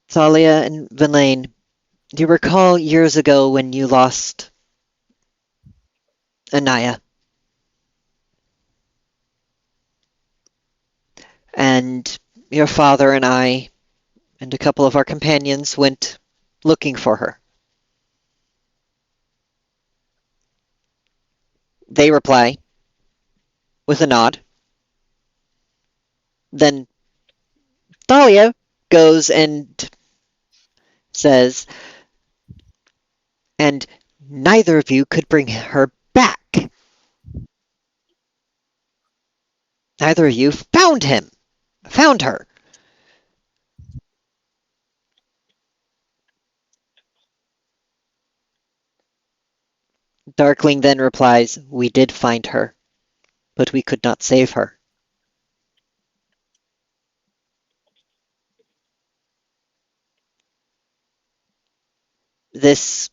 Thalia and Verlaine, do you recall years ago when you lost Anaya? And your father and I and a couple of our companions went looking for her. They reply with a nod. Then Thalia goes and says, and neither of you could bring her back. Neither of you found her. Darkling then replies, we did find her, but we could not save her. This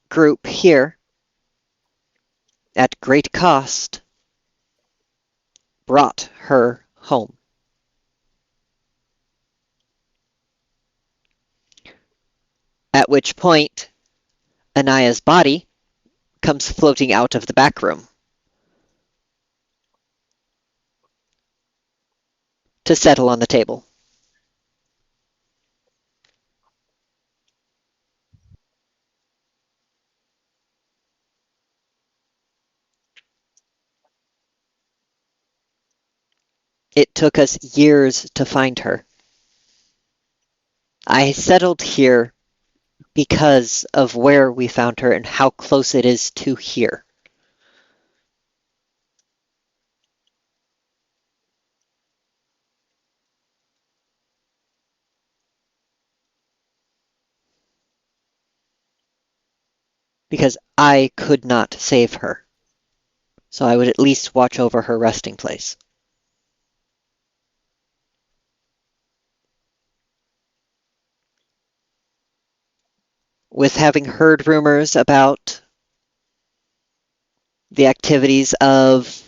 group here, at great cost, brought her home. At which point, Anaya's body comes floating out of the back room to settle on the table. It took us years to find her. I settled here because of where we found her and how close it is to here. Because I could not save her. So I would at least watch over her resting place. With having heard rumors about the activities of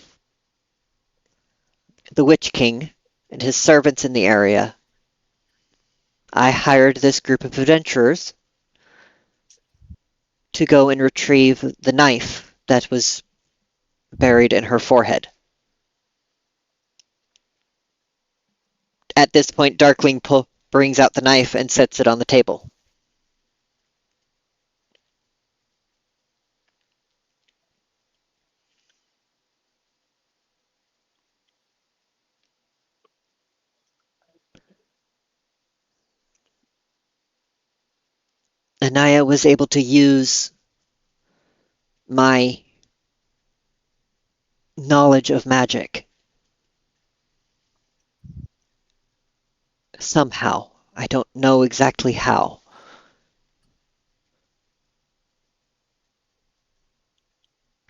the Witch King and his servants in the area, I hired this group of adventurers to go and retrieve the knife that was buried in her forehead. At this point, Darkling brings out the knife and sets it on the table. Anaya was able to use my knowledge of magic. Somehow. I don't know exactly how.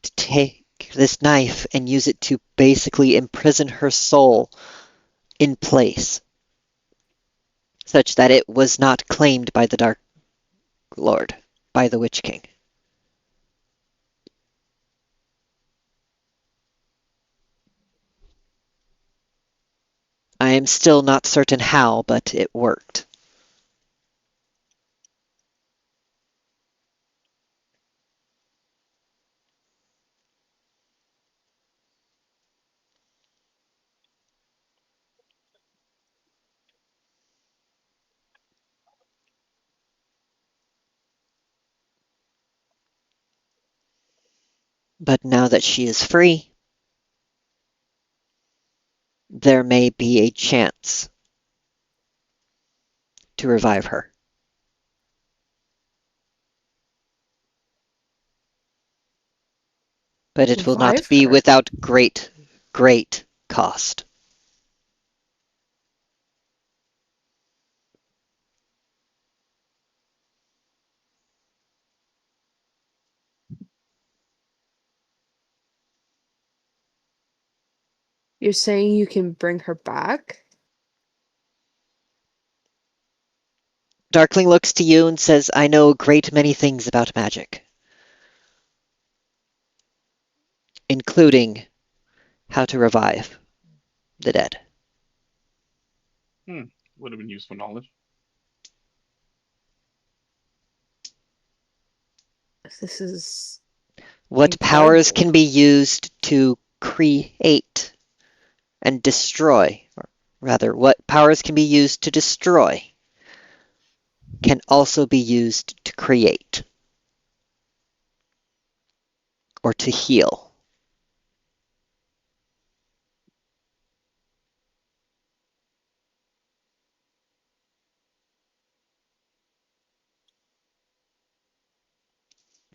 To take this knife and use it to basically imprison her soul in place, such that it was not claimed by the Dark Lord, by the Witch King. I am still not certain how, but it worked. But now that she is free, there may be a chance to revive her. But it will not Revive be her. without great, great cost. You're saying you can bring her back? Darkling looks to you and says, I know a great many things about magic, including how to revive the dead. Would have been useful knowledge. This is What powers incredible. can be used to create and destroy, or rather, what powers can be used to destroy can also be used to create or to heal.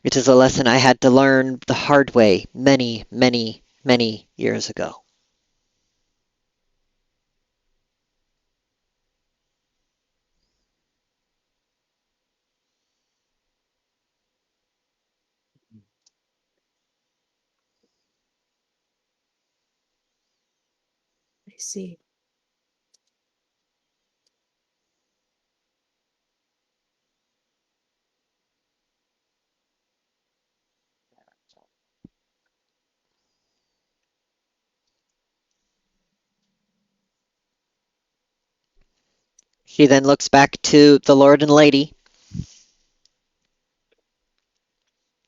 It is a lesson I had to learn the hard way many, many, many years ago. I see. She then looks back to the Lord and Lady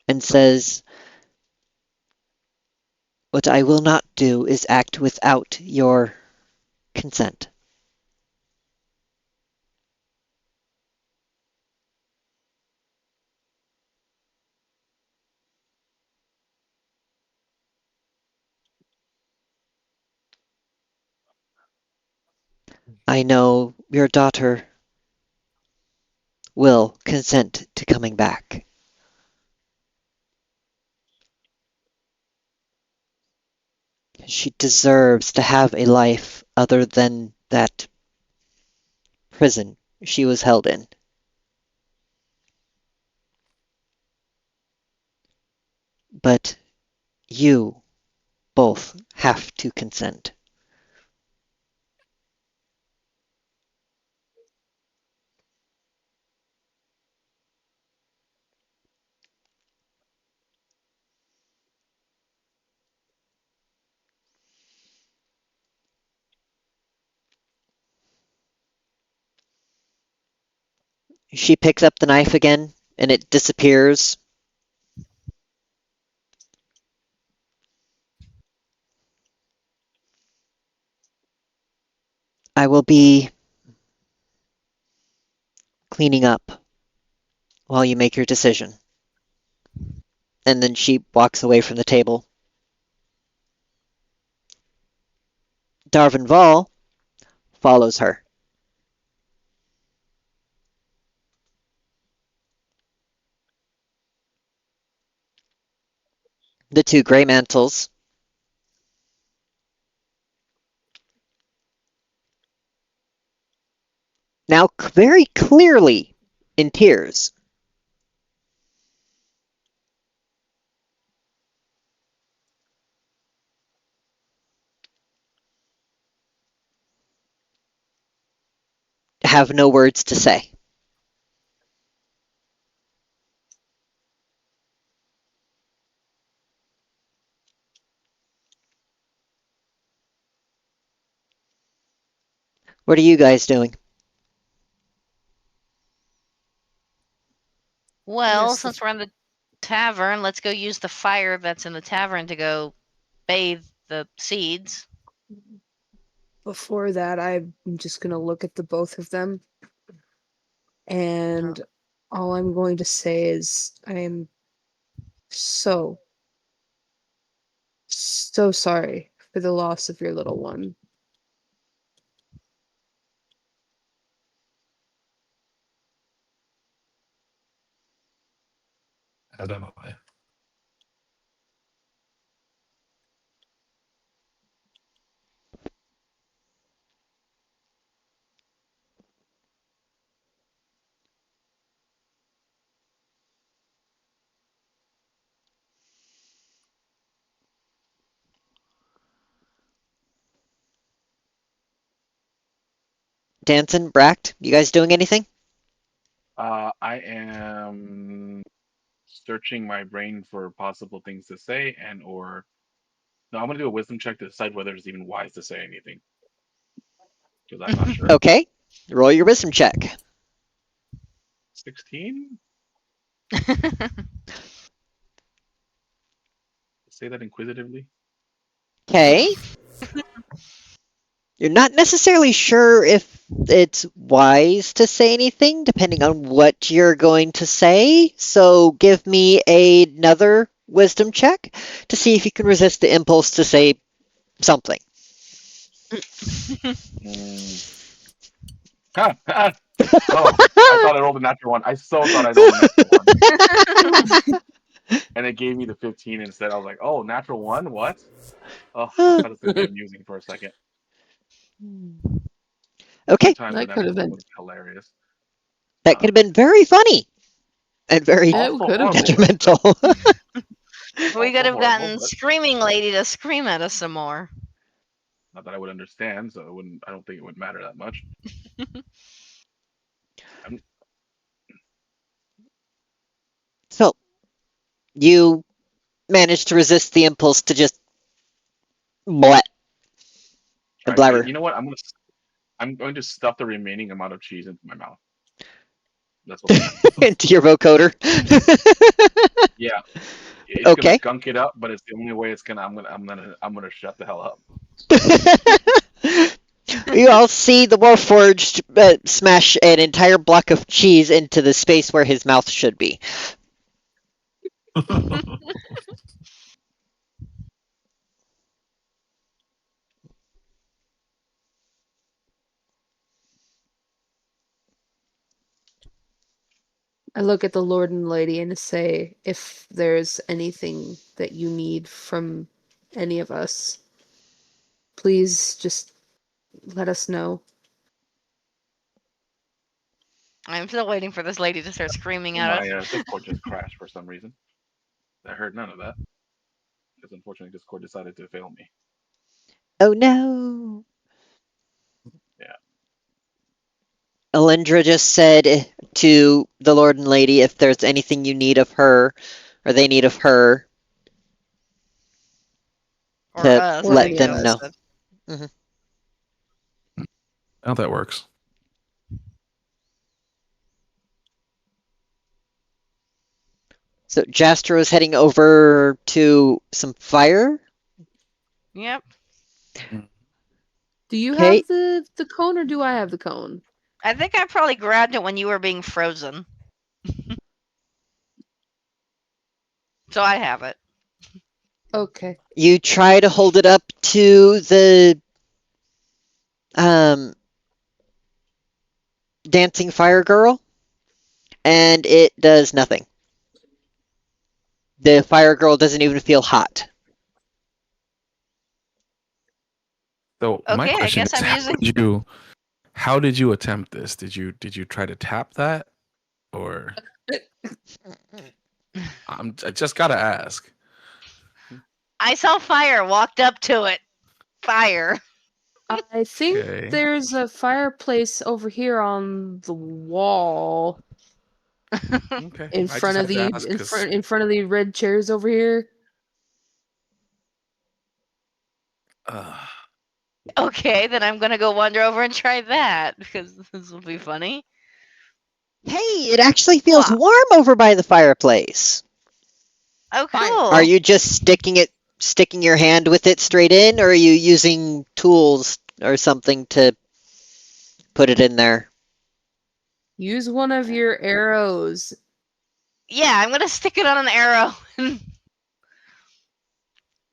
and says, "What I will not do is act without your consent." I know your daughter will consent to coming back. She deserves to have a life other than that prison she was held in. But you both have to consent. She picks up the knife again and it disappears. I will be cleaning up while you make your decision. And then she walks away from the table. Darvin Val follows her. The two gray mantles now very clearly in tears. Have no words to say. What are you guys doing? Well, Yes, since we're in the tavern, let's go use the fire that's in the tavern to go bathe the seeds. before that, I'm just gonna look at the both of them, and all I'm going to say is I am so, so sorry for the loss of your little one. As am I. Danson, Bract, you guys doing anything? I am searching my brain for possible things to say, and or no, I'm gonna do a wisdom check to decide whether it's even wise to say anything because I'm not sure. Okay, roll your wisdom check. 16. Say that inquisitively. Okay. You're not necessarily sure if it's wise to say anything, depending on what you're going to say. So give me another wisdom check to see if you can resist the impulse to say something. Mm. Ha, ha. Oh, I thought I rolled a natural one. I so thought I rolled a natural one, and it gave me the 15 instead. I was like, "Oh, natural one? What?" Oh, I thought it was gonna be amusing for a second. Two Okay, times the That could natural have one been. was hilarious. that could have been very funny and very It Also could have horrible, been. but detrimental. We could also have horrible, gotten but Screaming Lady to scream at us some more. not that I would understand, so it wouldn't. I don't think it would matter that much. I'm So you managed to resist the impulse to just blat and try. blabber. You know what? I'm going to stuff the remaining amount of cheese into my mouth. That's what. Into your vocoder. Yeah, it's gonna Okay. gunk it up, but it's the only way it's gonna. I'm gonna shut the hell up. You all see the Warforged smash an entire block of cheese into the space where his mouth should be. I look at the Lord and Lady and say, if there's anything that you need from any of us, please just let us know. I'm still waiting for this lady to start screaming at us. My Discord just crashed for some reason. I heard none of that because unfortunately Discord decided to fail me. Oh no. Yeah. Alindra just said to the Lord and Lady if there's anything you need of her, or they need of her, Or to us, I let think them Joe know. said. How that works. So Jastra is heading over to some fire. Yep. Do you Okay. have the cone or do I have the cone? I think I probably grabbed it when you were being frozen. So I have it. Okay. You try to hold it up to the um, dancing fire girl, and it does nothing. The fire girl doesn't even feel hot. So my Okay, I question guess is, I'm using. how did you attempt this? Did you try to tap that, or I just gotta ask. I saw fire, walked up to it. Fire. I think Okay. there's a fireplace over here on the wall Okay. in I front just of had to the ask because in front of the red chairs over here. Okay, then I'm gonna go wander over and try that because this will be funny. Hey, it actually feels Wow. warm over by the fireplace. Oh, Fire. cool. Are you just sticking your hand with it straight in, or are you using tools or something to put it in there? Use one of your arrows. Yeah, I'm gonna stick it on an arrow.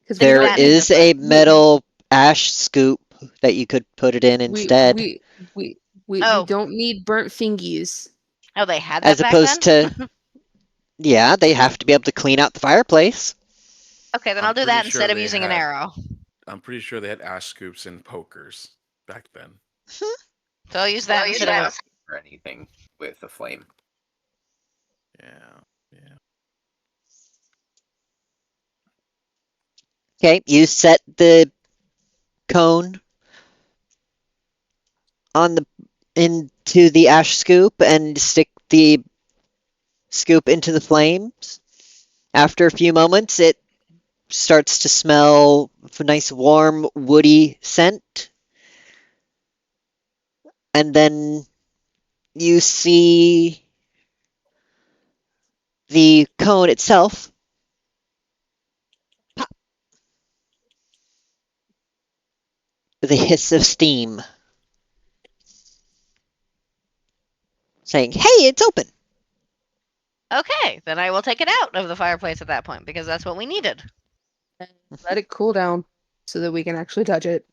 Because Stick There that in is the a front. metal ash scoop that you could put it in we instead, we we we, we Oh. don't need burnt fingies. Oh, they had that as back opposed then? to, yeah, they have to be able to clean out the fireplace. Okay, then I'm I'll do pretty that sure instead of they using an had- arrow. I'm pretty sure they had ash scoops and pokers back then. So I'll use that instead of or anything with a flame. Yeah. Okay, you set the cone on the into the ash scoop and stick the scoop into the flames. After a few moments, it starts to smell of a nice warm woody scent. And then you see the cone itself pop with a hiss of steam, saying, "Hey, it's open." Okay, then I will take it out of the fireplace at that point because that's what we needed. And let it cool down so that we can actually touch it.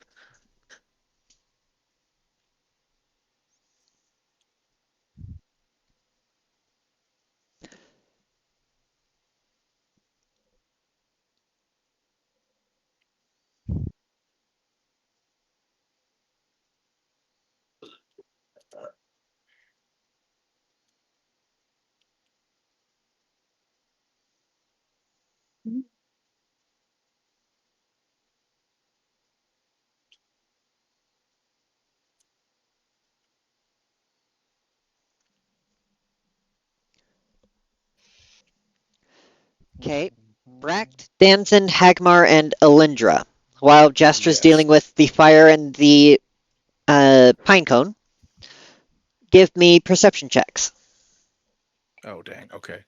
Okay, Bract, Danzin, Hagmar, and Alindra. While Jastra's Yes. dealing with the fire and the Pinecone, give me perception checks. Oh dang. Okay.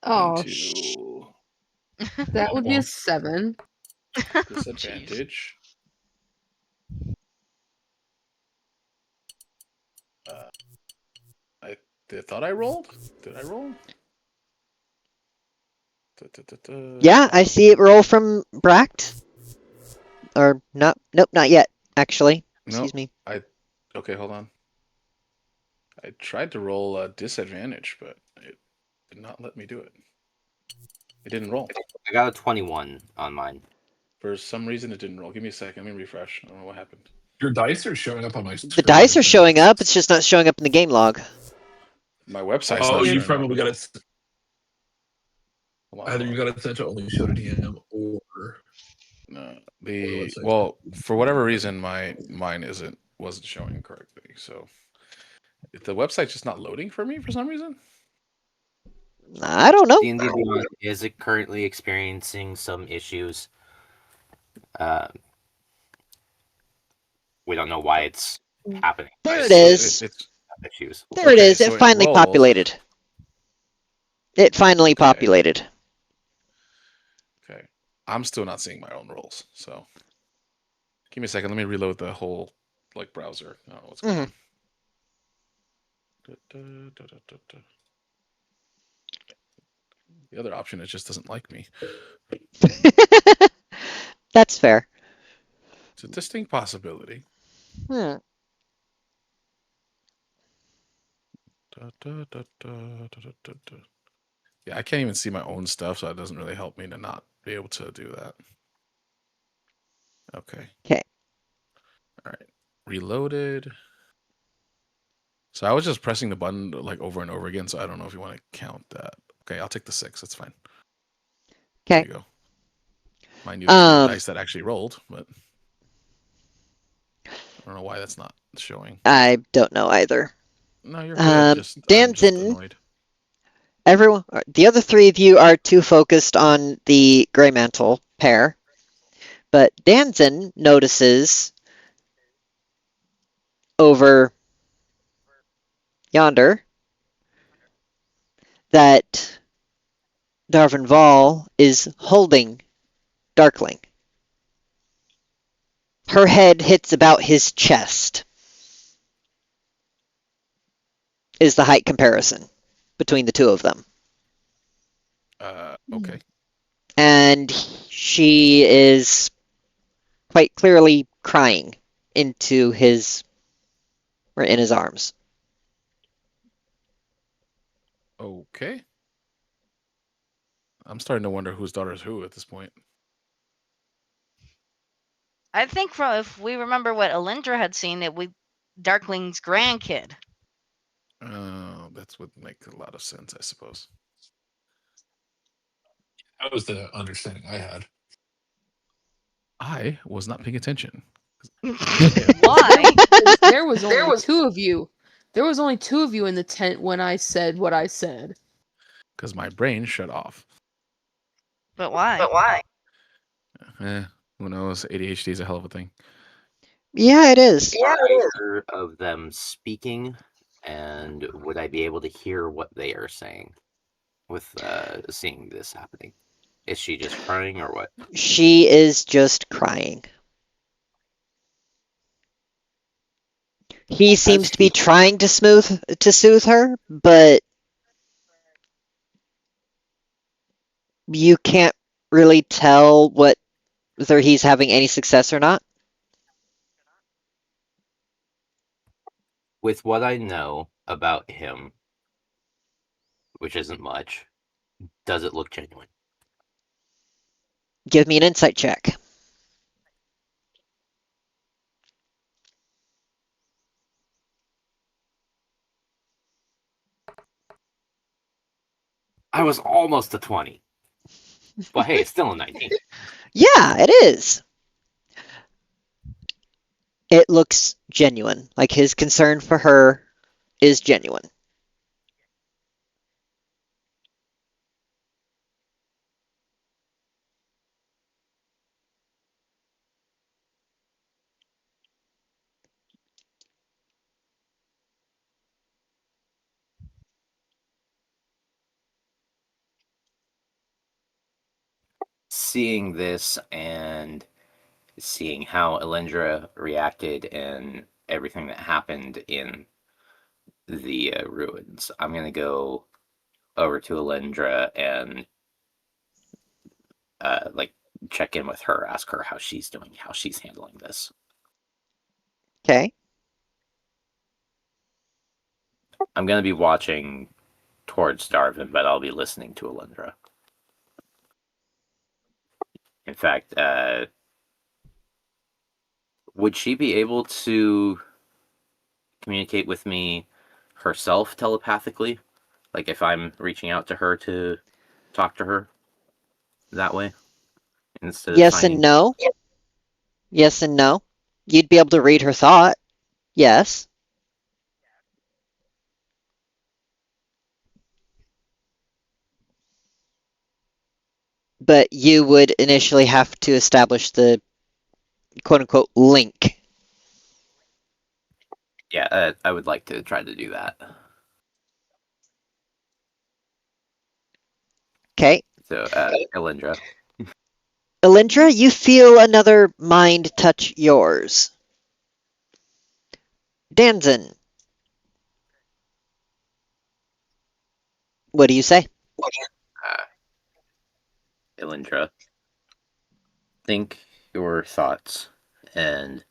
Oh, Into that would be a well, 7. disadvantage. I thought I rolled. Did I roll? Yeah, I see it roll from Bract. Or not? Nope, not yet. Actually, No. excuse me. Okay, hold on. I tried to roll a disadvantage, but it did not let me do it. It didn't roll. I got a 21 on mine. For some reason, it didn't roll. Give me a second. Let me refresh. I don't know what happened. Your dice are showing up on my screen. The dice are showing up. It's just not showing up in the game log. My website's Oh, not you showing probably up. got it. Either you got it set to only show to DM or no. website's Well, for whatever reason, mine wasn't showing correctly. So the website's just not loading for me for some reason. I don't know. D&D Beyond is currently experiencing some issues. We don't know why it's happening. There it So is. it's Issues. There it okay, is. It so it finally rolled. populated. It finally Okay. populated. Okay. I'm still not seeing my own rolls. So give me a second. Let me reload the whole browser. I don't know what's going on. The other option, it just doesn't like me. That's fair. It's a distinct possibility. Hmm. Yeah, I can't even see my own stuff, so it doesn't really help me to not be able to do that. Okay. Okay. All right. Reloaded. So I was just pressing the button over and over again, so I don't know if you want to count that. Okay, I'll take the 6. That's fine. There Okay. you go. Mind you, there's no dice that actually rolled, but I don't know why that's not showing. I don't know either. No, you're good. I'm just Danson, annoyed. everyone, the other three of you are too focused on the Grey Mantle pair, but Danson notices over yonder that Darvin Val is holding Darkling. Her head hits about his chest, is the height comparison between the two of them. Okay. And she is quite clearly crying into his or in his arms. Okay. I'm starting to wonder whose daughter is who at this point. I think if we remember what Alindra had seen, Darkling's grandkid. That would make a lot of sense, I suppose. That was the understanding I had. I was not paying attention. Why? There was only two of you. There was only two of you in the tent when I said what I said. Because my brain shut off. But why? Who knows? ADHD is a hell of a thing. Yeah, it is. Hear of them speaking, and would I be able to hear what they are saying with seeing this happening? Is she just crying or what? She is just crying. He seems to be trying to soothe her, but you can't really tell whether he's having any success or not. With what I know about him, which isn't much, does it look genuine? Give me an insight check. I was almost a 20. But hey, it's still a 19. Yeah, it is. It looks genuine. Like his concern for her is genuine. seeing this and seeing how Elendra reacted and everything that happened in the ruins, I'm gonna go over to Elendra and like check in with her, ask her how she's doing, how she's handling this. Okay. I'm gonna be watching towards Darvin, but I'll be listening to Elendra. In fact, would she be able to communicate with me herself telepathically? Like if I'm reaching out to her to talk to her that way instead of Yes and signing. no. Yes and no. You'd be able to read her thought. Yes. But you would initially have to establish the quote unquote link. Yeah, I would like to try to do that. Okay. So, Elendra. Elendra, you feel another mind touch yours. Danzin, what do you say? Elendra, think your thoughts, and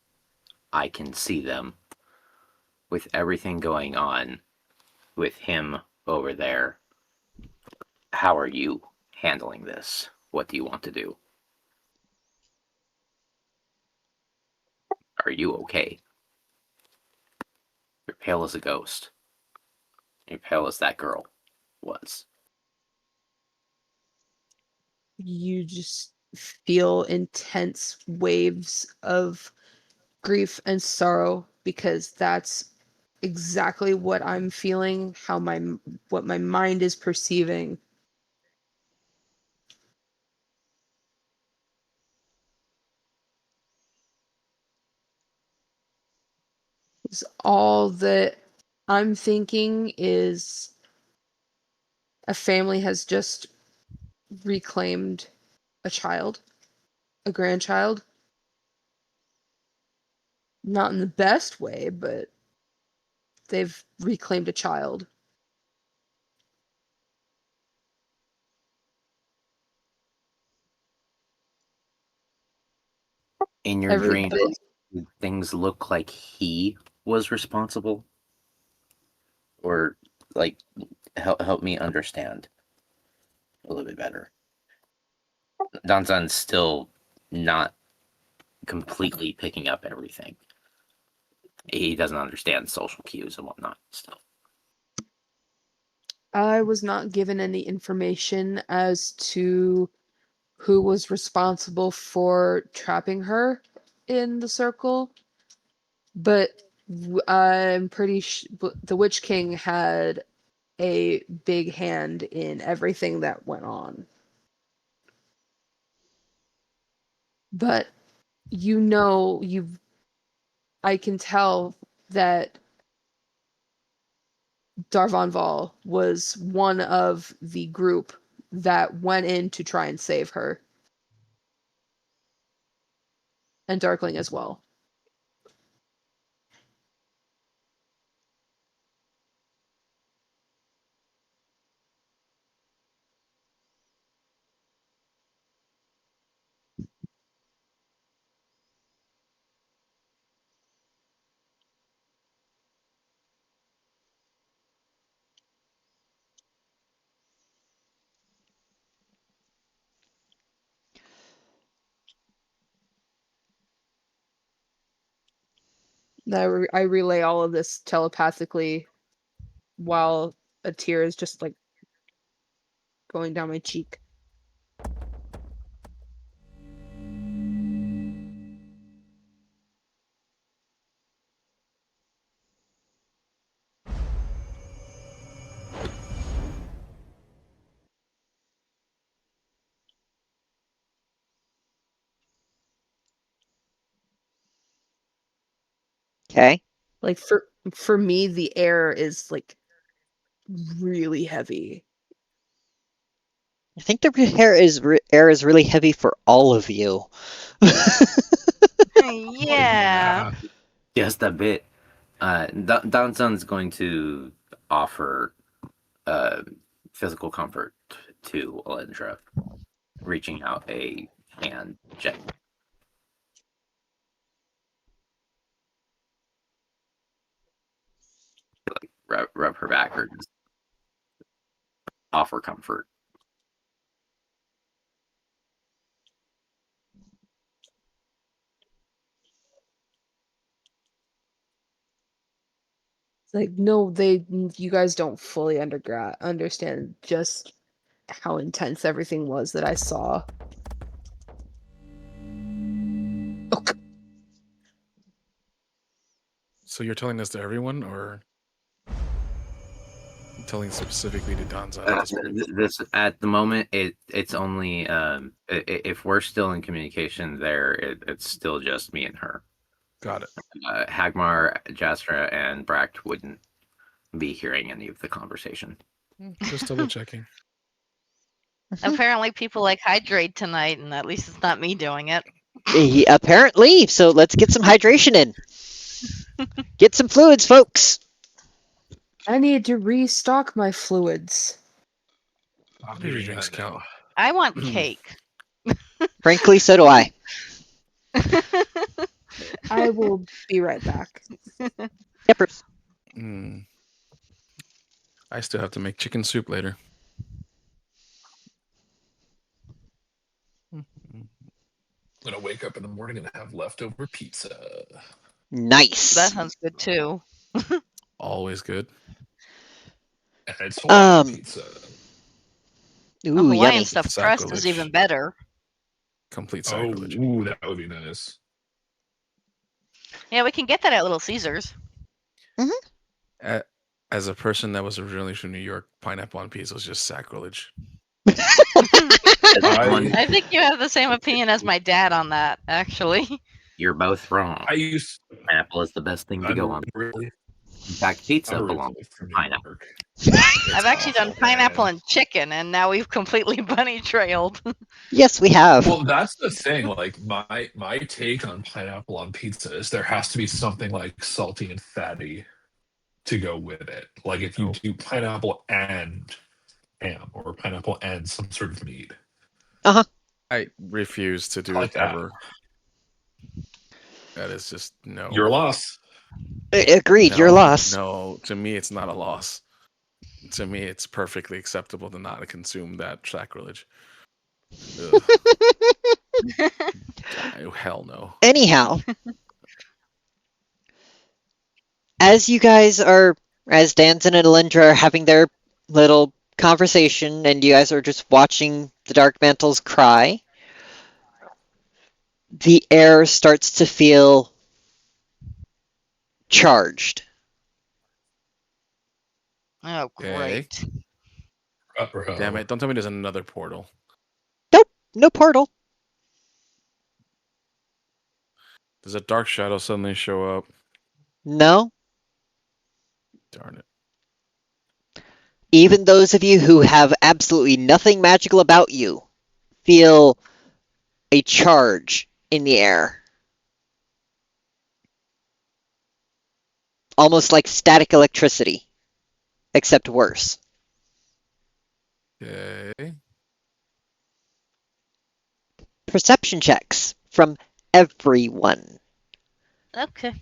I can see them. With everything going on with him over there, how are you handling this? What do you want to do? Are you okay? You're pale as a ghost. You're pale as that girl was. You just feel intense waves of grief and sorrow because that's exactly what I'm feeling, what my mind is perceiving. All that I'm thinking is a family has just reclaimed a child, a grandchild. Not in the best way, but they've reclaimed a child. In your dream, did things look like he was responsible? Or, like, help me understand a little bit better. Danzan's still not completely picking up everything. He doesn't understand social cues and whatnot still. I was not given any information as to who was responsible for trapping her in the circle, but I'm pretty the Witch King had a big hand in everything that went on. But I can tell that Darvanval was one of the group that went in to try and save her. And Darkling as well. I relay all of this telepathically while a tear is just like going down my cheek. Okay. Like for me, the air is like really heavy. I think the air is really heavy for all of you. Yeah. Just a bit. Downsun's going to offer physical comfort to Alindra, reaching out a hand gently. Like rub her back or just offer comfort. It's like, no, you guys don't fully understand just how intense everything was that I saw. Oh, So you're telling this to everyone, or telling specifically to Donzon at this point? This at the moment, it's only if we're still in communication there, it's still just me and her. Got it. Hagmar, Jastra, and Bract wouldn't be hearing any of the conversation. Just double checking. Apparently, people like hydrate tonight, and at least it's not me doing it. Apparently, so let's get some hydration in. Get some fluids, folks. I need to restock my fluids. I'll What do your doing drinks that count? now. I want cake. Frankly, so do I. I will be right back. Yep. Mm. I still have to make chicken soup later. I'm gonna wake up in the morning and have leftover pizza. Nice. That sounds good too. Always good. And it's Hawaiian pizza. The Ooh, Hawaiian yummy. stuffed crust is even better. Complete Oh, sacrilege. ooh, that would be nice. Yeah, we can get that at Little Caesars. As a person that was originally from New York, pineapple on pizza was just sacrilege. I think you have the same opinion as my dad on that, actually. You're both wrong. Pineapple is the best thing to go on. Really? In fact, pizza I'm belongs originally from to New pineapple. York. I've actually done pineapple and chicken, and now we've completely bunny trailed. Yes, we have. Well, that's the thing. Like my take on pineapple on pizza is there has to be something like salty and fatty to go with it. Like if you do pineapple and ham or pineapple and some sort of meat. I refuse to do Like it that. ever. That is just no. Your loss. Agreed, No, your loss. No, to me, it's not a loss. To me, it's perfectly acceptable to not consume that sacrilege. Hell no. Anyhow, as you guys are, as Danson and Alindra are having their little conversation, and you guys are just watching the Dark Mantles cry, the air starts to feel charged. Oh, great. Damn it. Don't tell me there's another portal. Nope, no portal. Does a dark shadow suddenly show up? No. Darn it. Even those of you who have absolutely nothing magical about you feel a charge in the air. Almost like static electricity, except worse. Okay. Perception checks from everyone. Okay.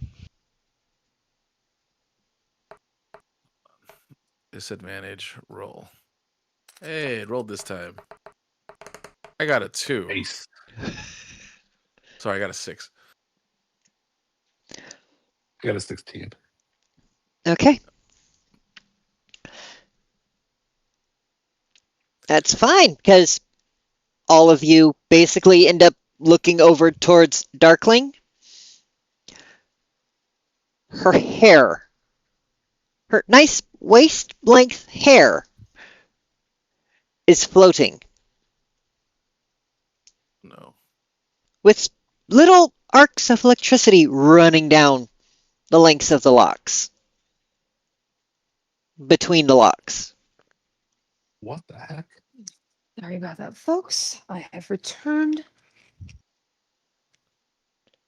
Disadvantage roll. Hey, it rolled this time. I got a 2. Nice. Sorry, I got a 6. I got a 16. Okay. That's fine, because all of you basically end up looking over towards Darkling. Her hair, her nice waist-length hair, is floating. No. With little arcs of electricity running down the lengths of the locks. Between the locks. What the heck? Sorry about that, folks. I have returned.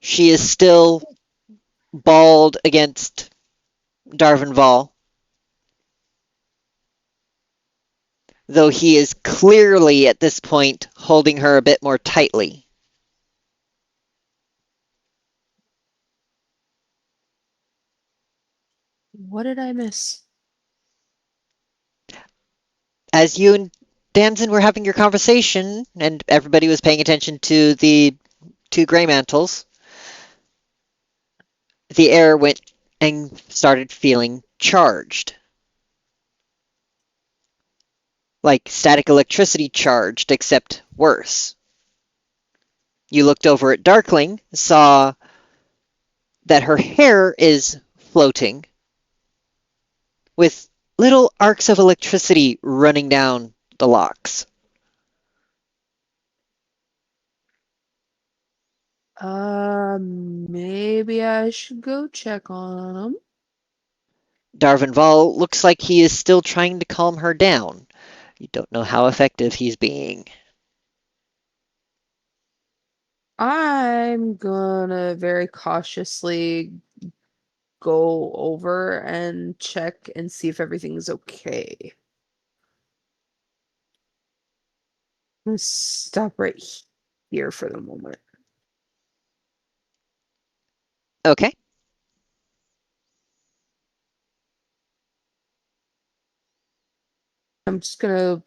She is still balled against Darvinval, though he is clearly at this point holding her a bit more tightly. What did I miss? As you and Damson were having your conversation, and everybody was paying attention to the two gray mantles, the air went and started feeling charged. Like static electricity charged, except worse. You looked over at Darkling, saw that her hair is floating, with little arcs of electricity running down the locks. Maybe I should go check on him. Darvinval looks like he is still trying to calm her down. You don't know how effective he's being. I'm gonna very cautiously go over and check and see if everything's okay. I'm gonna stop right here for the moment. Okay. I'm just gonna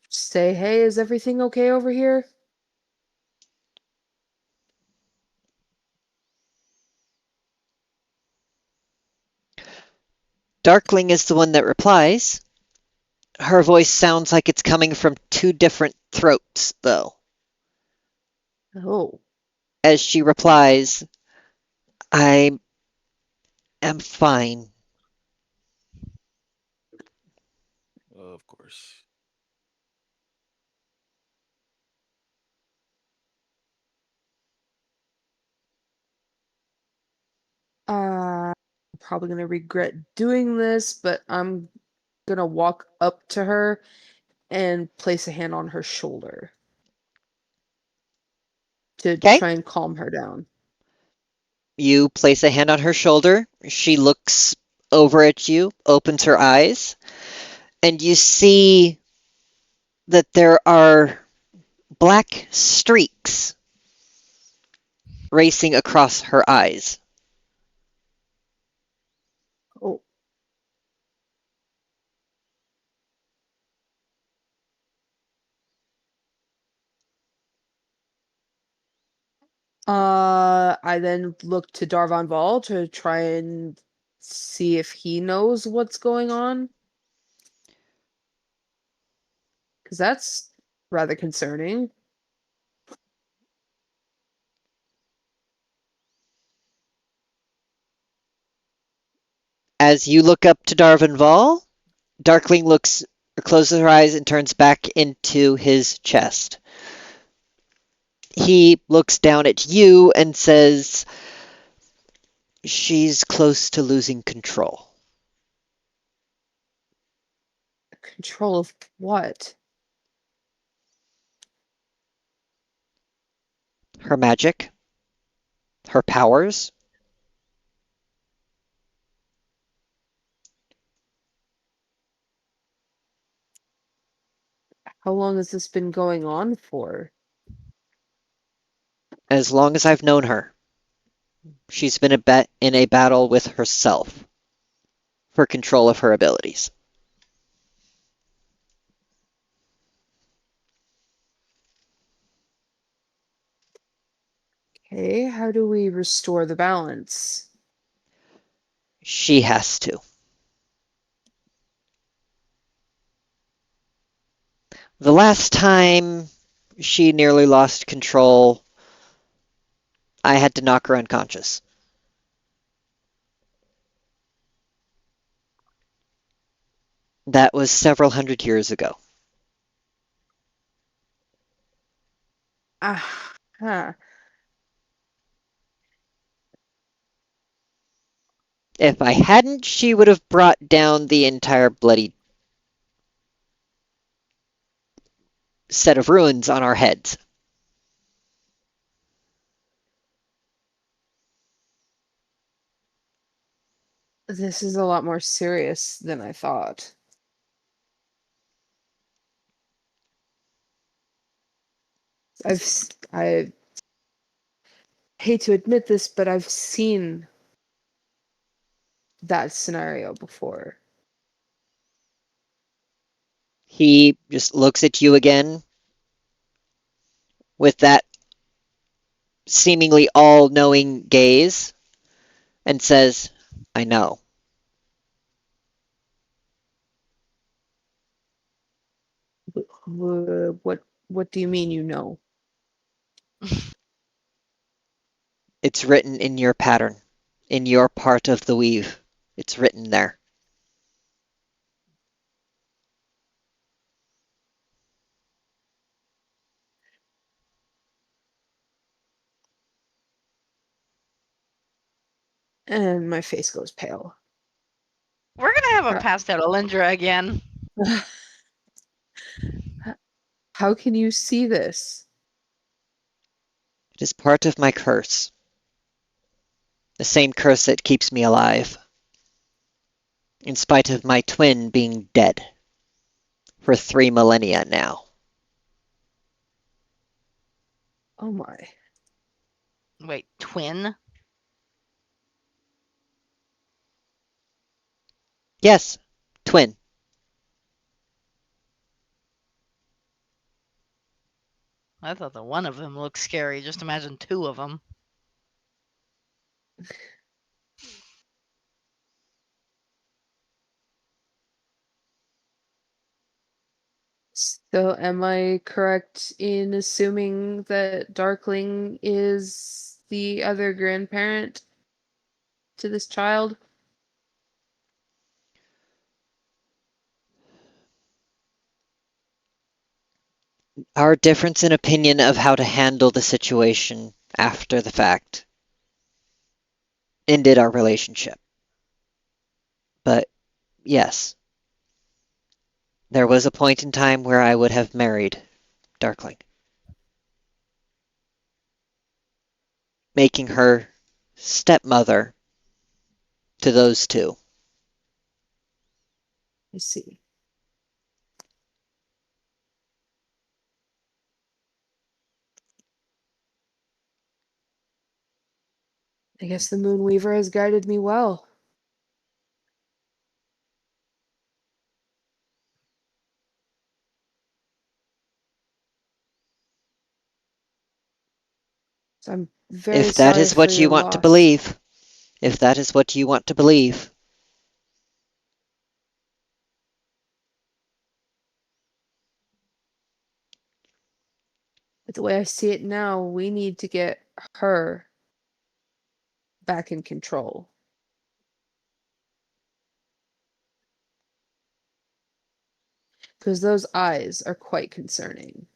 say, hey, is everything okay over here? Darkling is the one that replies. Her voice sounds like it's coming from two different throats, though. Oh. As she replies, I am fine. Of course. I'm probably gonna regret doing this, but I'm gonna walk up to her and place a hand on her shoulder to Okay? try and calm her down. You place a hand on her shoulder. She looks over at you, opens her eyes, and you see that there are black streaks racing across her eyes. Oh. I then look to Darvon Val to try and see if he knows what's going on. Because that's rather concerning. As you look up to Darvinval, Darkling looks or closes her eyes and turns back into his chest. He looks down at you and says, she's close to losing control. Control of what? Her magic, her powers. How long has this been going on for? As long as I've known her, she's been in a battle with herself for control of her abilities. Okay, how do we restore the balance? She has to. The last time she nearly lost control, I had to knock her unconscious. That was several hundred years ago. Huh. If I hadn't, she would have brought down the entire bloody set of ruins on our heads. This is a lot more serious than I thought. I hate to admit this, but I've seen that scenario before. He just looks at you again with that seemingly all-knowing gaze and says, I know. What do you mean you know? It's written in your pattern, in your part of the weave. It's written there. And my face goes pale. We're gonna have a passed out Alindra again. How can you see this? It is part of my curse. The same curse that keeps me alive. In spite of my twin being dead. For 3 millennia now. Oh my. Wait, twin? Yes, twin. I thought that one of them looked scary. Just imagine two of them. So am I correct in assuming that Darkling is the other grandparent to this child? Our difference in opinion of how to handle the situation after the fact ended our relationship. But yes, there was a point in time where I would have married Darkling, making her stepmother to those two. I see. I guess the Moonweaver has guided me well. So I'm very If that sorry is for what your you want to loss. believe. If that is what you want to believe. But the way I see it now, we need to get her back in control. Because those eyes are quite concerning.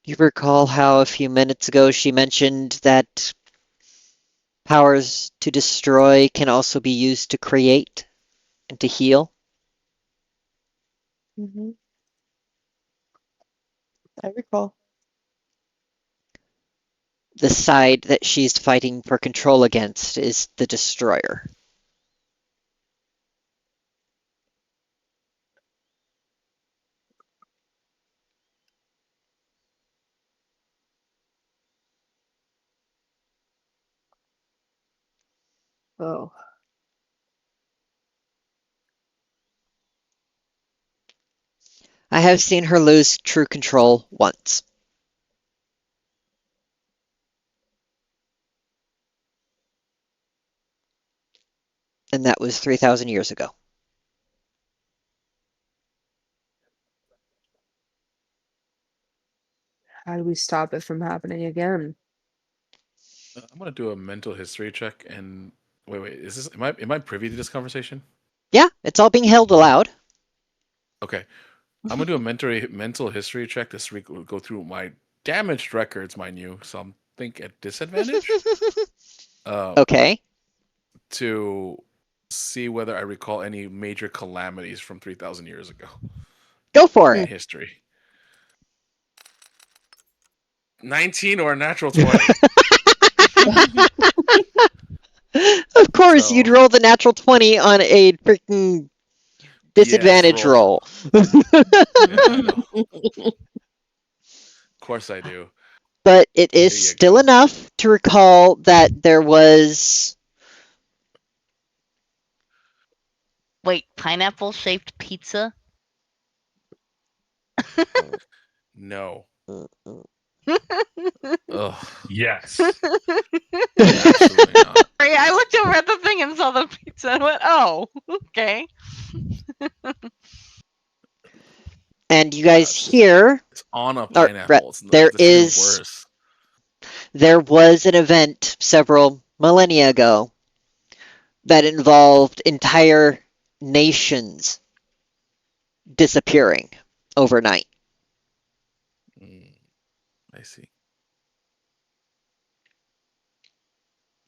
You recall how a few minutes ago she mentioned that powers to destroy can also be used to create and to heal? Mm-hmm. I recall. The side that she's fighting for control against is the destroyer. Oh. I have seen her lose true control once. And that was 3,000 years ago. How do we stop it from happening again? I'm gonna do a mental history check and wait. Is this am I privy to this conversation? Yeah, it's all being held aloud. Okay, I'm gonna do a mental history check to go through my damaged records, mind you. So I'm think at disadvantage. Okay. To see whether I recall any major calamities from 3,000 years ago Go for in it. history. 19 or a natural 20. Of course, So- you'd roll the natural 20 on a freaking disadvantage roll. Yeah, I know. Of course I do. But it is There you still go. enough to recall that there was Wait, pineapple shaped pizza? No. Ugh, Yes. absolutely not. Sorry, I looked over at the thing and saw the pizza and went, "Oh, okay." and you guys It's hear It's on a or, pineapple. there This even is worse. there was an event several millennia ago that involved entire nations disappearing overnight. I see.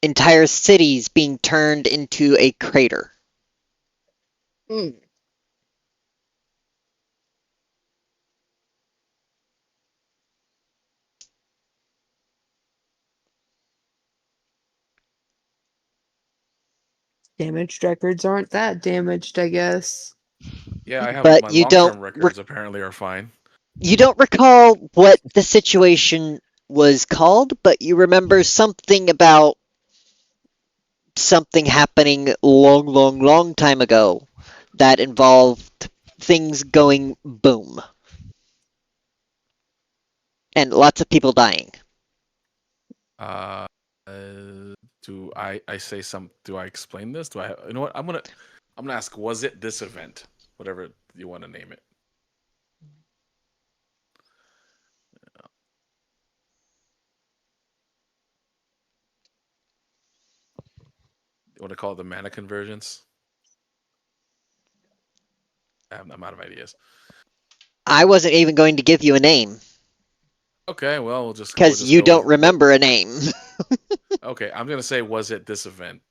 Entire cities being turned into a crater. Mm. Damaged records aren't that damaged, I guess. Yeah, I have But my you don't long-term records apparently are fine. you don't recall what the situation was called, but you remember something about something happening long time ago that involved things going boom and lots of people dying. Uh, do I say some? Do I explain this? Do I? You know what? I'm gonna ask. Was it this event? Whatever you want to name it. You want to call it the mana convergence? I'm out of ideas. I wasn't even going to give you a name Okay, well we'll just because you go don't with. remember a name. Okay, I'm gonna say was it this event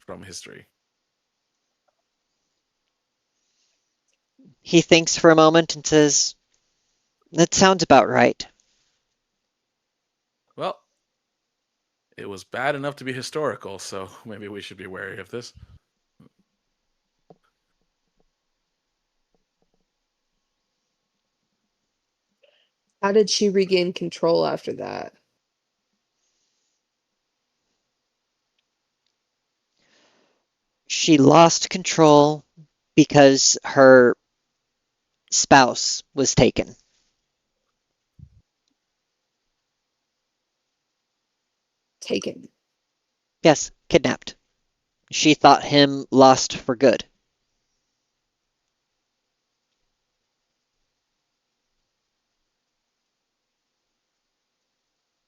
from history? He thinks for a moment and says, "That sounds about right." Well, it was bad enough to be historical, so maybe we should be wary of this. How did she regain control after that? She lost control because her spouse was taken. Taken. Yes, kidnapped. She thought him lost for good.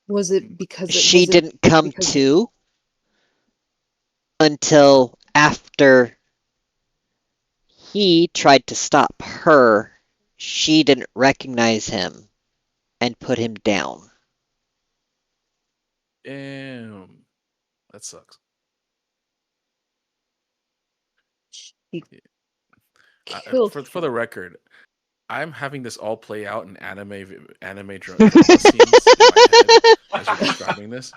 Was it because it She was it didn't come because to until after he tried to stop her. She didn't recognize him and put him down. Damn, that sucks. he Uh, killed for the record, I'm having this all play out in drama scenes in my head as you're describing this.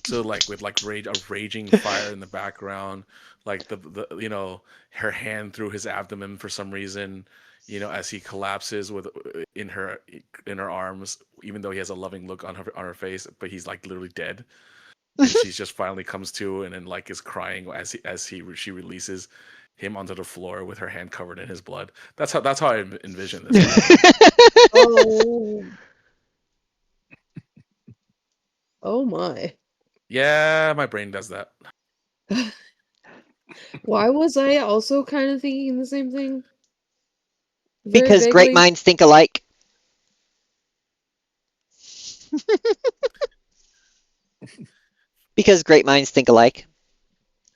So like with like a raging fire in the background, like the her hand through his abdomen for some reason, as he collapses with in her arms, even though he has a loving look on her face, but he's like literally dead. And she just finally comes to and then like is crying she releases him onto the floor with her hand covered in his blood. That's how I envision this. By the way. Oh. Oh my. Yeah, my brain does that. Why was I also kind of thinking the same thing? Very Because great vaguely. minds think alike. Because great minds think alike.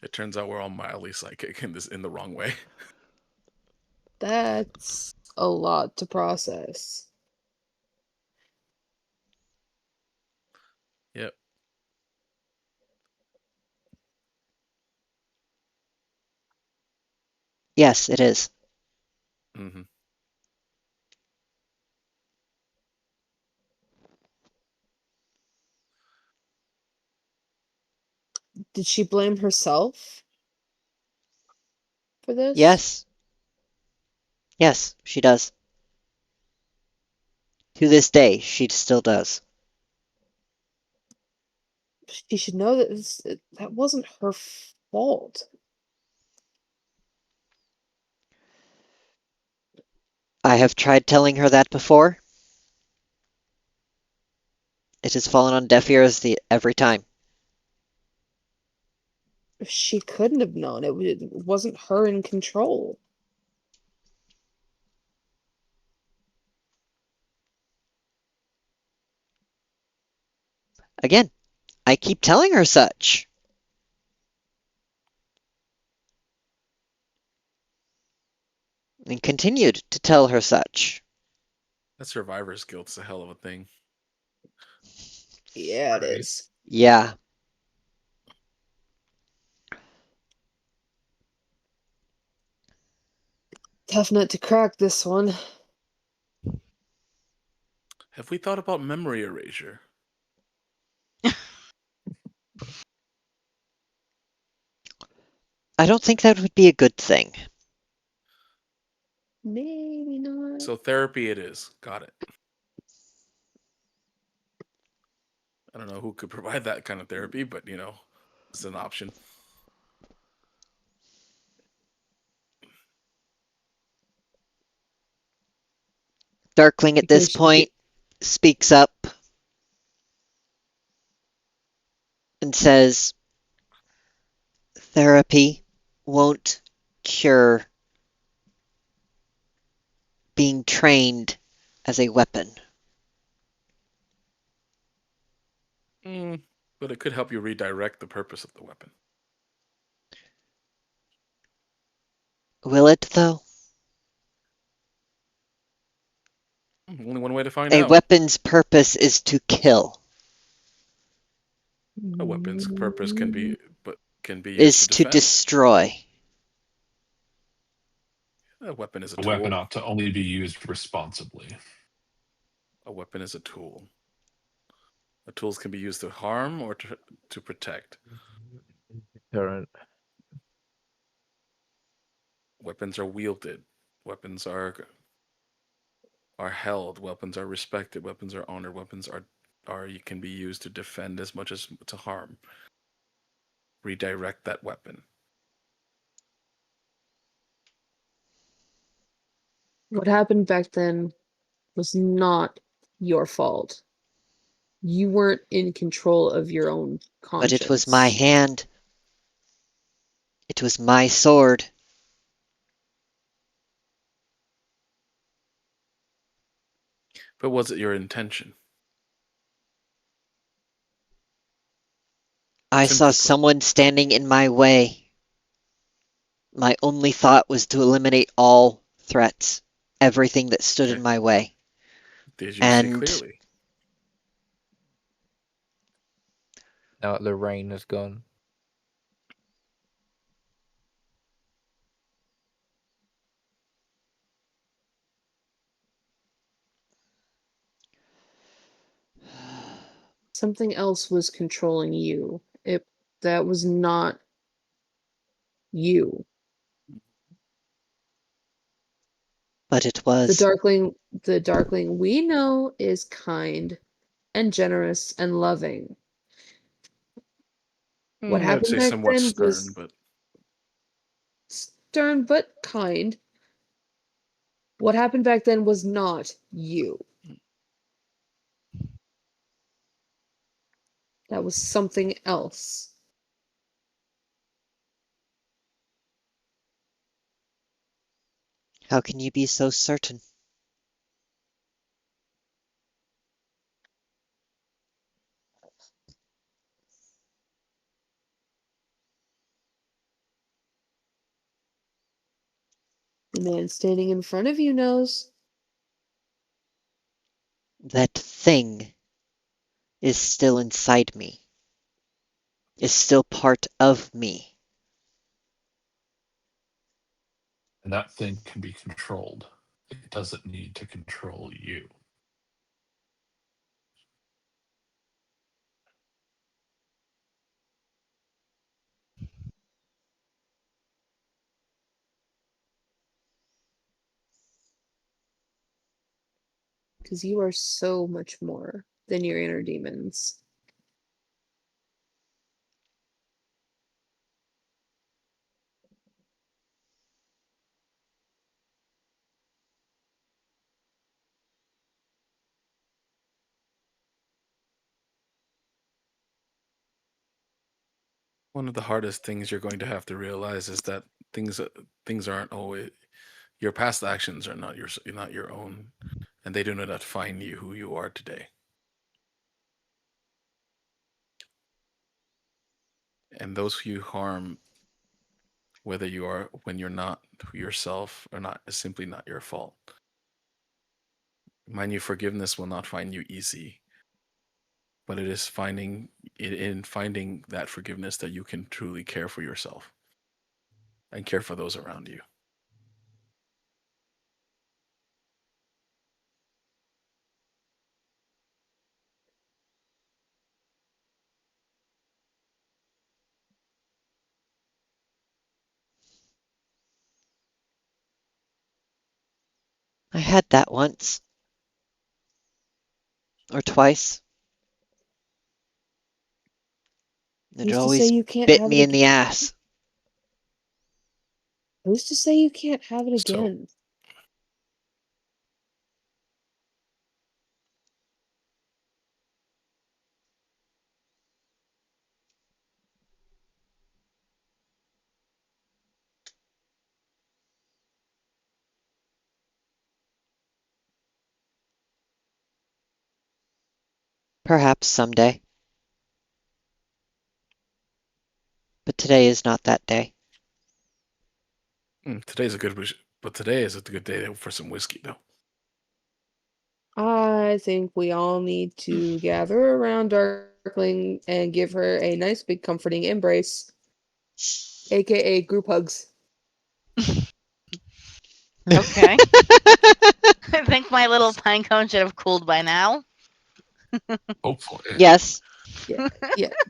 It turns out we're all mildly psychic in the wrong way. That's a lot to process. Yep. Yes, it is. Mm-hmm. Did she blame herself for this? Yes. Yes, she does. To this day, she still does. She should know that that wasn't her fault. I have tried telling her that before. It has fallen on deaf ears every time. She couldn't have known. It wasn't her in control. Again, I keep telling her such. And continued to tell her such. That survivor's guilt's a hell of a thing. Yeah, it Right. is. Yeah. Tough nut to crack, this one. Have we thought about memory erasure? I don't think that would be a good thing. Maybe not. So therapy it is. Got it. I don't know who could provide that kind of therapy, but it's an option. Darkling at this Because point speaks up and says, therapy won't cure being trained as a weapon. But it could help you redirect the purpose of the weapon. Will it, though? Only one way to find A out. weapon's purpose is to kill. A weapon's purpose can be used Is to to defend. destroy. A weapon is a A tool. weapon ought to only be used responsibly. A weapon is a tool. Tools can be used to harm or to protect. Deterrent. Weapons are wielded. Weapons are held. Weapons are respected. Weapons are honored. Weapons can be used to defend as much as to harm. Redirect that weapon. what happened back then was not your fault. You weren't in control of your own conscience. But it was my hand. It was my sword. But was it your intention? I Simply saw put. someone standing in my way. My only thought was to eliminate all threats, everything that stood in Okay. my way. Did you see clearly? Now the rain is gone. Something else was controlling you. That was not you. But it The was. darkling we know is kind and generous and loving. What I would happened say back somewhat then stern, was but stern but kind. What happened back then was not you. That was something else. How can you be so certain? The man standing in front of you knows. That thing is still inside me, is still part of me. And that thing can be controlled. It doesn't need to control you. Because you are so much more than your inner demons. One of the hardest things you're going to have to realize is that things aren't always your past actions are not your own, and they do not define you who you are today. And those who you harm, whether you are when you're not yourself or not, is simply not your fault. Mind you, forgiveness will not find you easy, but it is finding it in finding that forgiveness that you can truly care for yourself and care for those around you. I had that once or twice. It Who's to say always you can't bit have me it in the again? ass. Who's to say you can't have it So again? Perhaps someday. But today is not that day. today's a good but today is a good day for some whiskey though. I think we all need to gather around Darkling and give her a nice big comforting embrace, aka group hugs. Okay. I think my little pine cone should have cooled by now. Hopefully. Yes. Yeah.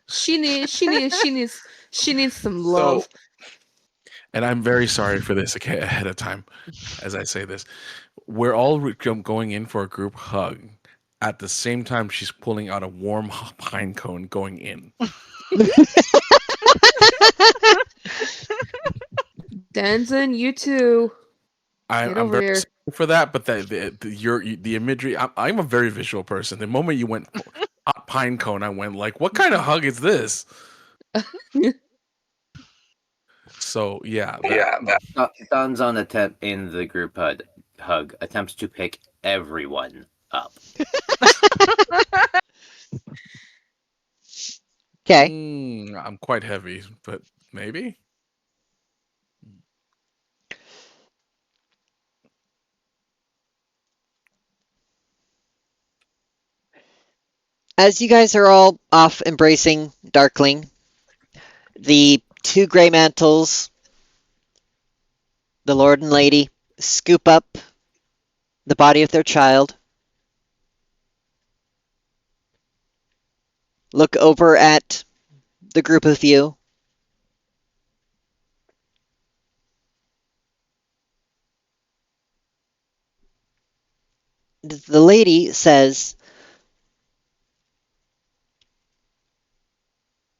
She needs some So, love. and I'm very sorry for this ahead of time as I say this. We're all going in for a group hug. At the same time, she's pulling out a warm pine cone going in. Denzin, you too. Get I'm over very here. sorry for that, but the imagery. I'm a very visual person. The moment you went hot pine cone, I went like, "What kind of hug is this?" So yeah, Don's on attempt in the group hug attempts to pick everyone up. Okay. I'm quite heavy, but maybe. As you guys are all off embracing Darkling, the two gray mantles, the Lord and Lady, scoop up the body of their child, look over at the group of you. The lady says,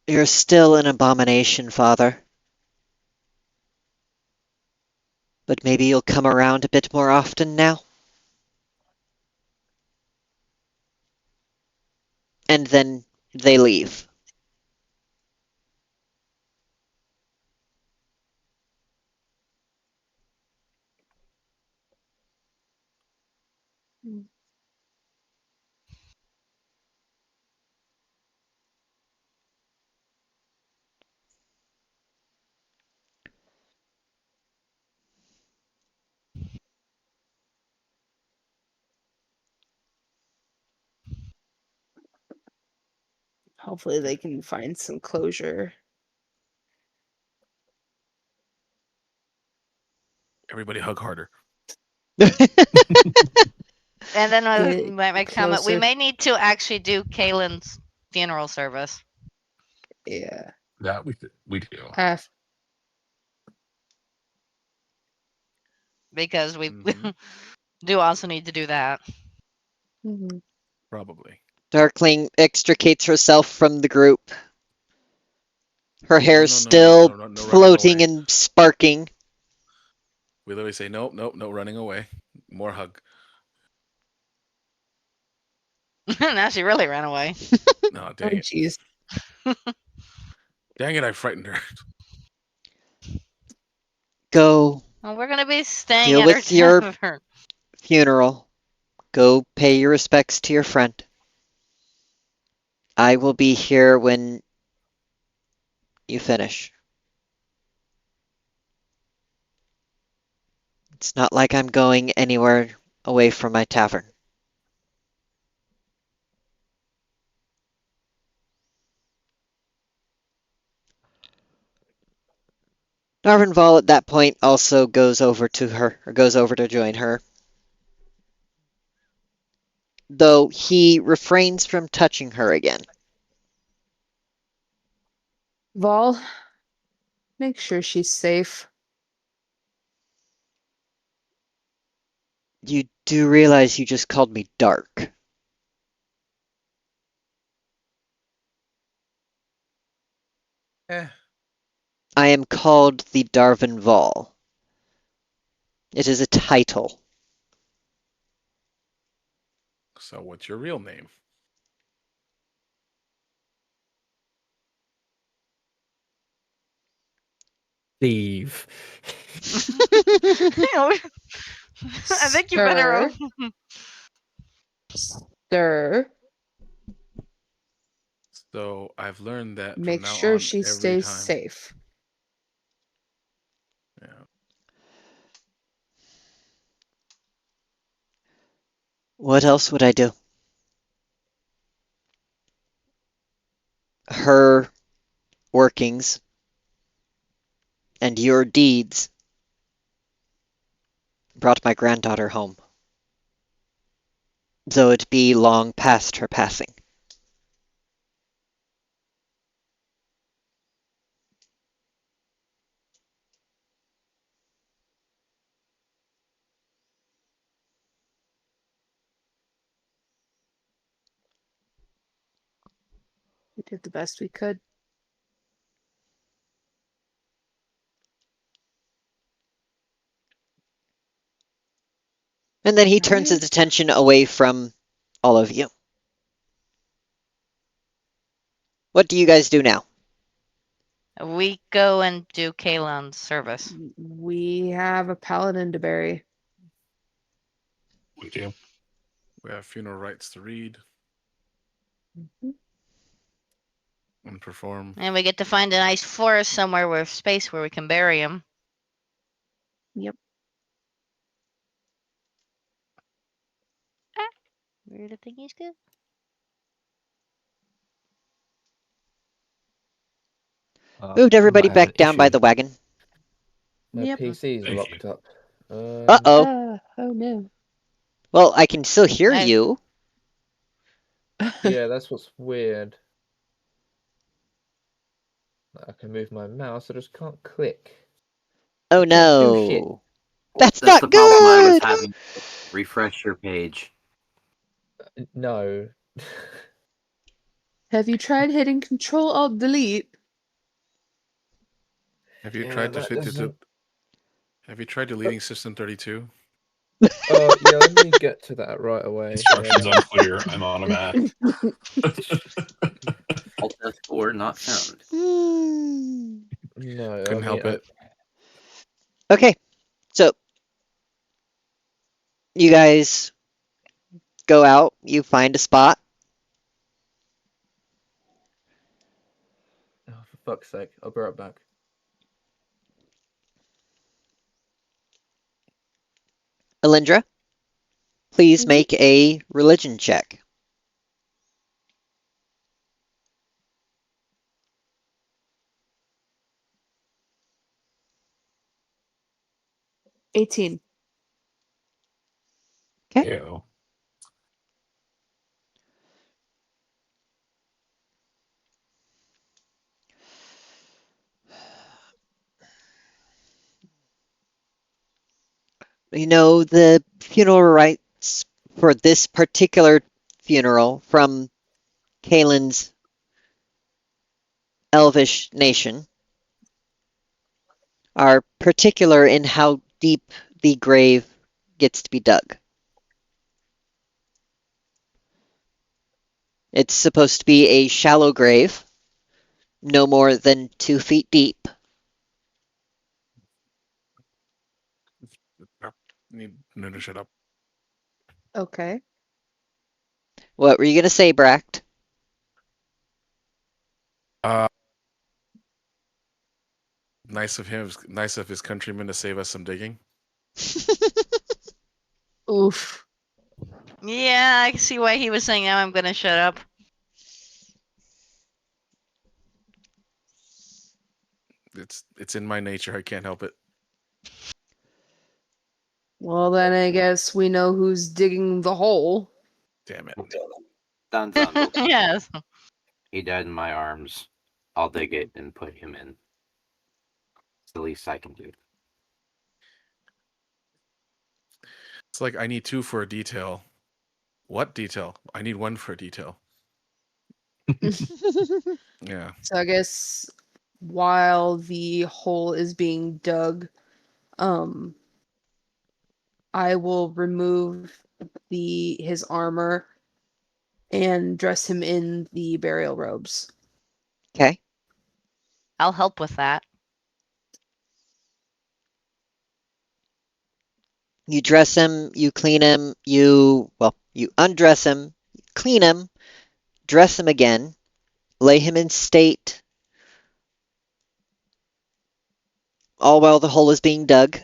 "You're still an abomination, Father. But maybe you'll come around a bit more often now?" And then they leave. Hopefully they can find some closure. Everybody hug harder. And then I Get might make a comment. We closer. may need to actually do Kaylin's funeral service Yeah. That we do. Half. because we Mhm. do also need to do that. Mm-hmm. Probably. Darkling extricates herself from the group. Her hair's no, still running floating away. and sparking. We literally say, nope, no running away. More hug. Now she really ran away. No, Oh, dang it. jeez. Dang it, I frightened her. Go Well, we're gonna be staying deal at her with your tavern. funeral. Go pay your respects to your friend. I will be here when you finish. It's not like I'm going anywhere away from my tavern. Narvanval at that point also goes over to her, or goes over to join her. Though he refrains from touching her again. Vol, make sure she's safe. You do realize you just called me dark. Eh. I am called the Darvin Vol. It is a title. So what's your real name? Steve. I think you better. Sir, So I've learned that from make now sure on, she every stays time. safe. Yeah. What else would I do? Her workings and your deeds brought my granddaughter home, though it be long past her passing. We did the best we could. And then he turns his Right. attention away from all of you. What do you guys do now? We go and do Kaylin's service. We have a paladin to bury. We do. We have funeral rites to read and perform. And we get to find a nice forest somewhere with space where we can bury him. Yep. Where do thingies go? Moved We everybody might have an back down by issue. the wagon. My Yep. PC's Thank locked you. up. Uh-oh. Oh no. Well, I can still hear I- you. Yeah, that's what's weird. I can move my mouse, I just can't click. Oh I can't do shit. no. That's That's not the problem I was good! having. Refresh your page. No. Have you tried hitting Control Alt Delete? Have you Yeah, tried that doesn't. Have you tried deleting System 32? Yeah, let me get to that right away. Instructions unclear. I'm on a Mac. Alt F4 not found. No, Couldn't help it. Okay, so you guys go out, you find a spot. Oh, for fuck's sake, I'll be right back. Alindra, please make a religion check. 18. Ew. You know, the funeral rites for this particular funeral from Kalen's elvish nation are particular in how deep the grave gets to be dug. It's supposed to be a shallow grave, no more than 2 feet deep. Need no to shut up. Okay. What were you going to say, Bract? Nice of him. Nice of his countrymen to save us some digging. Oof. Yeah, I can see why he was saying, now I'm going to shut up. It's in my nature. I can't help it. Well, then I guess we know who's digging the hole. Damn it. Danzan, Yes. he died in my arms. I'll dig it and put him in. It's the least I can do. It's like I need 2 for a detail. What detail? I need 1 for a detail. Yeah. So I guess while the hole is being dug, I will remove his armor and dress him in the burial robes. Okay. I'll help with that. You dress him, you clean him, you undress him, clean him, dress him again, lay him in state, all while the hole is being dug.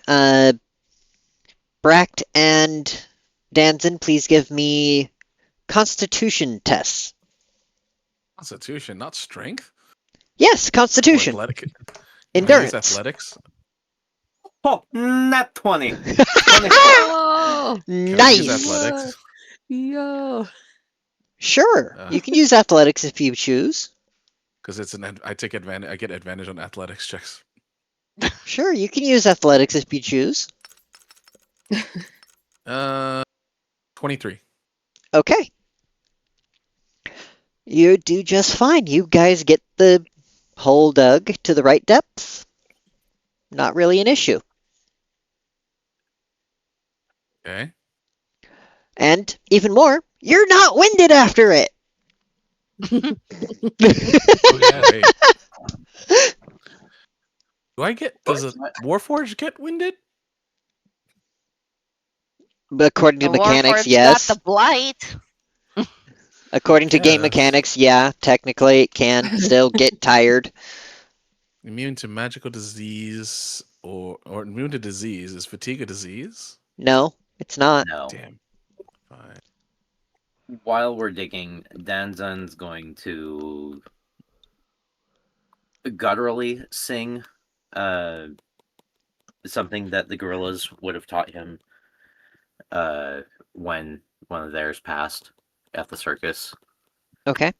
Bract and Danzin, please give me Constitution tests. Constitution, not strength? Yes, Or Constitution. athletic? Can I use Endurance. athletics? Oh, nat 20. 20. Oh, Can I use Nice. athletics? yo. Sure, you can use athletics if you choose. Because I take advantage. I get advantage on athletics checks. Sure, you can use athletics if you choose. 23. Okay. You do just fine. You guys get the hole dug to the right depth. Not really an issue. Okay. And even more, you're not winded after it. Oh yeah. Wait. Does a Warforged get winded? According to The mechanics, Warforged yes. got the blight. According to game Yes. mechanics, yeah, technically it can still get tired. Immune to magical disease or immune to disease. Is fatigue a disease? No, it's not. No. Damn. Fine. While we're digging, Danzan's going to gutturally sing something that the gorillas would have taught him when one of theirs passed at the circus. Okay.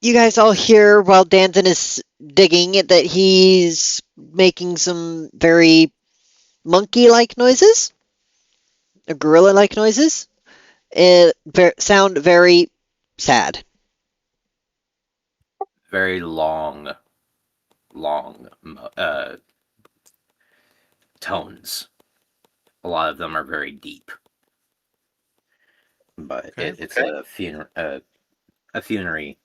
You guys all hear while Danzin is digging that he's making some very monkey-like noises, or gorilla-like noises. It sound very sad. Very long tones. A lot of them are very deep, but Okay. it's a funerary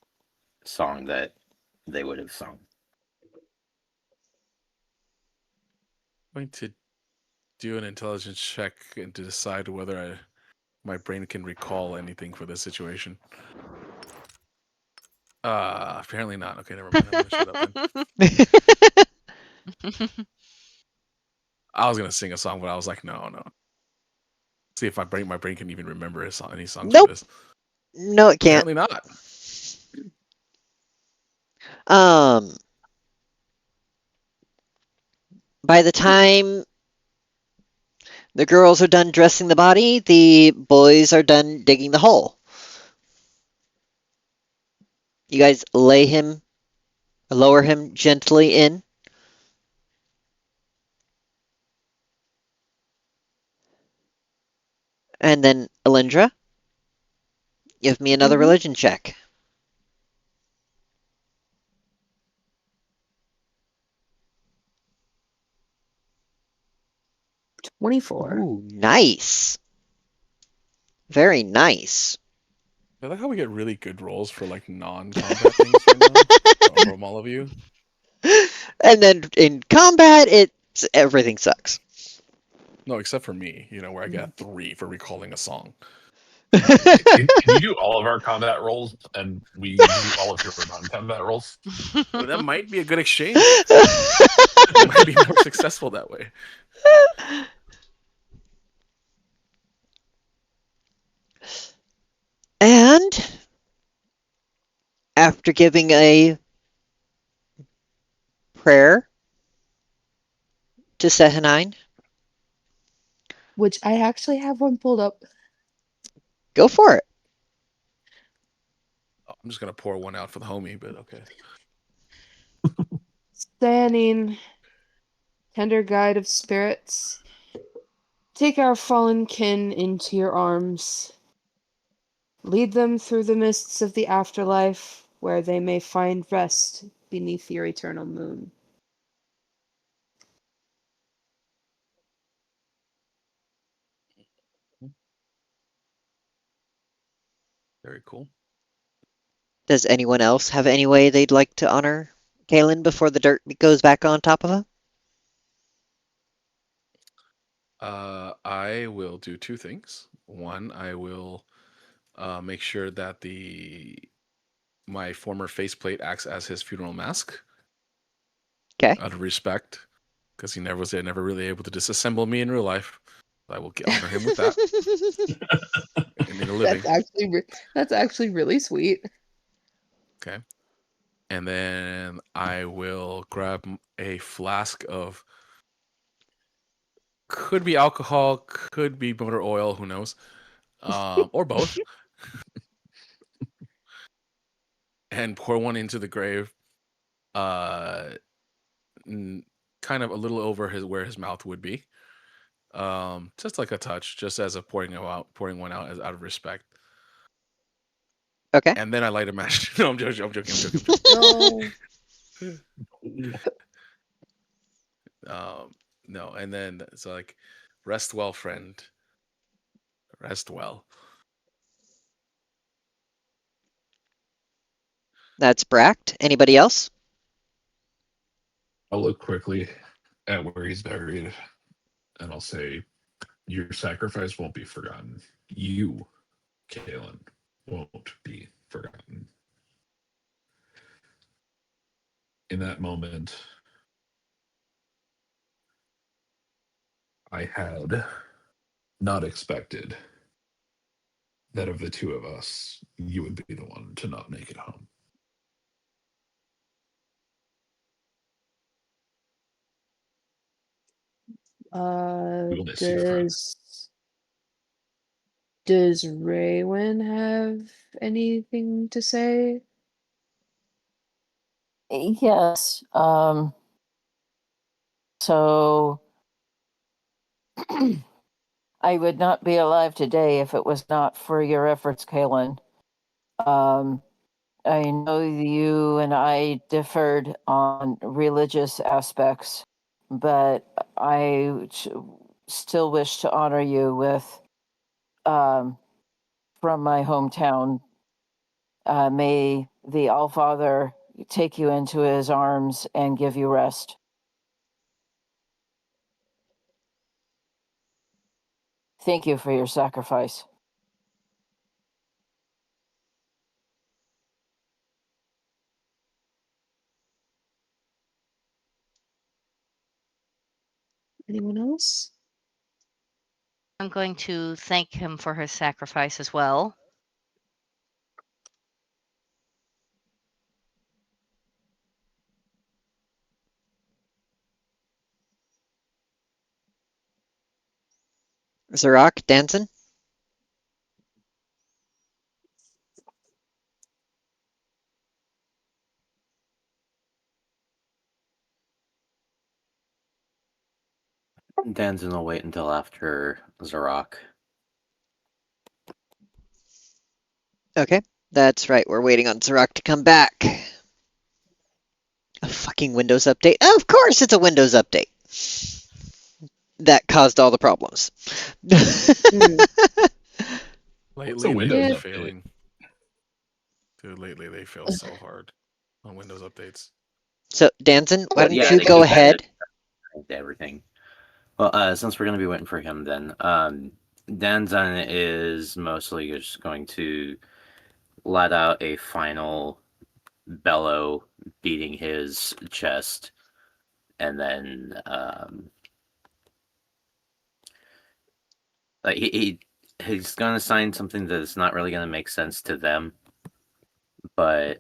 song that they would have sung. I'm going to do an intelligence check and to decide whether my brain can recall anything for this situation. Apparently not. Okay, never mind. I'm gonna shut up then. I was gonna sing a song, but I was like, no. See if my brain can even remember any songs Nope. for this. No, it can't. Apparently not. By the time the girls are done dressing the body, the boys are done digging the hole. You guys lower him gently in. And then, Alindra, give me another religion check. 24. Ooh, nice. Very nice. I like how we get really good rolls for like non-combat things right now from all of you. And then in combat, everything sucks. No, except for me, where I get 3 for recalling a song. Can you do all of our combat rolls and we do all of your non-combat rolls? Well, that might be a good exchange. It might be more successful that way. And after giving a prayer to Sehanine, Which I actually have one pulled up. go for it. Oh, I'm just gonna pour one out for the homie, but okay. Standing, tender guide of spirits, take our fallen kin into your arms. Lead them through the mists of the afterlife, where they may find rest beneath your eternal moon. Very cool. Does anyone else have any way they'd like to honor Kalen before the dirt goes back on top of him? I will do 2 things. One, I will make sure that my former faceplate acts as his funeral mask. Okay. Out of respect, because he never was never really able to disassemble me in real life. I will honor him with that in the living. That's actually really sweet. Okay. And then I will grab a flask of, could be alcohol, could be motor oil, who knows, or both, and pour one into the grave, kind of a little over where his mouth would be, just like a touch, just as a pouring one out as out of respect. Okay. And then I light a match. No, I'm joking. No. No, and then it's like, rest well, friend. Rest well. That's Bract. Anybody else? I'll look quickly at where he's buried and I'll say, your sacrifice won't be forgotten. You, Kalen, won't be forgotten. In that moment, I had not expected that of the two of us, you would be the one to not make it home. We will miss you, friend. Does Raywin have anything to say? Yes. So I would not be alive today if it was not for your efforts, Kalen. I know you and I differed on religious aspects, but I still wish to honor you with, from my hometown. May the Allfather take you into his arms and give you rest. Thank you for your sacrifice. Anyone else? I'm going to thank him for his sacrifice as well. Zarok, Danson? Danzin will wait until after Zarok. Okay, that's right. We're waiting on Zarok to come back. A fucking Windows update. Of course it's a Windows update. That caused all the problems. Lately, they've Windows been update? failing. Dude, lately they fail so hard on Windows updates. So, Danson, why don't Yeah, you they go keep ahead? adding to everything. Well, since we're going to be waiting for him, then Danzan is mostly just going to let out a final bellow, beating his chest, and then like he's going to sign something that's not really going to make sense to them, but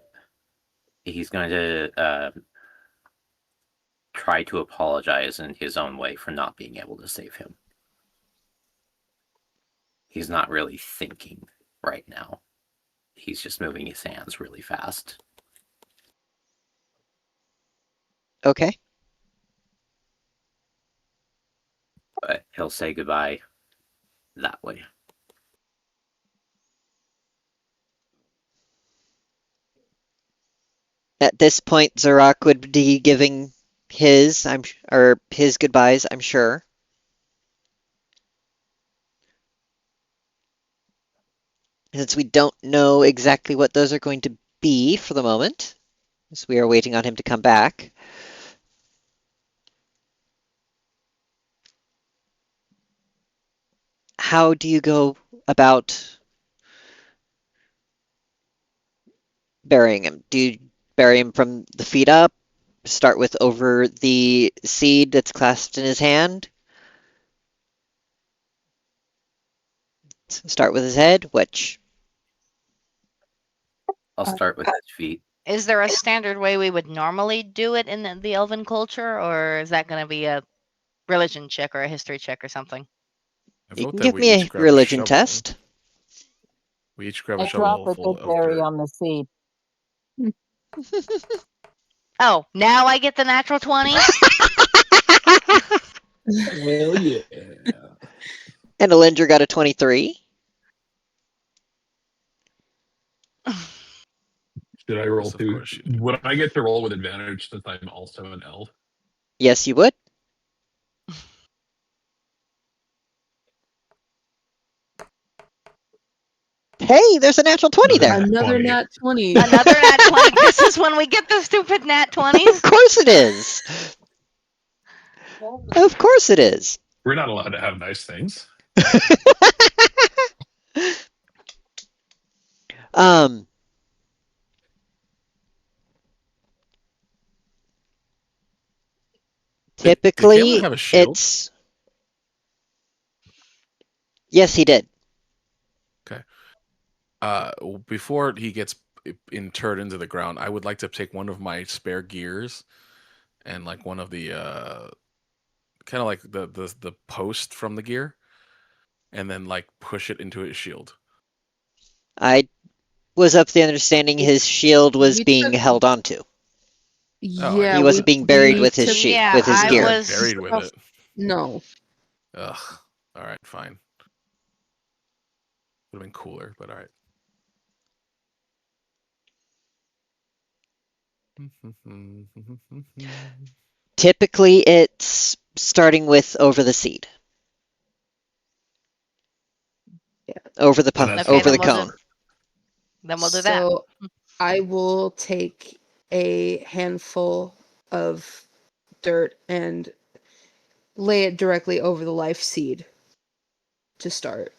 he's going to try to apologize in his own way for not being able to save him. He's not really thinking right now. He's just moving his hands really fast. Okay. But he'll say goodbye that way. At this point, Zarok would be giving his, or his goodbyes, I'm sure. Since we don't know exactly what those are going to be for the moment, as we are waiting on him to come back. How do you go about burying him? Do you bury him from the feet up? Start with over the seed that's clasped in his hand? Start with his head? Which? I'll start with his feet. Is there a standard way we would normally do it in the elven culture, or is that going to be a religion check or a history check or something? I You vote can that give we me a each grab a religion shovel. test. We each grab a I drop shovel a full good of berry dirt. on the seed. Oh, now I get the natural 20? Hell yeah. And Alinger got a 23. Should I roll Yes, of through? course you do. Would I get to roll with advantage since I'm also an elf? Yes, you would. Hey, there's a natural 20 there. Another 20. nat 20. Another nat 20. This is when we get the stupid nat 20s? Of course it is. Of course it is. We're not allowed to have nice things. um, Did typically, Galen have a shield? it's... Yes, he did. Okay. Before he gets interred into the ground, I would like to take one of my spare gears and like one of the kind of like the post from the gear, and then like push it into his shield. I was of the understanding his shield was We being took- held onto. Yeah, He wasn't being buried with his took- sheet, Yeah, with his I gear. was- Buried with it. No. Ugh. All right, fine. Would have been cooler, but all right. Typically, it's starting with over the seed. Yeah. Over the And that's over the then we'll cone. Then we'll do that. So I will take a handful of dirt and lay it directly over the life seed to start.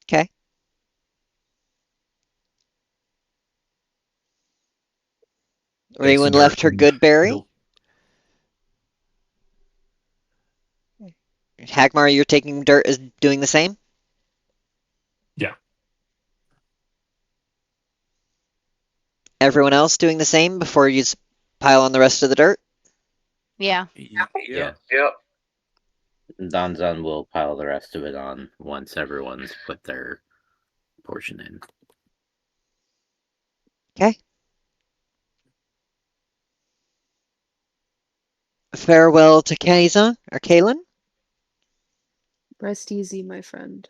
Okay. Anyone left her good berry? Hagmar, you're taking dirt is doing the same? Yeah. Everyone else doing the same before you pile on the rest of the dirt? Yeah. Yeah. Yep. Donzon will pile the rest of it on once everyone's put their portion in. Okay. Farewell to Kaiza or Kalen. Rest easy, my friend.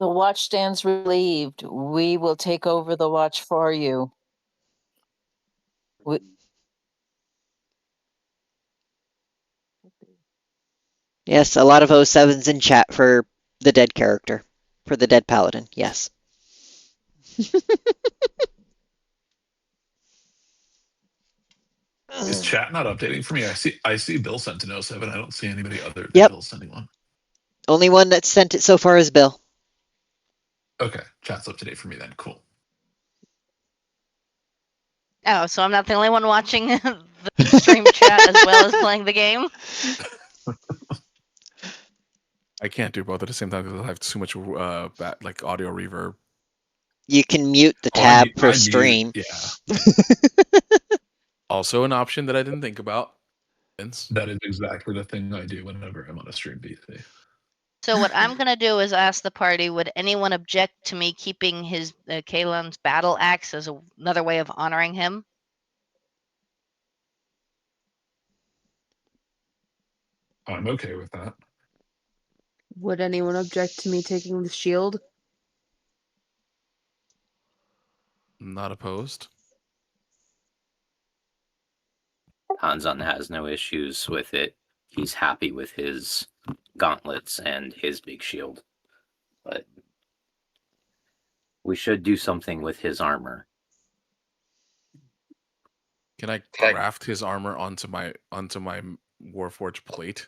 The watch stands relieved. We will take over the watch for you. Yes, a lot of 07s in chat for the dead character, for the dead paladin. Yes. Is chat not updating for me? I see Bill sent an 07. I don't see anybody other than Yep. Bill sending one. Only one that's sent it so far is Bill. Okay, chat's up to date for me then. Cool. Oh, so I'm not the only one watching the stream chat as well as playing the game? I can't do both at the same time because I have too much like audio reverb. You can mute the Oh, tab I for mute, stream. yeah. Also, an option that I didn't think about. Vince. That is exactly the thing I do whenever I'm on a stream PC. So what I'm gonna do is ask the party: would anyone object to me keeping his Kalen's battle axe as another way of honoring him? I'm okay with that. Would anyone object to me taking the shield? Not opposed. Hanzon has no issues with it. He's happy with his gauntlets and his big shield. But we should do something with his armor. Can I craft his armor onto my Warforged plate?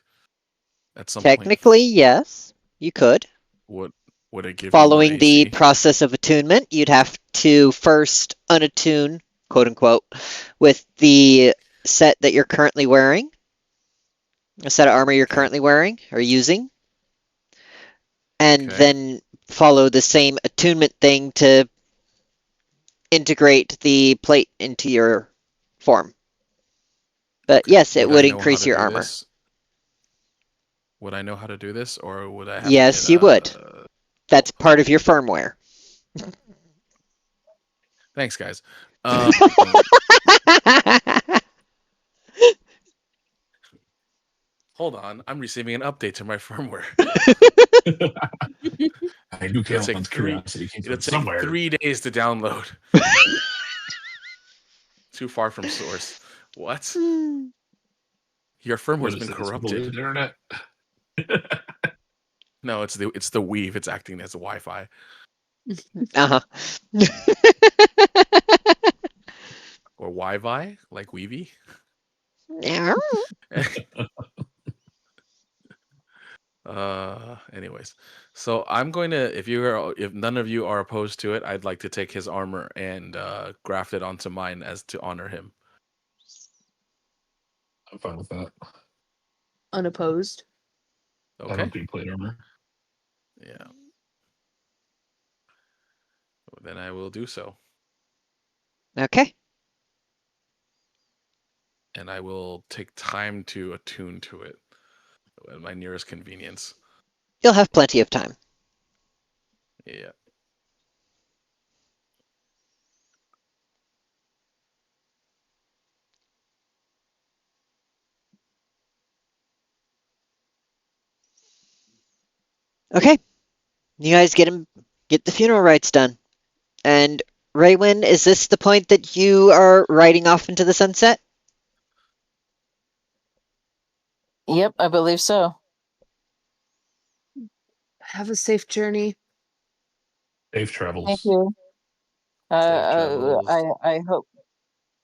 At some Technically, yes, you could. point, would it give Following me more the AC? process of attunement, you'd have to first unattune, quote unquote, with the set that you're currently wearing, a set of armor you're currently wearing or using, and then follow the same attunement thing to integrate the plate into your form. But yes, it would I know how increase to your do armor. this? Would I know how to do this, or would I have Yes, to get you would. That's part of your firmware. Thanks, guys. Hold on, I'm receiving an update to my firmware. I knew Kalen's curiosity came It'll from take somewhere. 3 days to download. Too far from source. What? Your firmware's been corrupted. The internet. No, it's the weave. It's acting as a Wi-Fi. Uh-huh. Or Wi-Fi, like Weavy. Anyways, so I'm going to, if none of you are opposed to it, I'd like to take his armor and graft it onto mine as to honor him. I'm fine with that. Unopposed. Okay. I don't do plate armor. Yeah. Then I will do so. Okay. And I will take time to attune to it at my nearest convenience. You'll have plenty of time. Yeah. Okay. You guys get the funeral rites done. And Raywin, is this the point that you are riding off into the sunset? Yep, I believe so. Have a safe journey. Safe travels. Thank you. travels.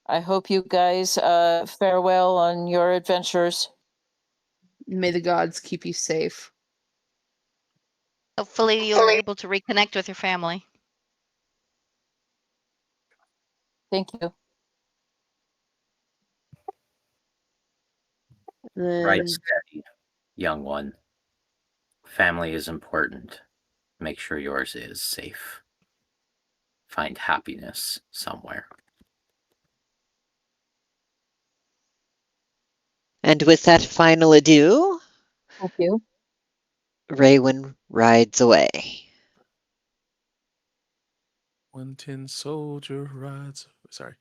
I hope you guys fare well on your adventures. May the gods keep you safe. Hopefully you're able to reconnect with your family. Thank you. Right steady, young one. Family is important. Make sure yours is safe. Find happiness somewhere. And with that final adieu, Thank you. Raywin rides away. One tin soldier rides. Sorry.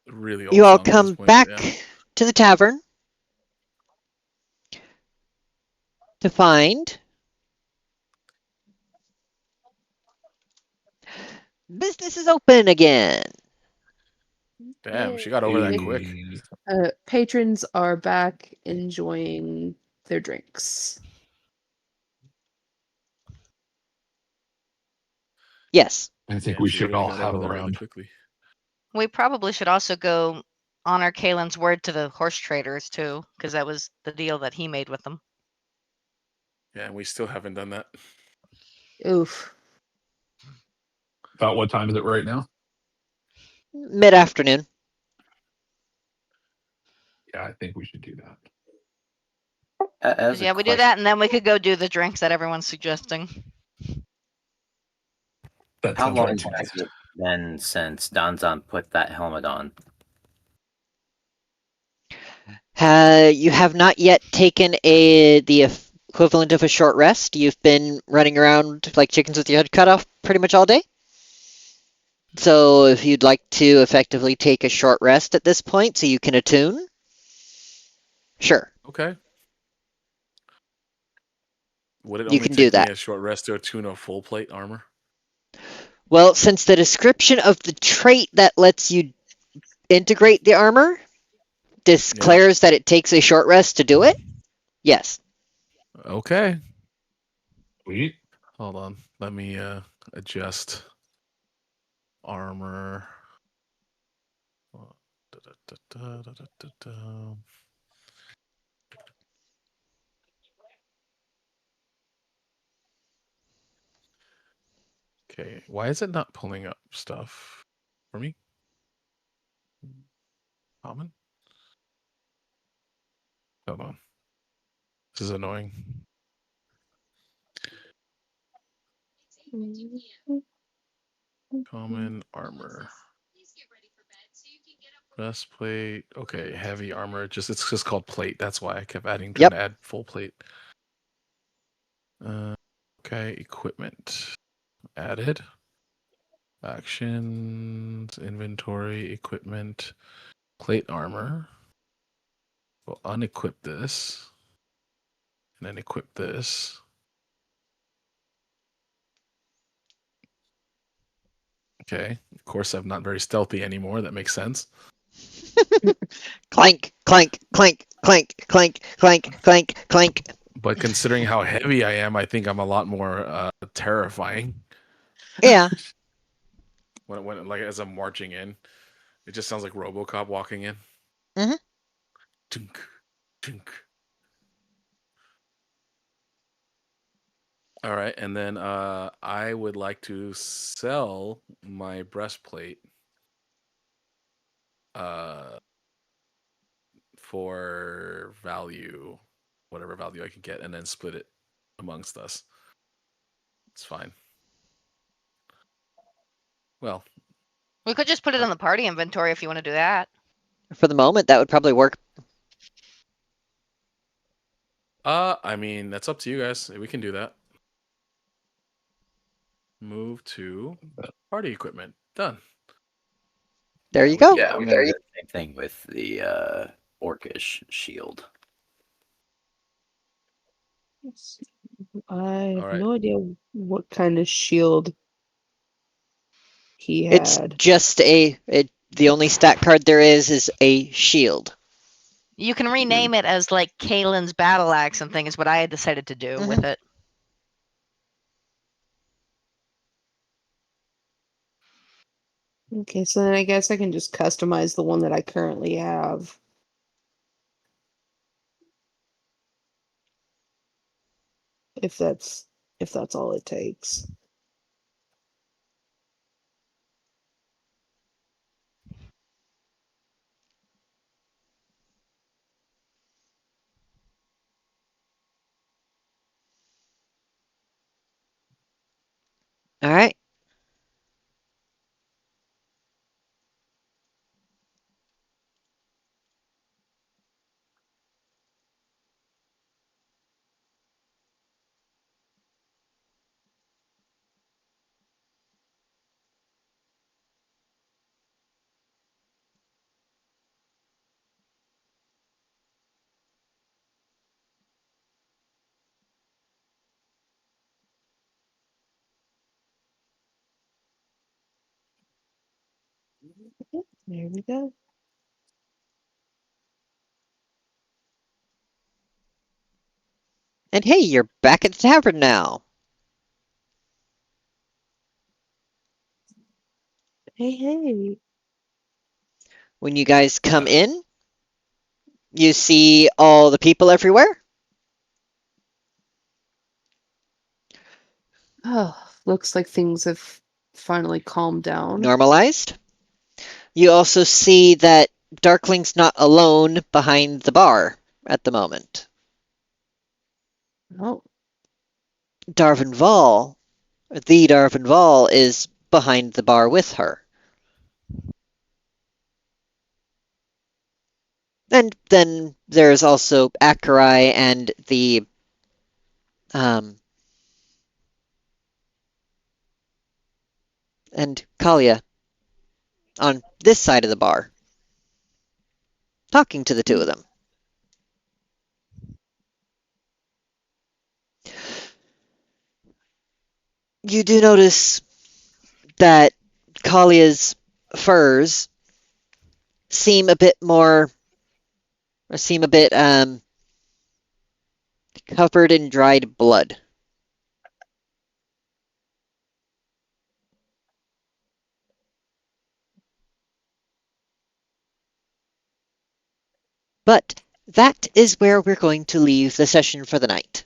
Really old You all song at this come point, back but yeah. to the tavern to find business is open again. Damn, she got over that quick. Patrons are back enjoying their drinks. Yes. I think Yeah, we she should really all got have over a that really round. quickly. We probably should also go honor Kalen's word to the horse traders too, because that was the deal that he made with them. Yeah, and we still haven't done that. Oof. About what time is it right now? Mid-afternoon. Yeah, I think we should do that. As a Yeah, we do question, that, and then we could go do the drinks that everyone's suggesting. That how sounds long right to me. has it been since Danzan put that helmet on? You have not yet taken the equivalent of a short rest. You've been running around like chickens with your head cut off pretty much all day. So if you'd like to effectively take a short rest at this point so you can attune, sure, Okay. Would it you only can do take me that. a short rest to attune a full plate armor? Well, since the description of the trait that lets you integrate the armor declares that it takes a short rest to do it, yes. Okay. Sweet. Hold on. Let me adjust armor. Okay, why is it not pulling up stuff for me? Common? Hold on. This is annoying. Common armor. Breastplate. Okay, heavy armor. It's just called plate. That's why I kept trying Yep. to add full plate. Okay, equipment. Added. Actions, inventory, equipment, plate armor. We'll unequip this. And then equip this. Okay. Of course, I'm not very stealthy anymore. That makes sense. Clank, clank, clank, clank, clank, clank, clank, clank. But considering how heavy I am, I think I'm a lot more terrifying. Yeah. When like as I'm marching in, it just sounds like RoboCop walking in. Mm-hmm. Tink, tink. All right, and then I would like to sell my breastplate for value, whatever value I can get, and then split it amongst us. It's fine. Well, We could just put it in the party inventory if you want to do that. For the moment, that would probably work. I mean, that's up to you guys. We can do that. Move to party equipment. Done. There you go. Yeah, I'm gonna do the same thing with the orcish shield. I have All right. no idea what kind of shield he It's had. just the only stat card there is a shield. You can rename it as like Kalen's battle axe and thing is what I had decided to do with it. Okay, so then I guess I can just customize the one that I currently have. If that's all it takes. All right. There we go. And hey, you're back at the tavern now. Hey. When you guys come in, you see all the people everywhere. Oh, looks like things have finally calmed down. Normalized. You also see that Darkling's not alone behind the bar at the moment. Oh, Darvin Val, the Darvin Val, is behind the bar with her. And then there's also Akerai and the and Kalia on this side of the bar, talking to the two of them. You do notice that Kalia's furs seem a bit covered in dried blood. But that is where we're going to leave the session for the night,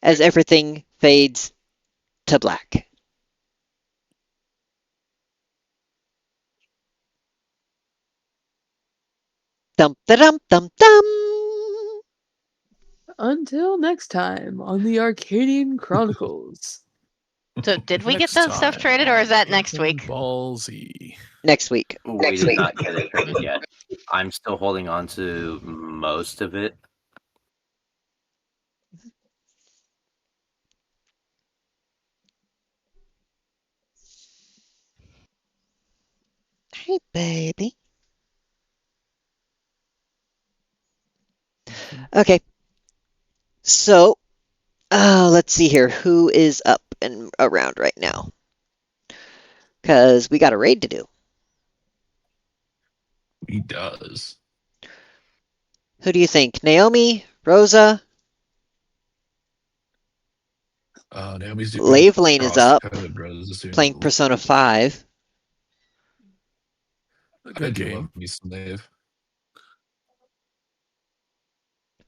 as everything fades to black. Dum da dum dum dum. until next time on the Arcadian Chronicles. So did we get Next that stuff time traded, or is that on next Dragon week? Ball Z. Next week. We did not get it traded yet. I'm still holding on to most of it. Hey, baby. Okay. So, let's see here. Who is up and around right now? Because we got a raid to do. He does. Who do you think? Naomi? Rosa? Naomi's doing Lave Lane is up, Crosscode, Rose is playing doing Persona 5. A I good do game. love me some Lave.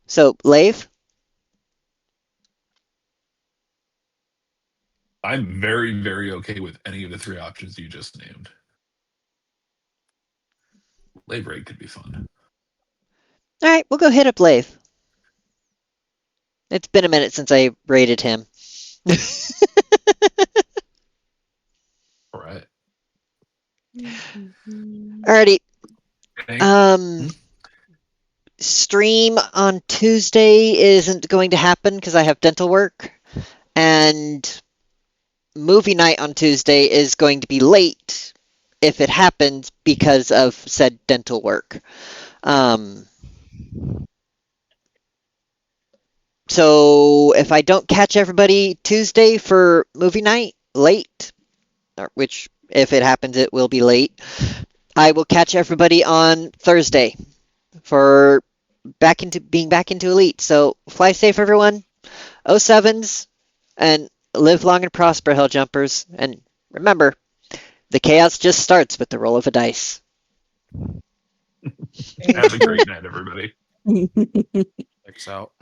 So, Lave? I'm very, very okay with any of the three options you just named. Lave raid could be fun. All right, we'll go hit up Lave. It's been a minute since I raided him. All right. Alrighty. Okay. Stream on Tuesday isn't going to happen because I have dental work, and movie night on Tuesday is going to be late if it happens because of said dental work. So if I don't catch everybody Tuesday for movie night late, which if it happens it will be late, I will catch everybody on Thursday for being back into Elite. So fly safe, everyone. 07s, and live long and prosper, Hell Jumpers. And remember, the chaos just starts with the roll of a dice. Have a great night, everybody. X out.